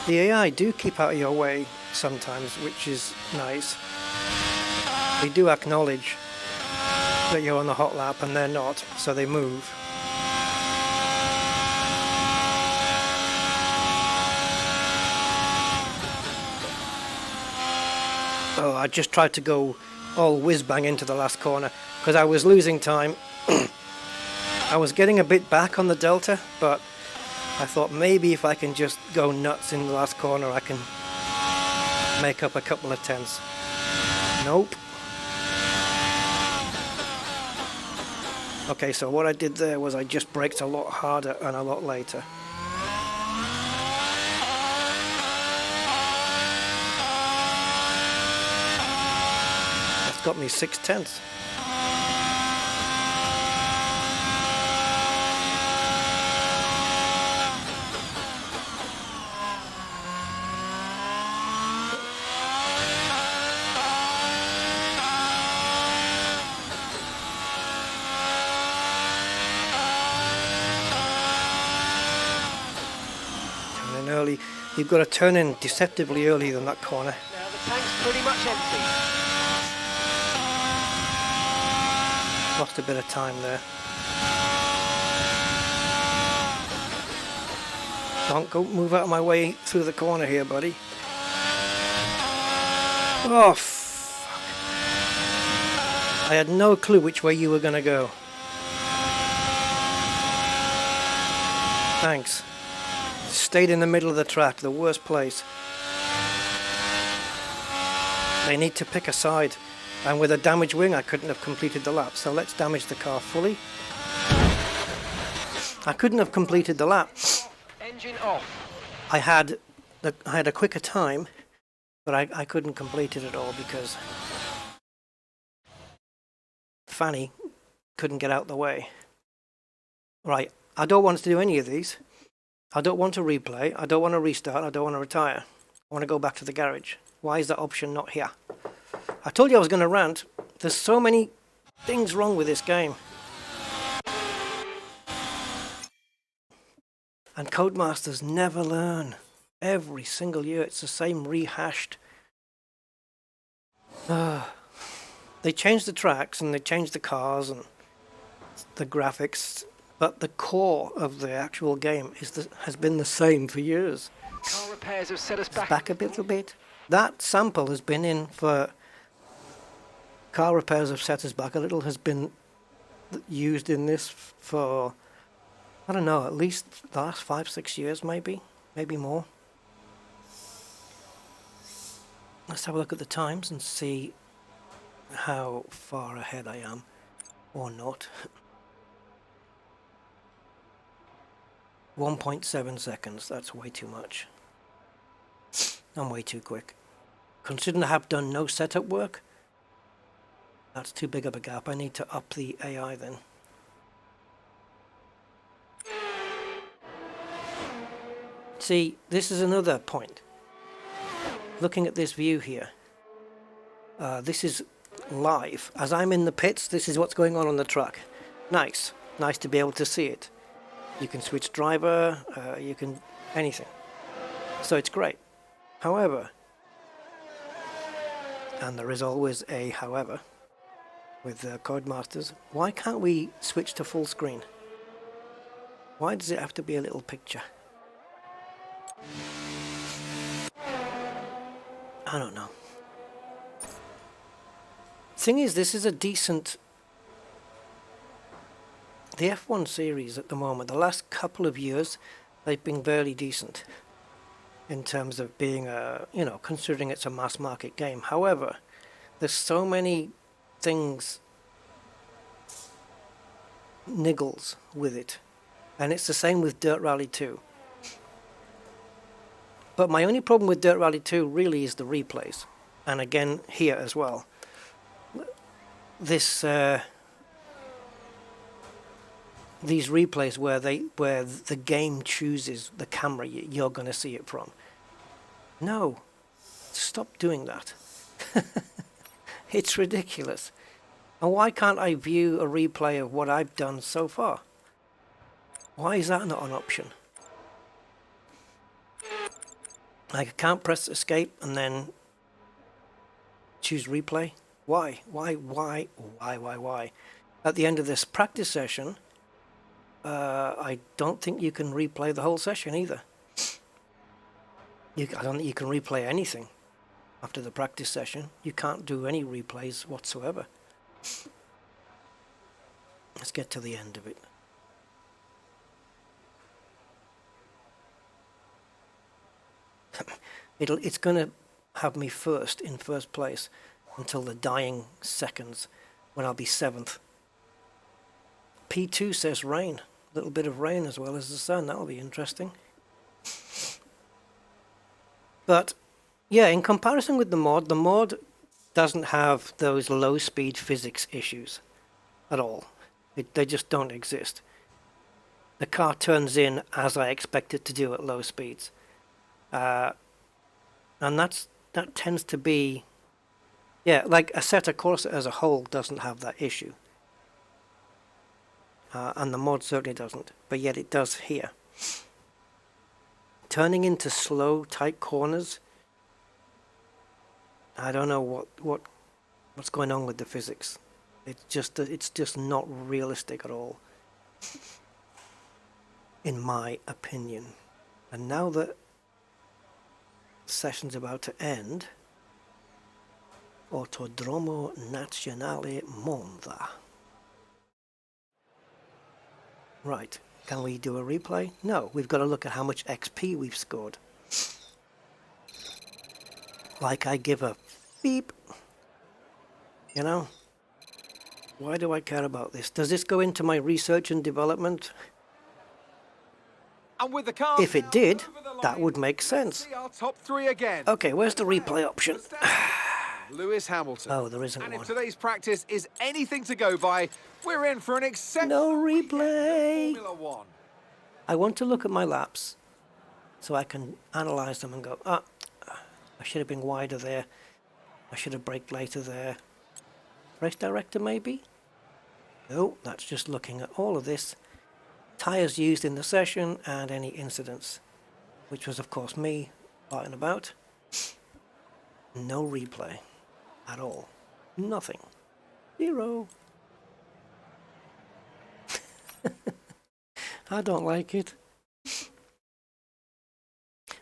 The AI do keep out of your way sometimes, which is nice. They do acknowledge that you're on the hot lap and they're not, so they move. Oh, I just tried to go all whiz-bang into the last corner because I was losing time. I was getting a bit back on the Delta, but I thought maybe if I can just go nuts in the last corner I can make up a couple of tenths. Nope. Okay, so what I did there was I just braked a lot harder and a lot later. That's got me 6 tenths. Early. You've got to turn in deceptively early than that corner. Now the tank's pretty much empty. Lost a bit of time there. Don't go move out of my way through the corner here, buddy. Oh, fuck. I had no clue which way you were going to go. Thanks. Stayed in the middle of the track, the worst place. They need to pick a side. And with a damaged wing, I couldn't have completed the lap. So let's damage the car fully. I couldn't have completed the lap. Engine off. I had a quicker time, but I couldn't complete it at all because Fanny couldn't get out the way. Right, I don't want to do any of these. I don't want to replay. I don't want to restart. I don't want to retire. I want to go back to the garage. Why is that option not here? I told you I was going to rant. There's so many things wrong with this game. And Codemasters never learn. Every single year it's the same rehashed. They change the tracks and they change the cars and the graphics, but the core of the actual game has been the same for years. Car repairs have set us Back a little bit. That sample has been in for car repairs have set us back a little, has been used in this for, I don't know, at least the last 5-6 years maybe more. Let's have a look at the times and see how far ahead I am or not. 1.7 seconds, that's way too much. I'm way too quick. Considering I have done no setup work, that's too big of a gap. I need to up the AI then. See, this is another point. Looking at this view here, this is live. As I'm in the pits, this is what's going on the track. Nice to be able to see it. You can switch driver, you can anything. So it's great. However, and there is always a however with Codemasters, why can't we switch to full screen? Why does it have to be a little picture? I don't know. Thing is, this is a decent... The F1 series at the moment, the last couple of years, they've been very decent in terms of being a, you know, considering it's a mass market game. However, there's so many things, niggles with it. And it's the same with Dirt Rally 2. But my only problem with Dirt Rally 2 really is the replays. And again, here as well. This... these replays where the game chooses the camera you're going to see it from. No, stop doing that. It's ridiculous. And why can't I view a replay of what I've done so far? Why is that not an option? Like, I can't press escape and then choose replay? Why? At the end of this practice session, I don't think you can replay the whole session either. I don't think you can replay anything after the practice session. You can't do any replays whatsoever. Let's get to the end of it. It's going to have me in first place until the dying seconds when I'll be 7th. P2 says rain. A little bit of rain as well as the sun. That'll be interesting. But yeah, in comparison with the mod doesn't have those low speed physics issues at all. They just don't exist. The car turns in as I expect it to do at low speeds. And that tends to be, yeah, like Assetto Corsa as a whole doesn't have that issue. And the mod certainly doesn't, but yet it does here. Turning into slow, tight corners, I don't know what's going on with the physics. It's just not realistic at all, in my opinion. And now that the session's about to end, Autodromo Nazionale Monza. Right, can we do a replay? No, we've got to look at how much XP we've scored. Like I give a beep. You know? Why do I care about this? Does this go into my research and development? And with the cars If it now did, over the that line, would make let's sense. see our top three again. Okay, where's the replay option? Lewis Hamilton. Oh, there isn't And one. if today's practice is anything to go by, we're in for an exceptional No replay. weekend of Formula One. I want to look at my laps so I can analyze them and go, I should have been wider there. I should have braked later there. Race director maybe? No, that's just looking at all of this. Tyres used in the session and any incidents, which was of course me farting about. No replay at all. Nothing. Zero. I don't like it.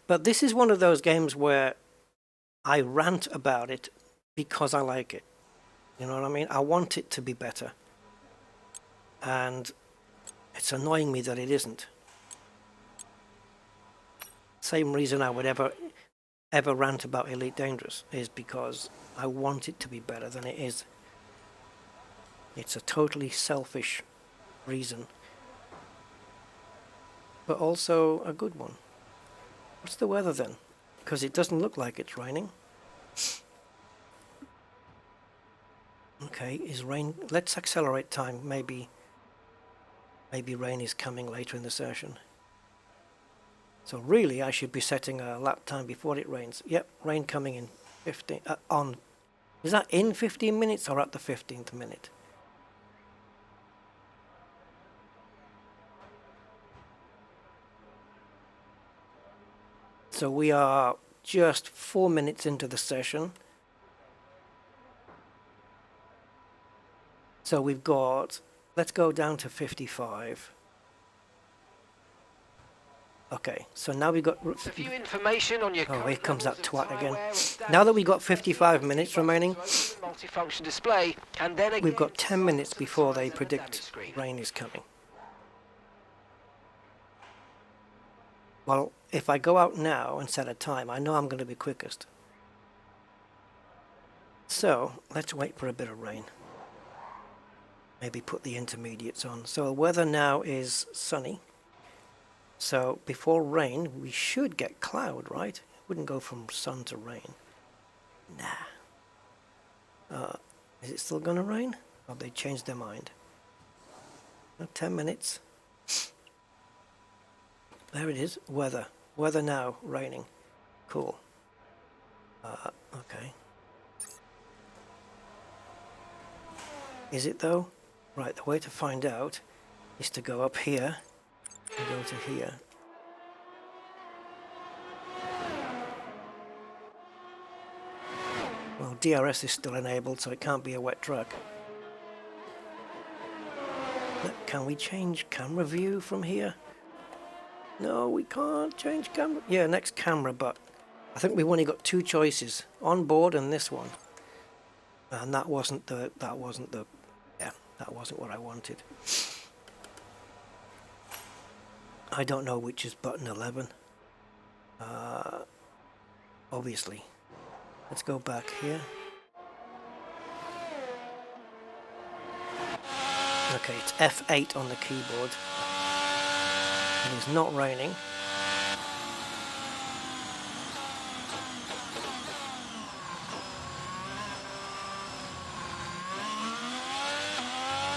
But this is one of those games where I rant about it because I like it. You know what I mean? I want it to be better. And it's annoying me that it isn't. Same reason I would ever rant about Elite Dangerous is because I want it to be better than it is. It's a totally selfish reason. But also a good one. What's the weather then? Because it doesn't look like it's raining. Okay, is rain... Let's accelerate time. Maybe rain is coming later in the session. So really I should be setting a lap time before it rains. Yep, rain coming in 15... Is that in 15 minutes or at the 15th minute? So we are just 4 minutes into the session. So we've got, let's go down to 55. Okay, so now we've got... A few information on your Oh, here comes that twat again. Now Now that we've got 55 minutes remaining, multifunction display, and then again, we've got 10 minutes before they predict rain is coming. Well, if I go out now and set a time, I know I'm going to be quickest. So, let's wait for a bit of rain. Maybe put the intermediates on. So the weather now is sunny. So before rain, we should get cloud, right? It wouldn't go from sun to rain. Nah. Is it still going to rain? Or have they changed their mind? 10 minutes. There it is. Weather. Weather now. Raining. Cool. Okay. Is it though? Right, the way to find out is to go up here and go to here. Well, DRS is still enabled, so it can't be a wet track. Can we change camera view from here? No, we can't change camera. Yeah, next camera, but I think we've only got two choices: on board and this one. And that wasn't what I wanted. I don't know which is button 11. Obviously. Let's go back here. Okay, it's F8 on the keyboard. It is not raining.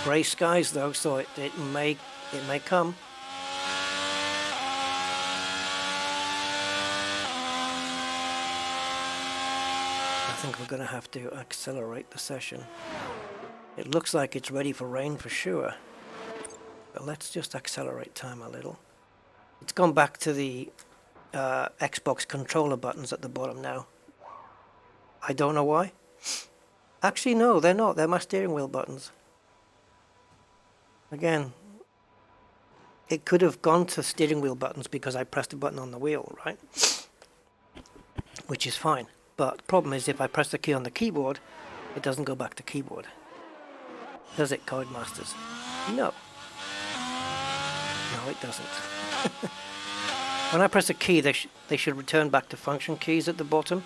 Grey skies though, so it may come. I think we're going to have to accelerate the session. It looks like it's ready for rain for sure. But let's just accelerate time a little. It's gone back to the Xbox controller buttons at the bottom now. I don't know why. Actually, no, they're not. They're my steering wheel buttons. Again, it could have gone to steering wheel buttons because I pressed a button on the wheel, right? Which is fine. But the problem is if I press the key on the keyboard, it doesn't go back to keyboard. Does it, Codemasters? No. No, it doesn't. When I press a key, they should return back to function keys at the bottom.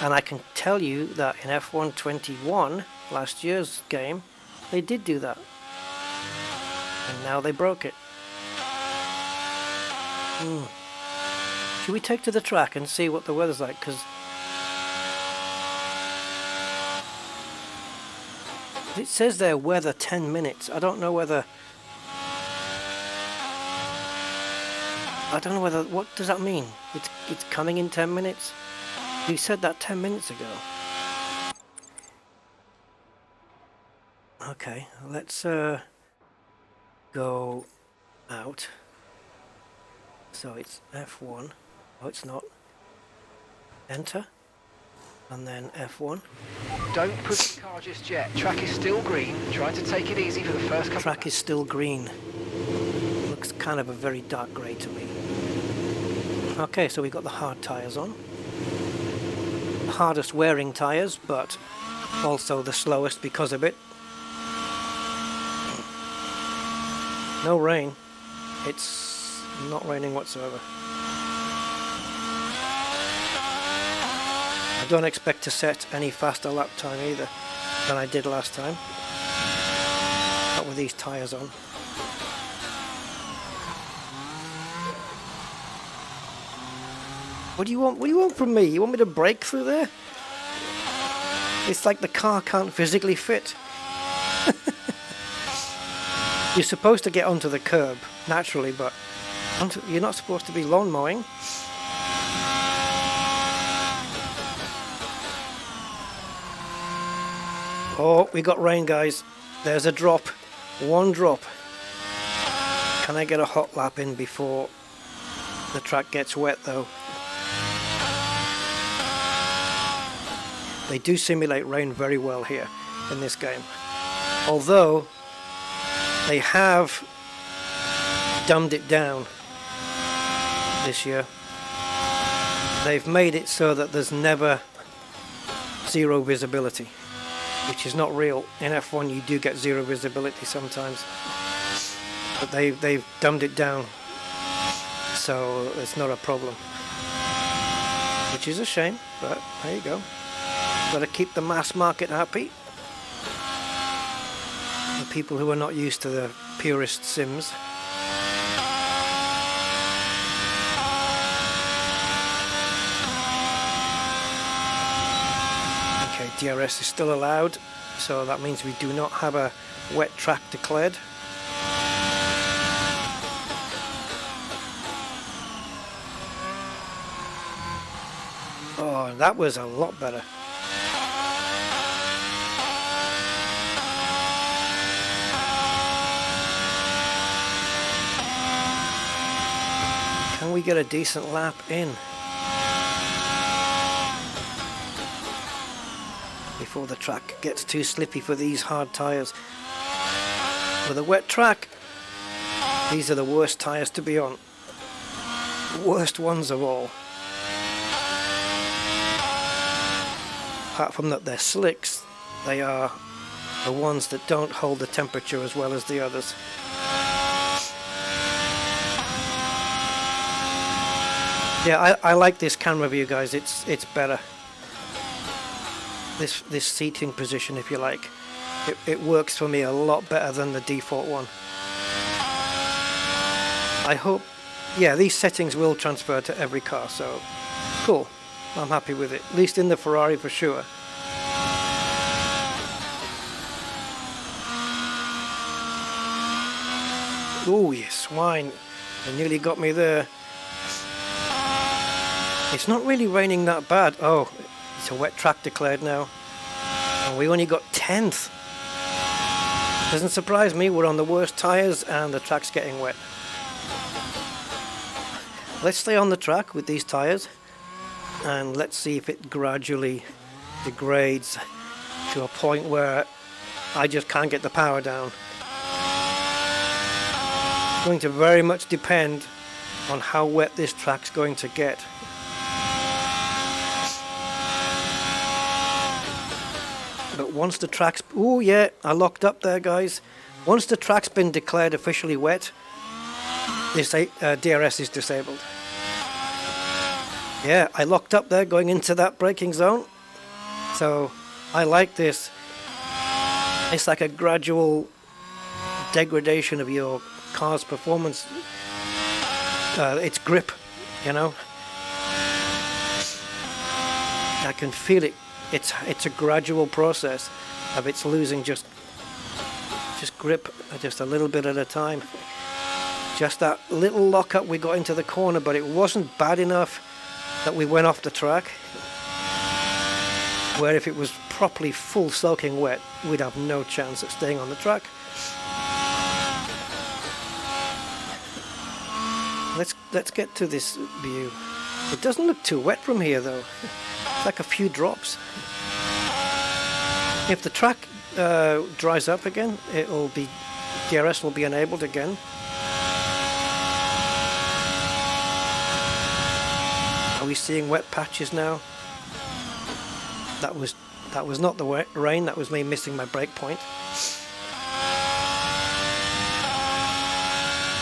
And I can tell you that in F1-21, last year's game, they did do that. And now they broke it. Should we take to the track and see what the weather's like? Because it says there weather 10 minutes. I don't know whether... what does that mean? It's coming in 10 minutes? You said that 10 minutes ago. Okay, let's go out. So it's F1. Oh, it's not. Enter. And then F1. Don't push the car just yet. Track is still green. Try to take it easy for the first couple. Track is still green. Looks kind of a very dark grey to me. Okay, so we got the hard tyres on. The hardest wearing tyres, but also the slowest because of it. No rain. It's not raining whatsoever. I don't expect to set any faster lap time either than I did last time. Not with these tyres on. What do you want? What do you want from me? You want me to brake through there? It's like the car can't physically fit. You're supposed to get onto the curb naturally, but you're not supposed to be lawn mowing. Oh, we got rain, guys. There's a drop. One drop. Can I get a hot lap in before the track gets wet, though? They do simulate rain very well here in this game. Although they have dumbed it down this year. They've made it so that there's never zero visibility, which is not real. In F1 you do get zero visibility sometimes, but they've dumbed it down so it's not a problem, which is a shame, but there you go. Got to keep the mass market happy. The people who are not used to the purist sims. Okay, DRS is still allowed, so that means we do not have a wet track declared. Oh, that was a lot better. Can we get a decent lap in before the track gets too slippy for these hard tyres? With a wet track, these are the worst tyres to be on. Worst ones of all. Apart from that they're slicks, they are the ones that don't hold the temperature as well as the others. Yeah, I like this camera view, guys. It's better. This seating position, if you like, it works for me a lot better than the default one. I hope, yeah, these settings will transfer to every car, so cool. I'm happy with it, at least in the Ferrari for sure. Oh, you swine! You nearly got me there. It's not really raining that bad. Oh, it's a wet track declared now. And we only got 10th. Doesn't surprise me, we're on the worst tyres and the track's getting wet. Let's stay on the track with these tyres and let's see if it gradually degrades to a point where I just can't get the power down. It's going to very much depend on how wet this track's going to get. But once the track's... Oh yeah, I locked up there, guys. Once the track's been declared officially wet, this DRS is disabled. Yeah, I locked up there going into that braking zone. So I like this. It's like a gradual degradation of your car's performance, its grip, you know. I can feel it. It's a gradual process of its losing just grip, just a little bit at a time. Just that little lockup we got into the corner, but it wasn't bad enough that we went off the track. Where if it was properly full soaking wet, we'd have no chance of staying on the track. Let's get to this view. It doesn't look too wet from here though. It's like a few drops. If the track dries up again, DRS will be enabled again. Are we seeing wet patches now? That was not the wet rain, that was me missing my brake point.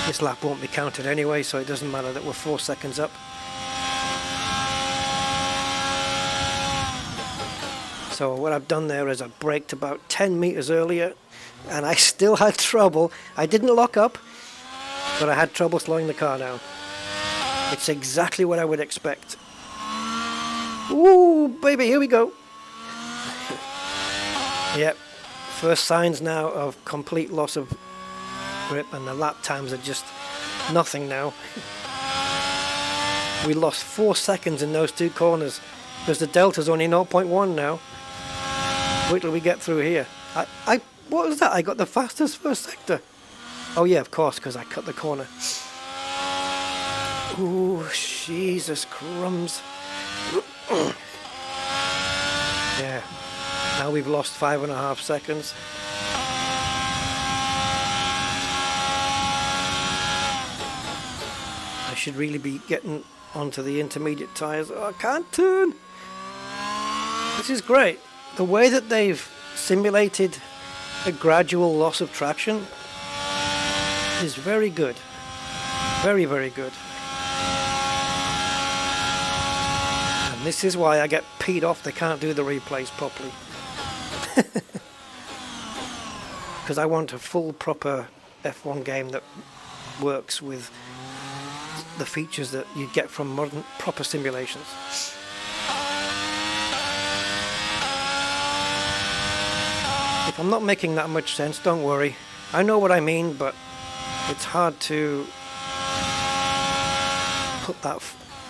This lap won't be counted anyway, so it doesn't matter that we're 4 seconds up. So what I've done there is I braked about 10 meters earlier, and I still had trouble. I didn't lock up, but I had trouble slowing the car down. It's exactly what I would expect. Ooh, baby, here we go. Yep, first signs now of complete loss of grip, and the lap times are just nothing now. We lost 4 seconds in those two corners because the delta's only 0.1 now. Wait till we get through here. What was that? I got the fastest first sector. Oh yeah, of course, because I cut the corner. Ooh, Jesus crumbs. Yeah, now we've lost 5.5 seconds. I should really be getting onto the intermediate tyres. Oh, I can't turn. This is great. The way that they've simulated a gradual loss of traction is very good. Very, very good. And this is why I get peed off they can't do the replays properly. Because I want a full, proper F1 game that works with the features that you get from modern, proper simulations. If I'm not making that much sense, don't worry. I know what I mean, but it's hard to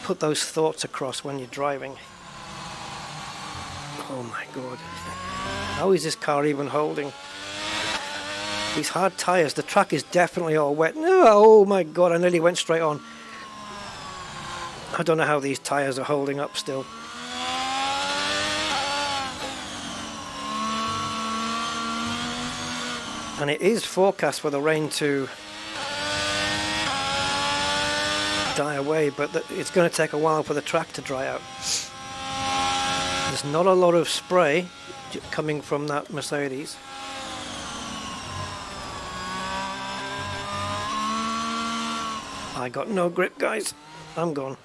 put those thoughts across when you're driving. Oh my god. How is this car even holding? These hard tyres, the track is definitely all wet. Oh my god, I nearly went straight on. I don't know how these tyres are holding up still. And it is forecast for the rain to die away, but it's going to take a while for the track to dry out. There's not a lot of spray coming from that Mercedes. I got no grip, guys. I'm gone.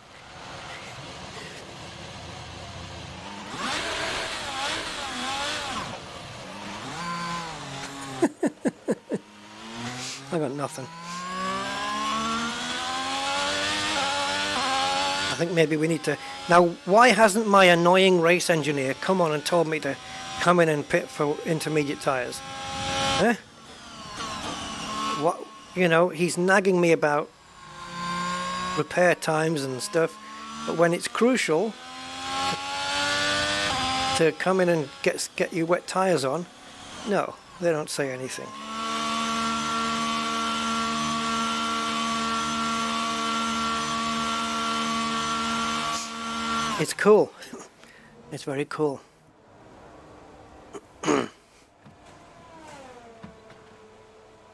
I got nothing. I think maybe we need to... Now, why hasn't my annoying race engineer come on and told me to come in and pit for intermediate tyres? Huh? What? You know, he's nagging me about repair times and stuff, but when it's crucial to come in and get you wet tyres on, no, they don't say anything. It's cool. It's very cool. And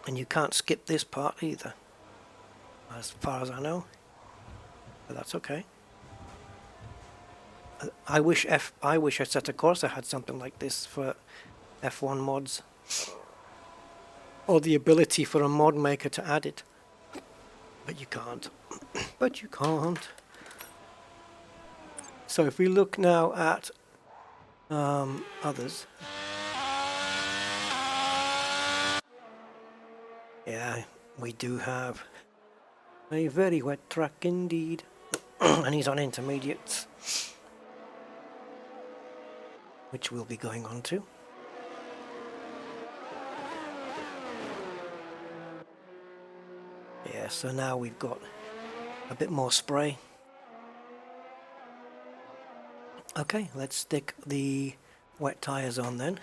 you can't skip this part either, as far as I know. But that's okay. I wish Assetto Corsa had something like this for F1 mods, or the ability for a mod maker to add it. But you can't. But you can't. So if we look now at others, Yeah, we do have a very wet track indeed. And he's on intermediates, which we'll be going on to. Yeah, so now we've got a bit more spray. Okay, let's stick the wet tyres on then.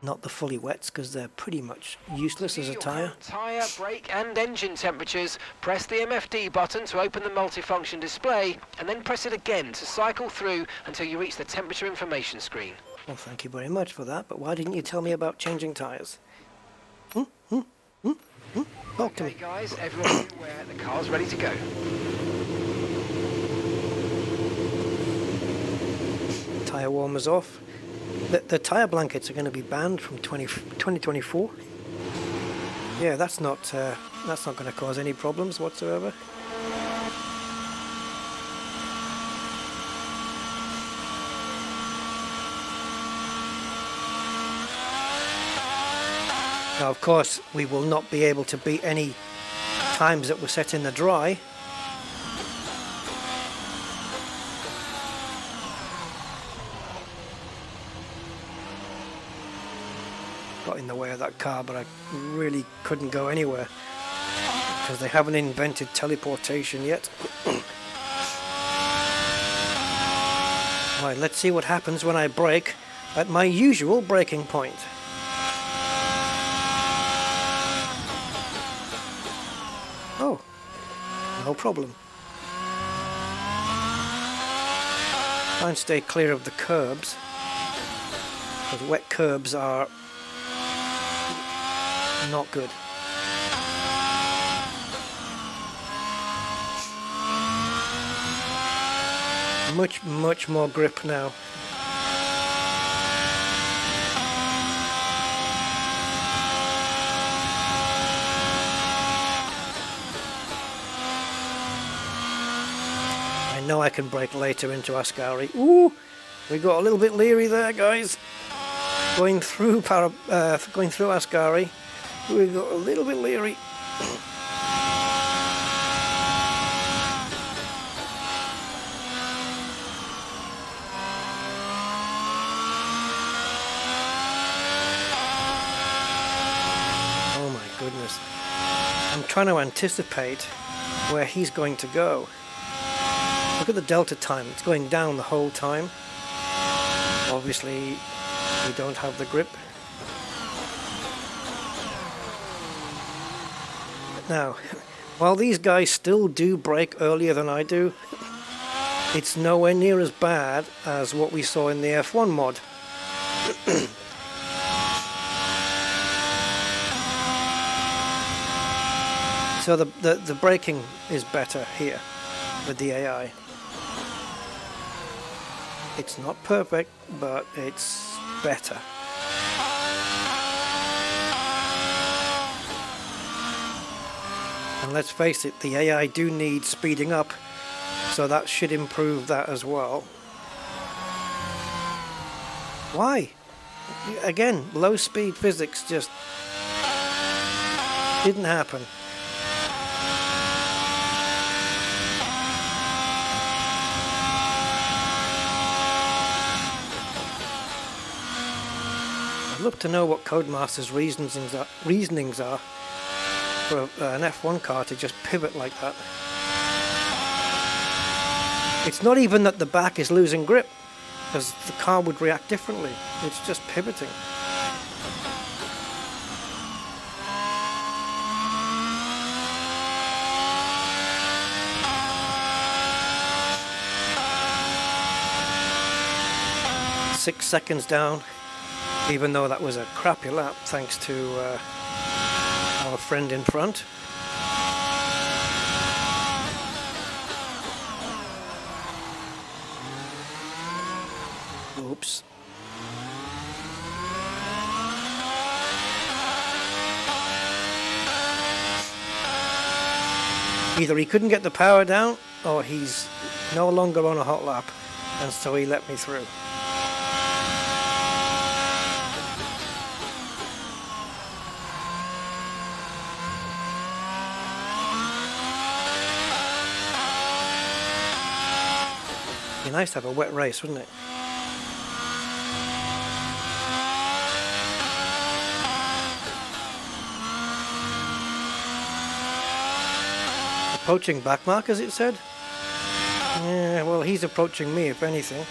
Not the fully wets, because they're pretty much useless as a tyre. Tyre, brake and engine temperatures. Press the MFD button to open the multifunction display, and then press it again to cycle through until you reach the temperature information screen. Well, thank you very much for that, but why didn't you tell me about changing tyres? Talk to me. Okay guys, everyone aware the car's ready to go. Tyre warmers off. The tyre blankets are going to be banned from 2024. Yeah, that's not going to cause any problems whatsoever. Now, of course, we will not be able to beat any times that were set in the dry. Got in the way of that car, but I really couldn't go anywhere because they haven't invented teleportation yet. Right, let's see what happens when I brake at my usual braking point. Oh, no problem. Try and stay clear of the curbs, because wet curbs are not good. Much more grip now. I know I can brake later into Ascari. Ooh, we got a little bit leery there, guys. Going through Ascari. We got a little bit leery. Oh my goodness. I'm trying to anticipate where he's going to go. Look at the delta time. It's going down the whole time. Obviously, we don't have the grip. Now, while these guys still do brake earlier than I do, it's nowhere near as bad as what we saw in the F1 mod. So the braking is better here with the AI. It's not perfect, but it's better. And let's face it, the AI do need speeding up, so that should improve that as well. Why? Again, low speed physics just didn't happen. I'd love to know what Codemaster's reasonings are for an F1 car to just pivot like that. It's not even that the back is losing grip, because the car would react differently. It's just pivoting. Six seconds down, even though that was a crappy lap, thanks to our friend in front. Oops. Either he couldn't get the power down, or he's no longer on a hot lap. and so he let me through. Be nice to have a wet race, wouldn't it? Approaching backmark, as it said? Yeah, well, he's approaching me, if anything.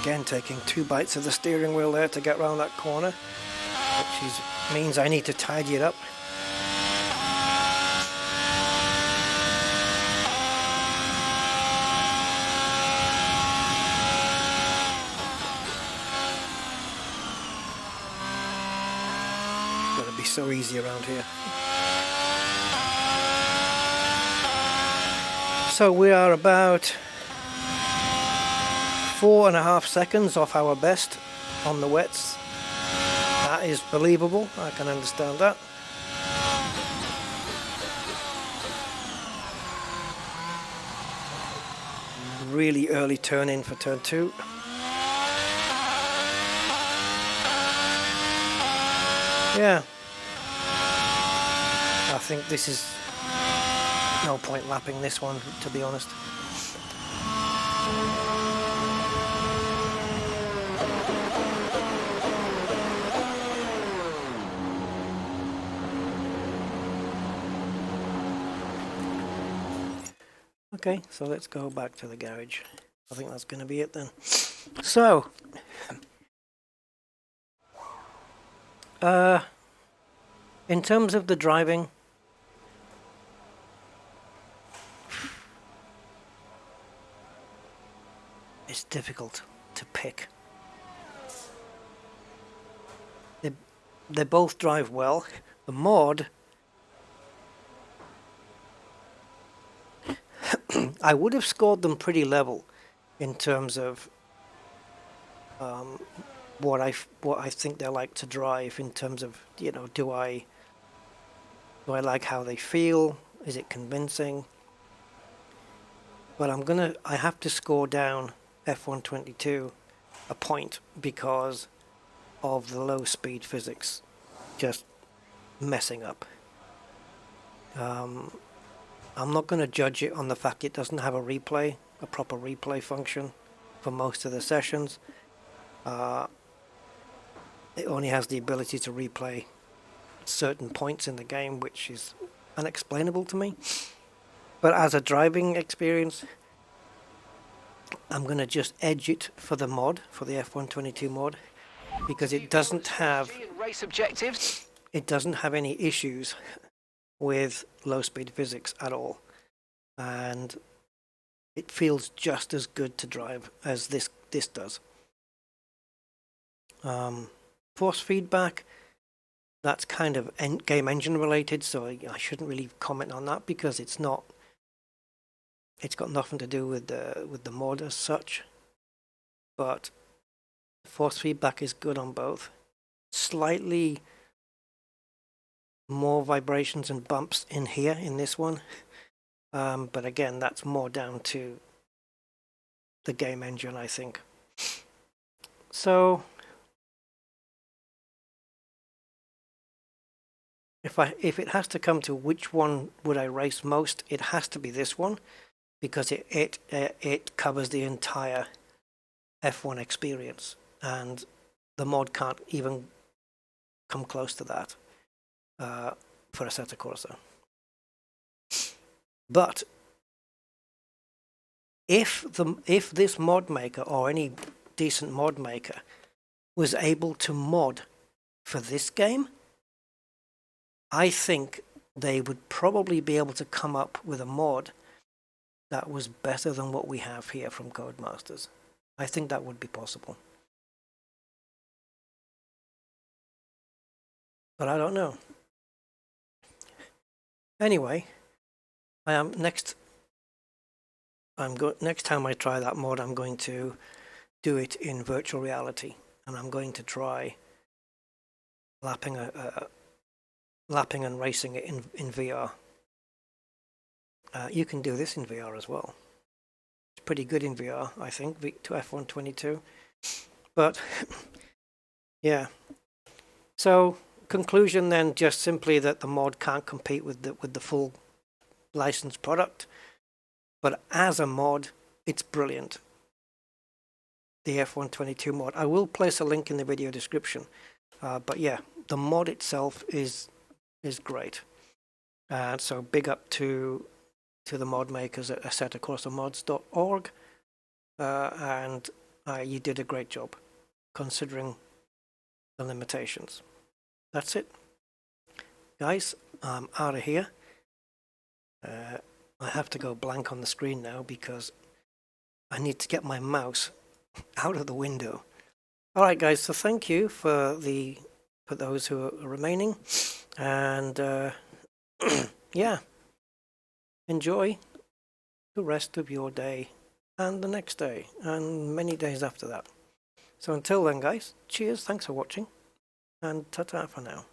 Again, taking 2 bites of the steering wheel there to get round that corner, which means I need to tidy it up. Gotta be so easy around here. So we are about 4.5 seconds off our best on the wets. That is believable, I can understand that. Really early turn in for turn 2. Yeah, I think this is no point lapping this one, to be honest. Okay, so let's go back to the garage. I think that's going to be it then. So, in terms of the driving, it's difficult to pick. They both drive well. The mod, I would have scored them pretty level in terms of what I think they're like to drive, in terms of, you know, do I like how they feel? Is it convincing? But I have to score down F1-22 a point because of the low speed physics just messing up. I'm not going to judge it on the fact it doesn't have a proper replay function for most of the sessions. It only has the ability to replay certain points in the game, which is unexplainable to me. But as a driving experience, I'm going to just edge it for the mod, for the F1-22 mod, because it doesn't have race objectives. It doesn't have any issues with low speed physics at all, and it feels just as good to drive as this does. Force feedback, that's kind of game engine related, so I shouldn't really comment on that because it's got nothing to do with the mod as such. But force feedback is good on both. Slightly more vibrations and bumps in here in this one, but again, that's more down to the game engine, I think. So if it has to come to which one would I race most, it has to be this one, because it covers the entire F1 experience, and the mod can't even come close to that for Assetto Corsa. But if this mod maker, or any decent mod maker, was able to mod for this game, I think they would probably be able to come up with a mod that was better than what we have here from Codemasters. I think that would be possible. But I don't know. Anyway, next time I try that mod, I'm going to do it in virtual reality, and I'm going to try lapping lapping and racing it in VR. You can do this in VR as well. It's pretty good in VR, I think, to F1-22. But yeah. So conclusion then, just simply that the mod can't compete with the full licensed product. But as a mod, it's brilliant. The F1-22 mod. I will place a link in the video description. But yeah, the mod itself is great. So big up to the mod makers at AssettoCorsaMods.org. And you did a great job, considering the limitations. That's it. Guys, I'm out of here. I have to go blank on the screen now because I need to get my mouse out of the window. Alright guys, so thank you for those who are remaining, and yeah, enjoy the rest of your day and the next day and many days after that. So until then guys, cheers, thanks for watching, and ta-ta for now.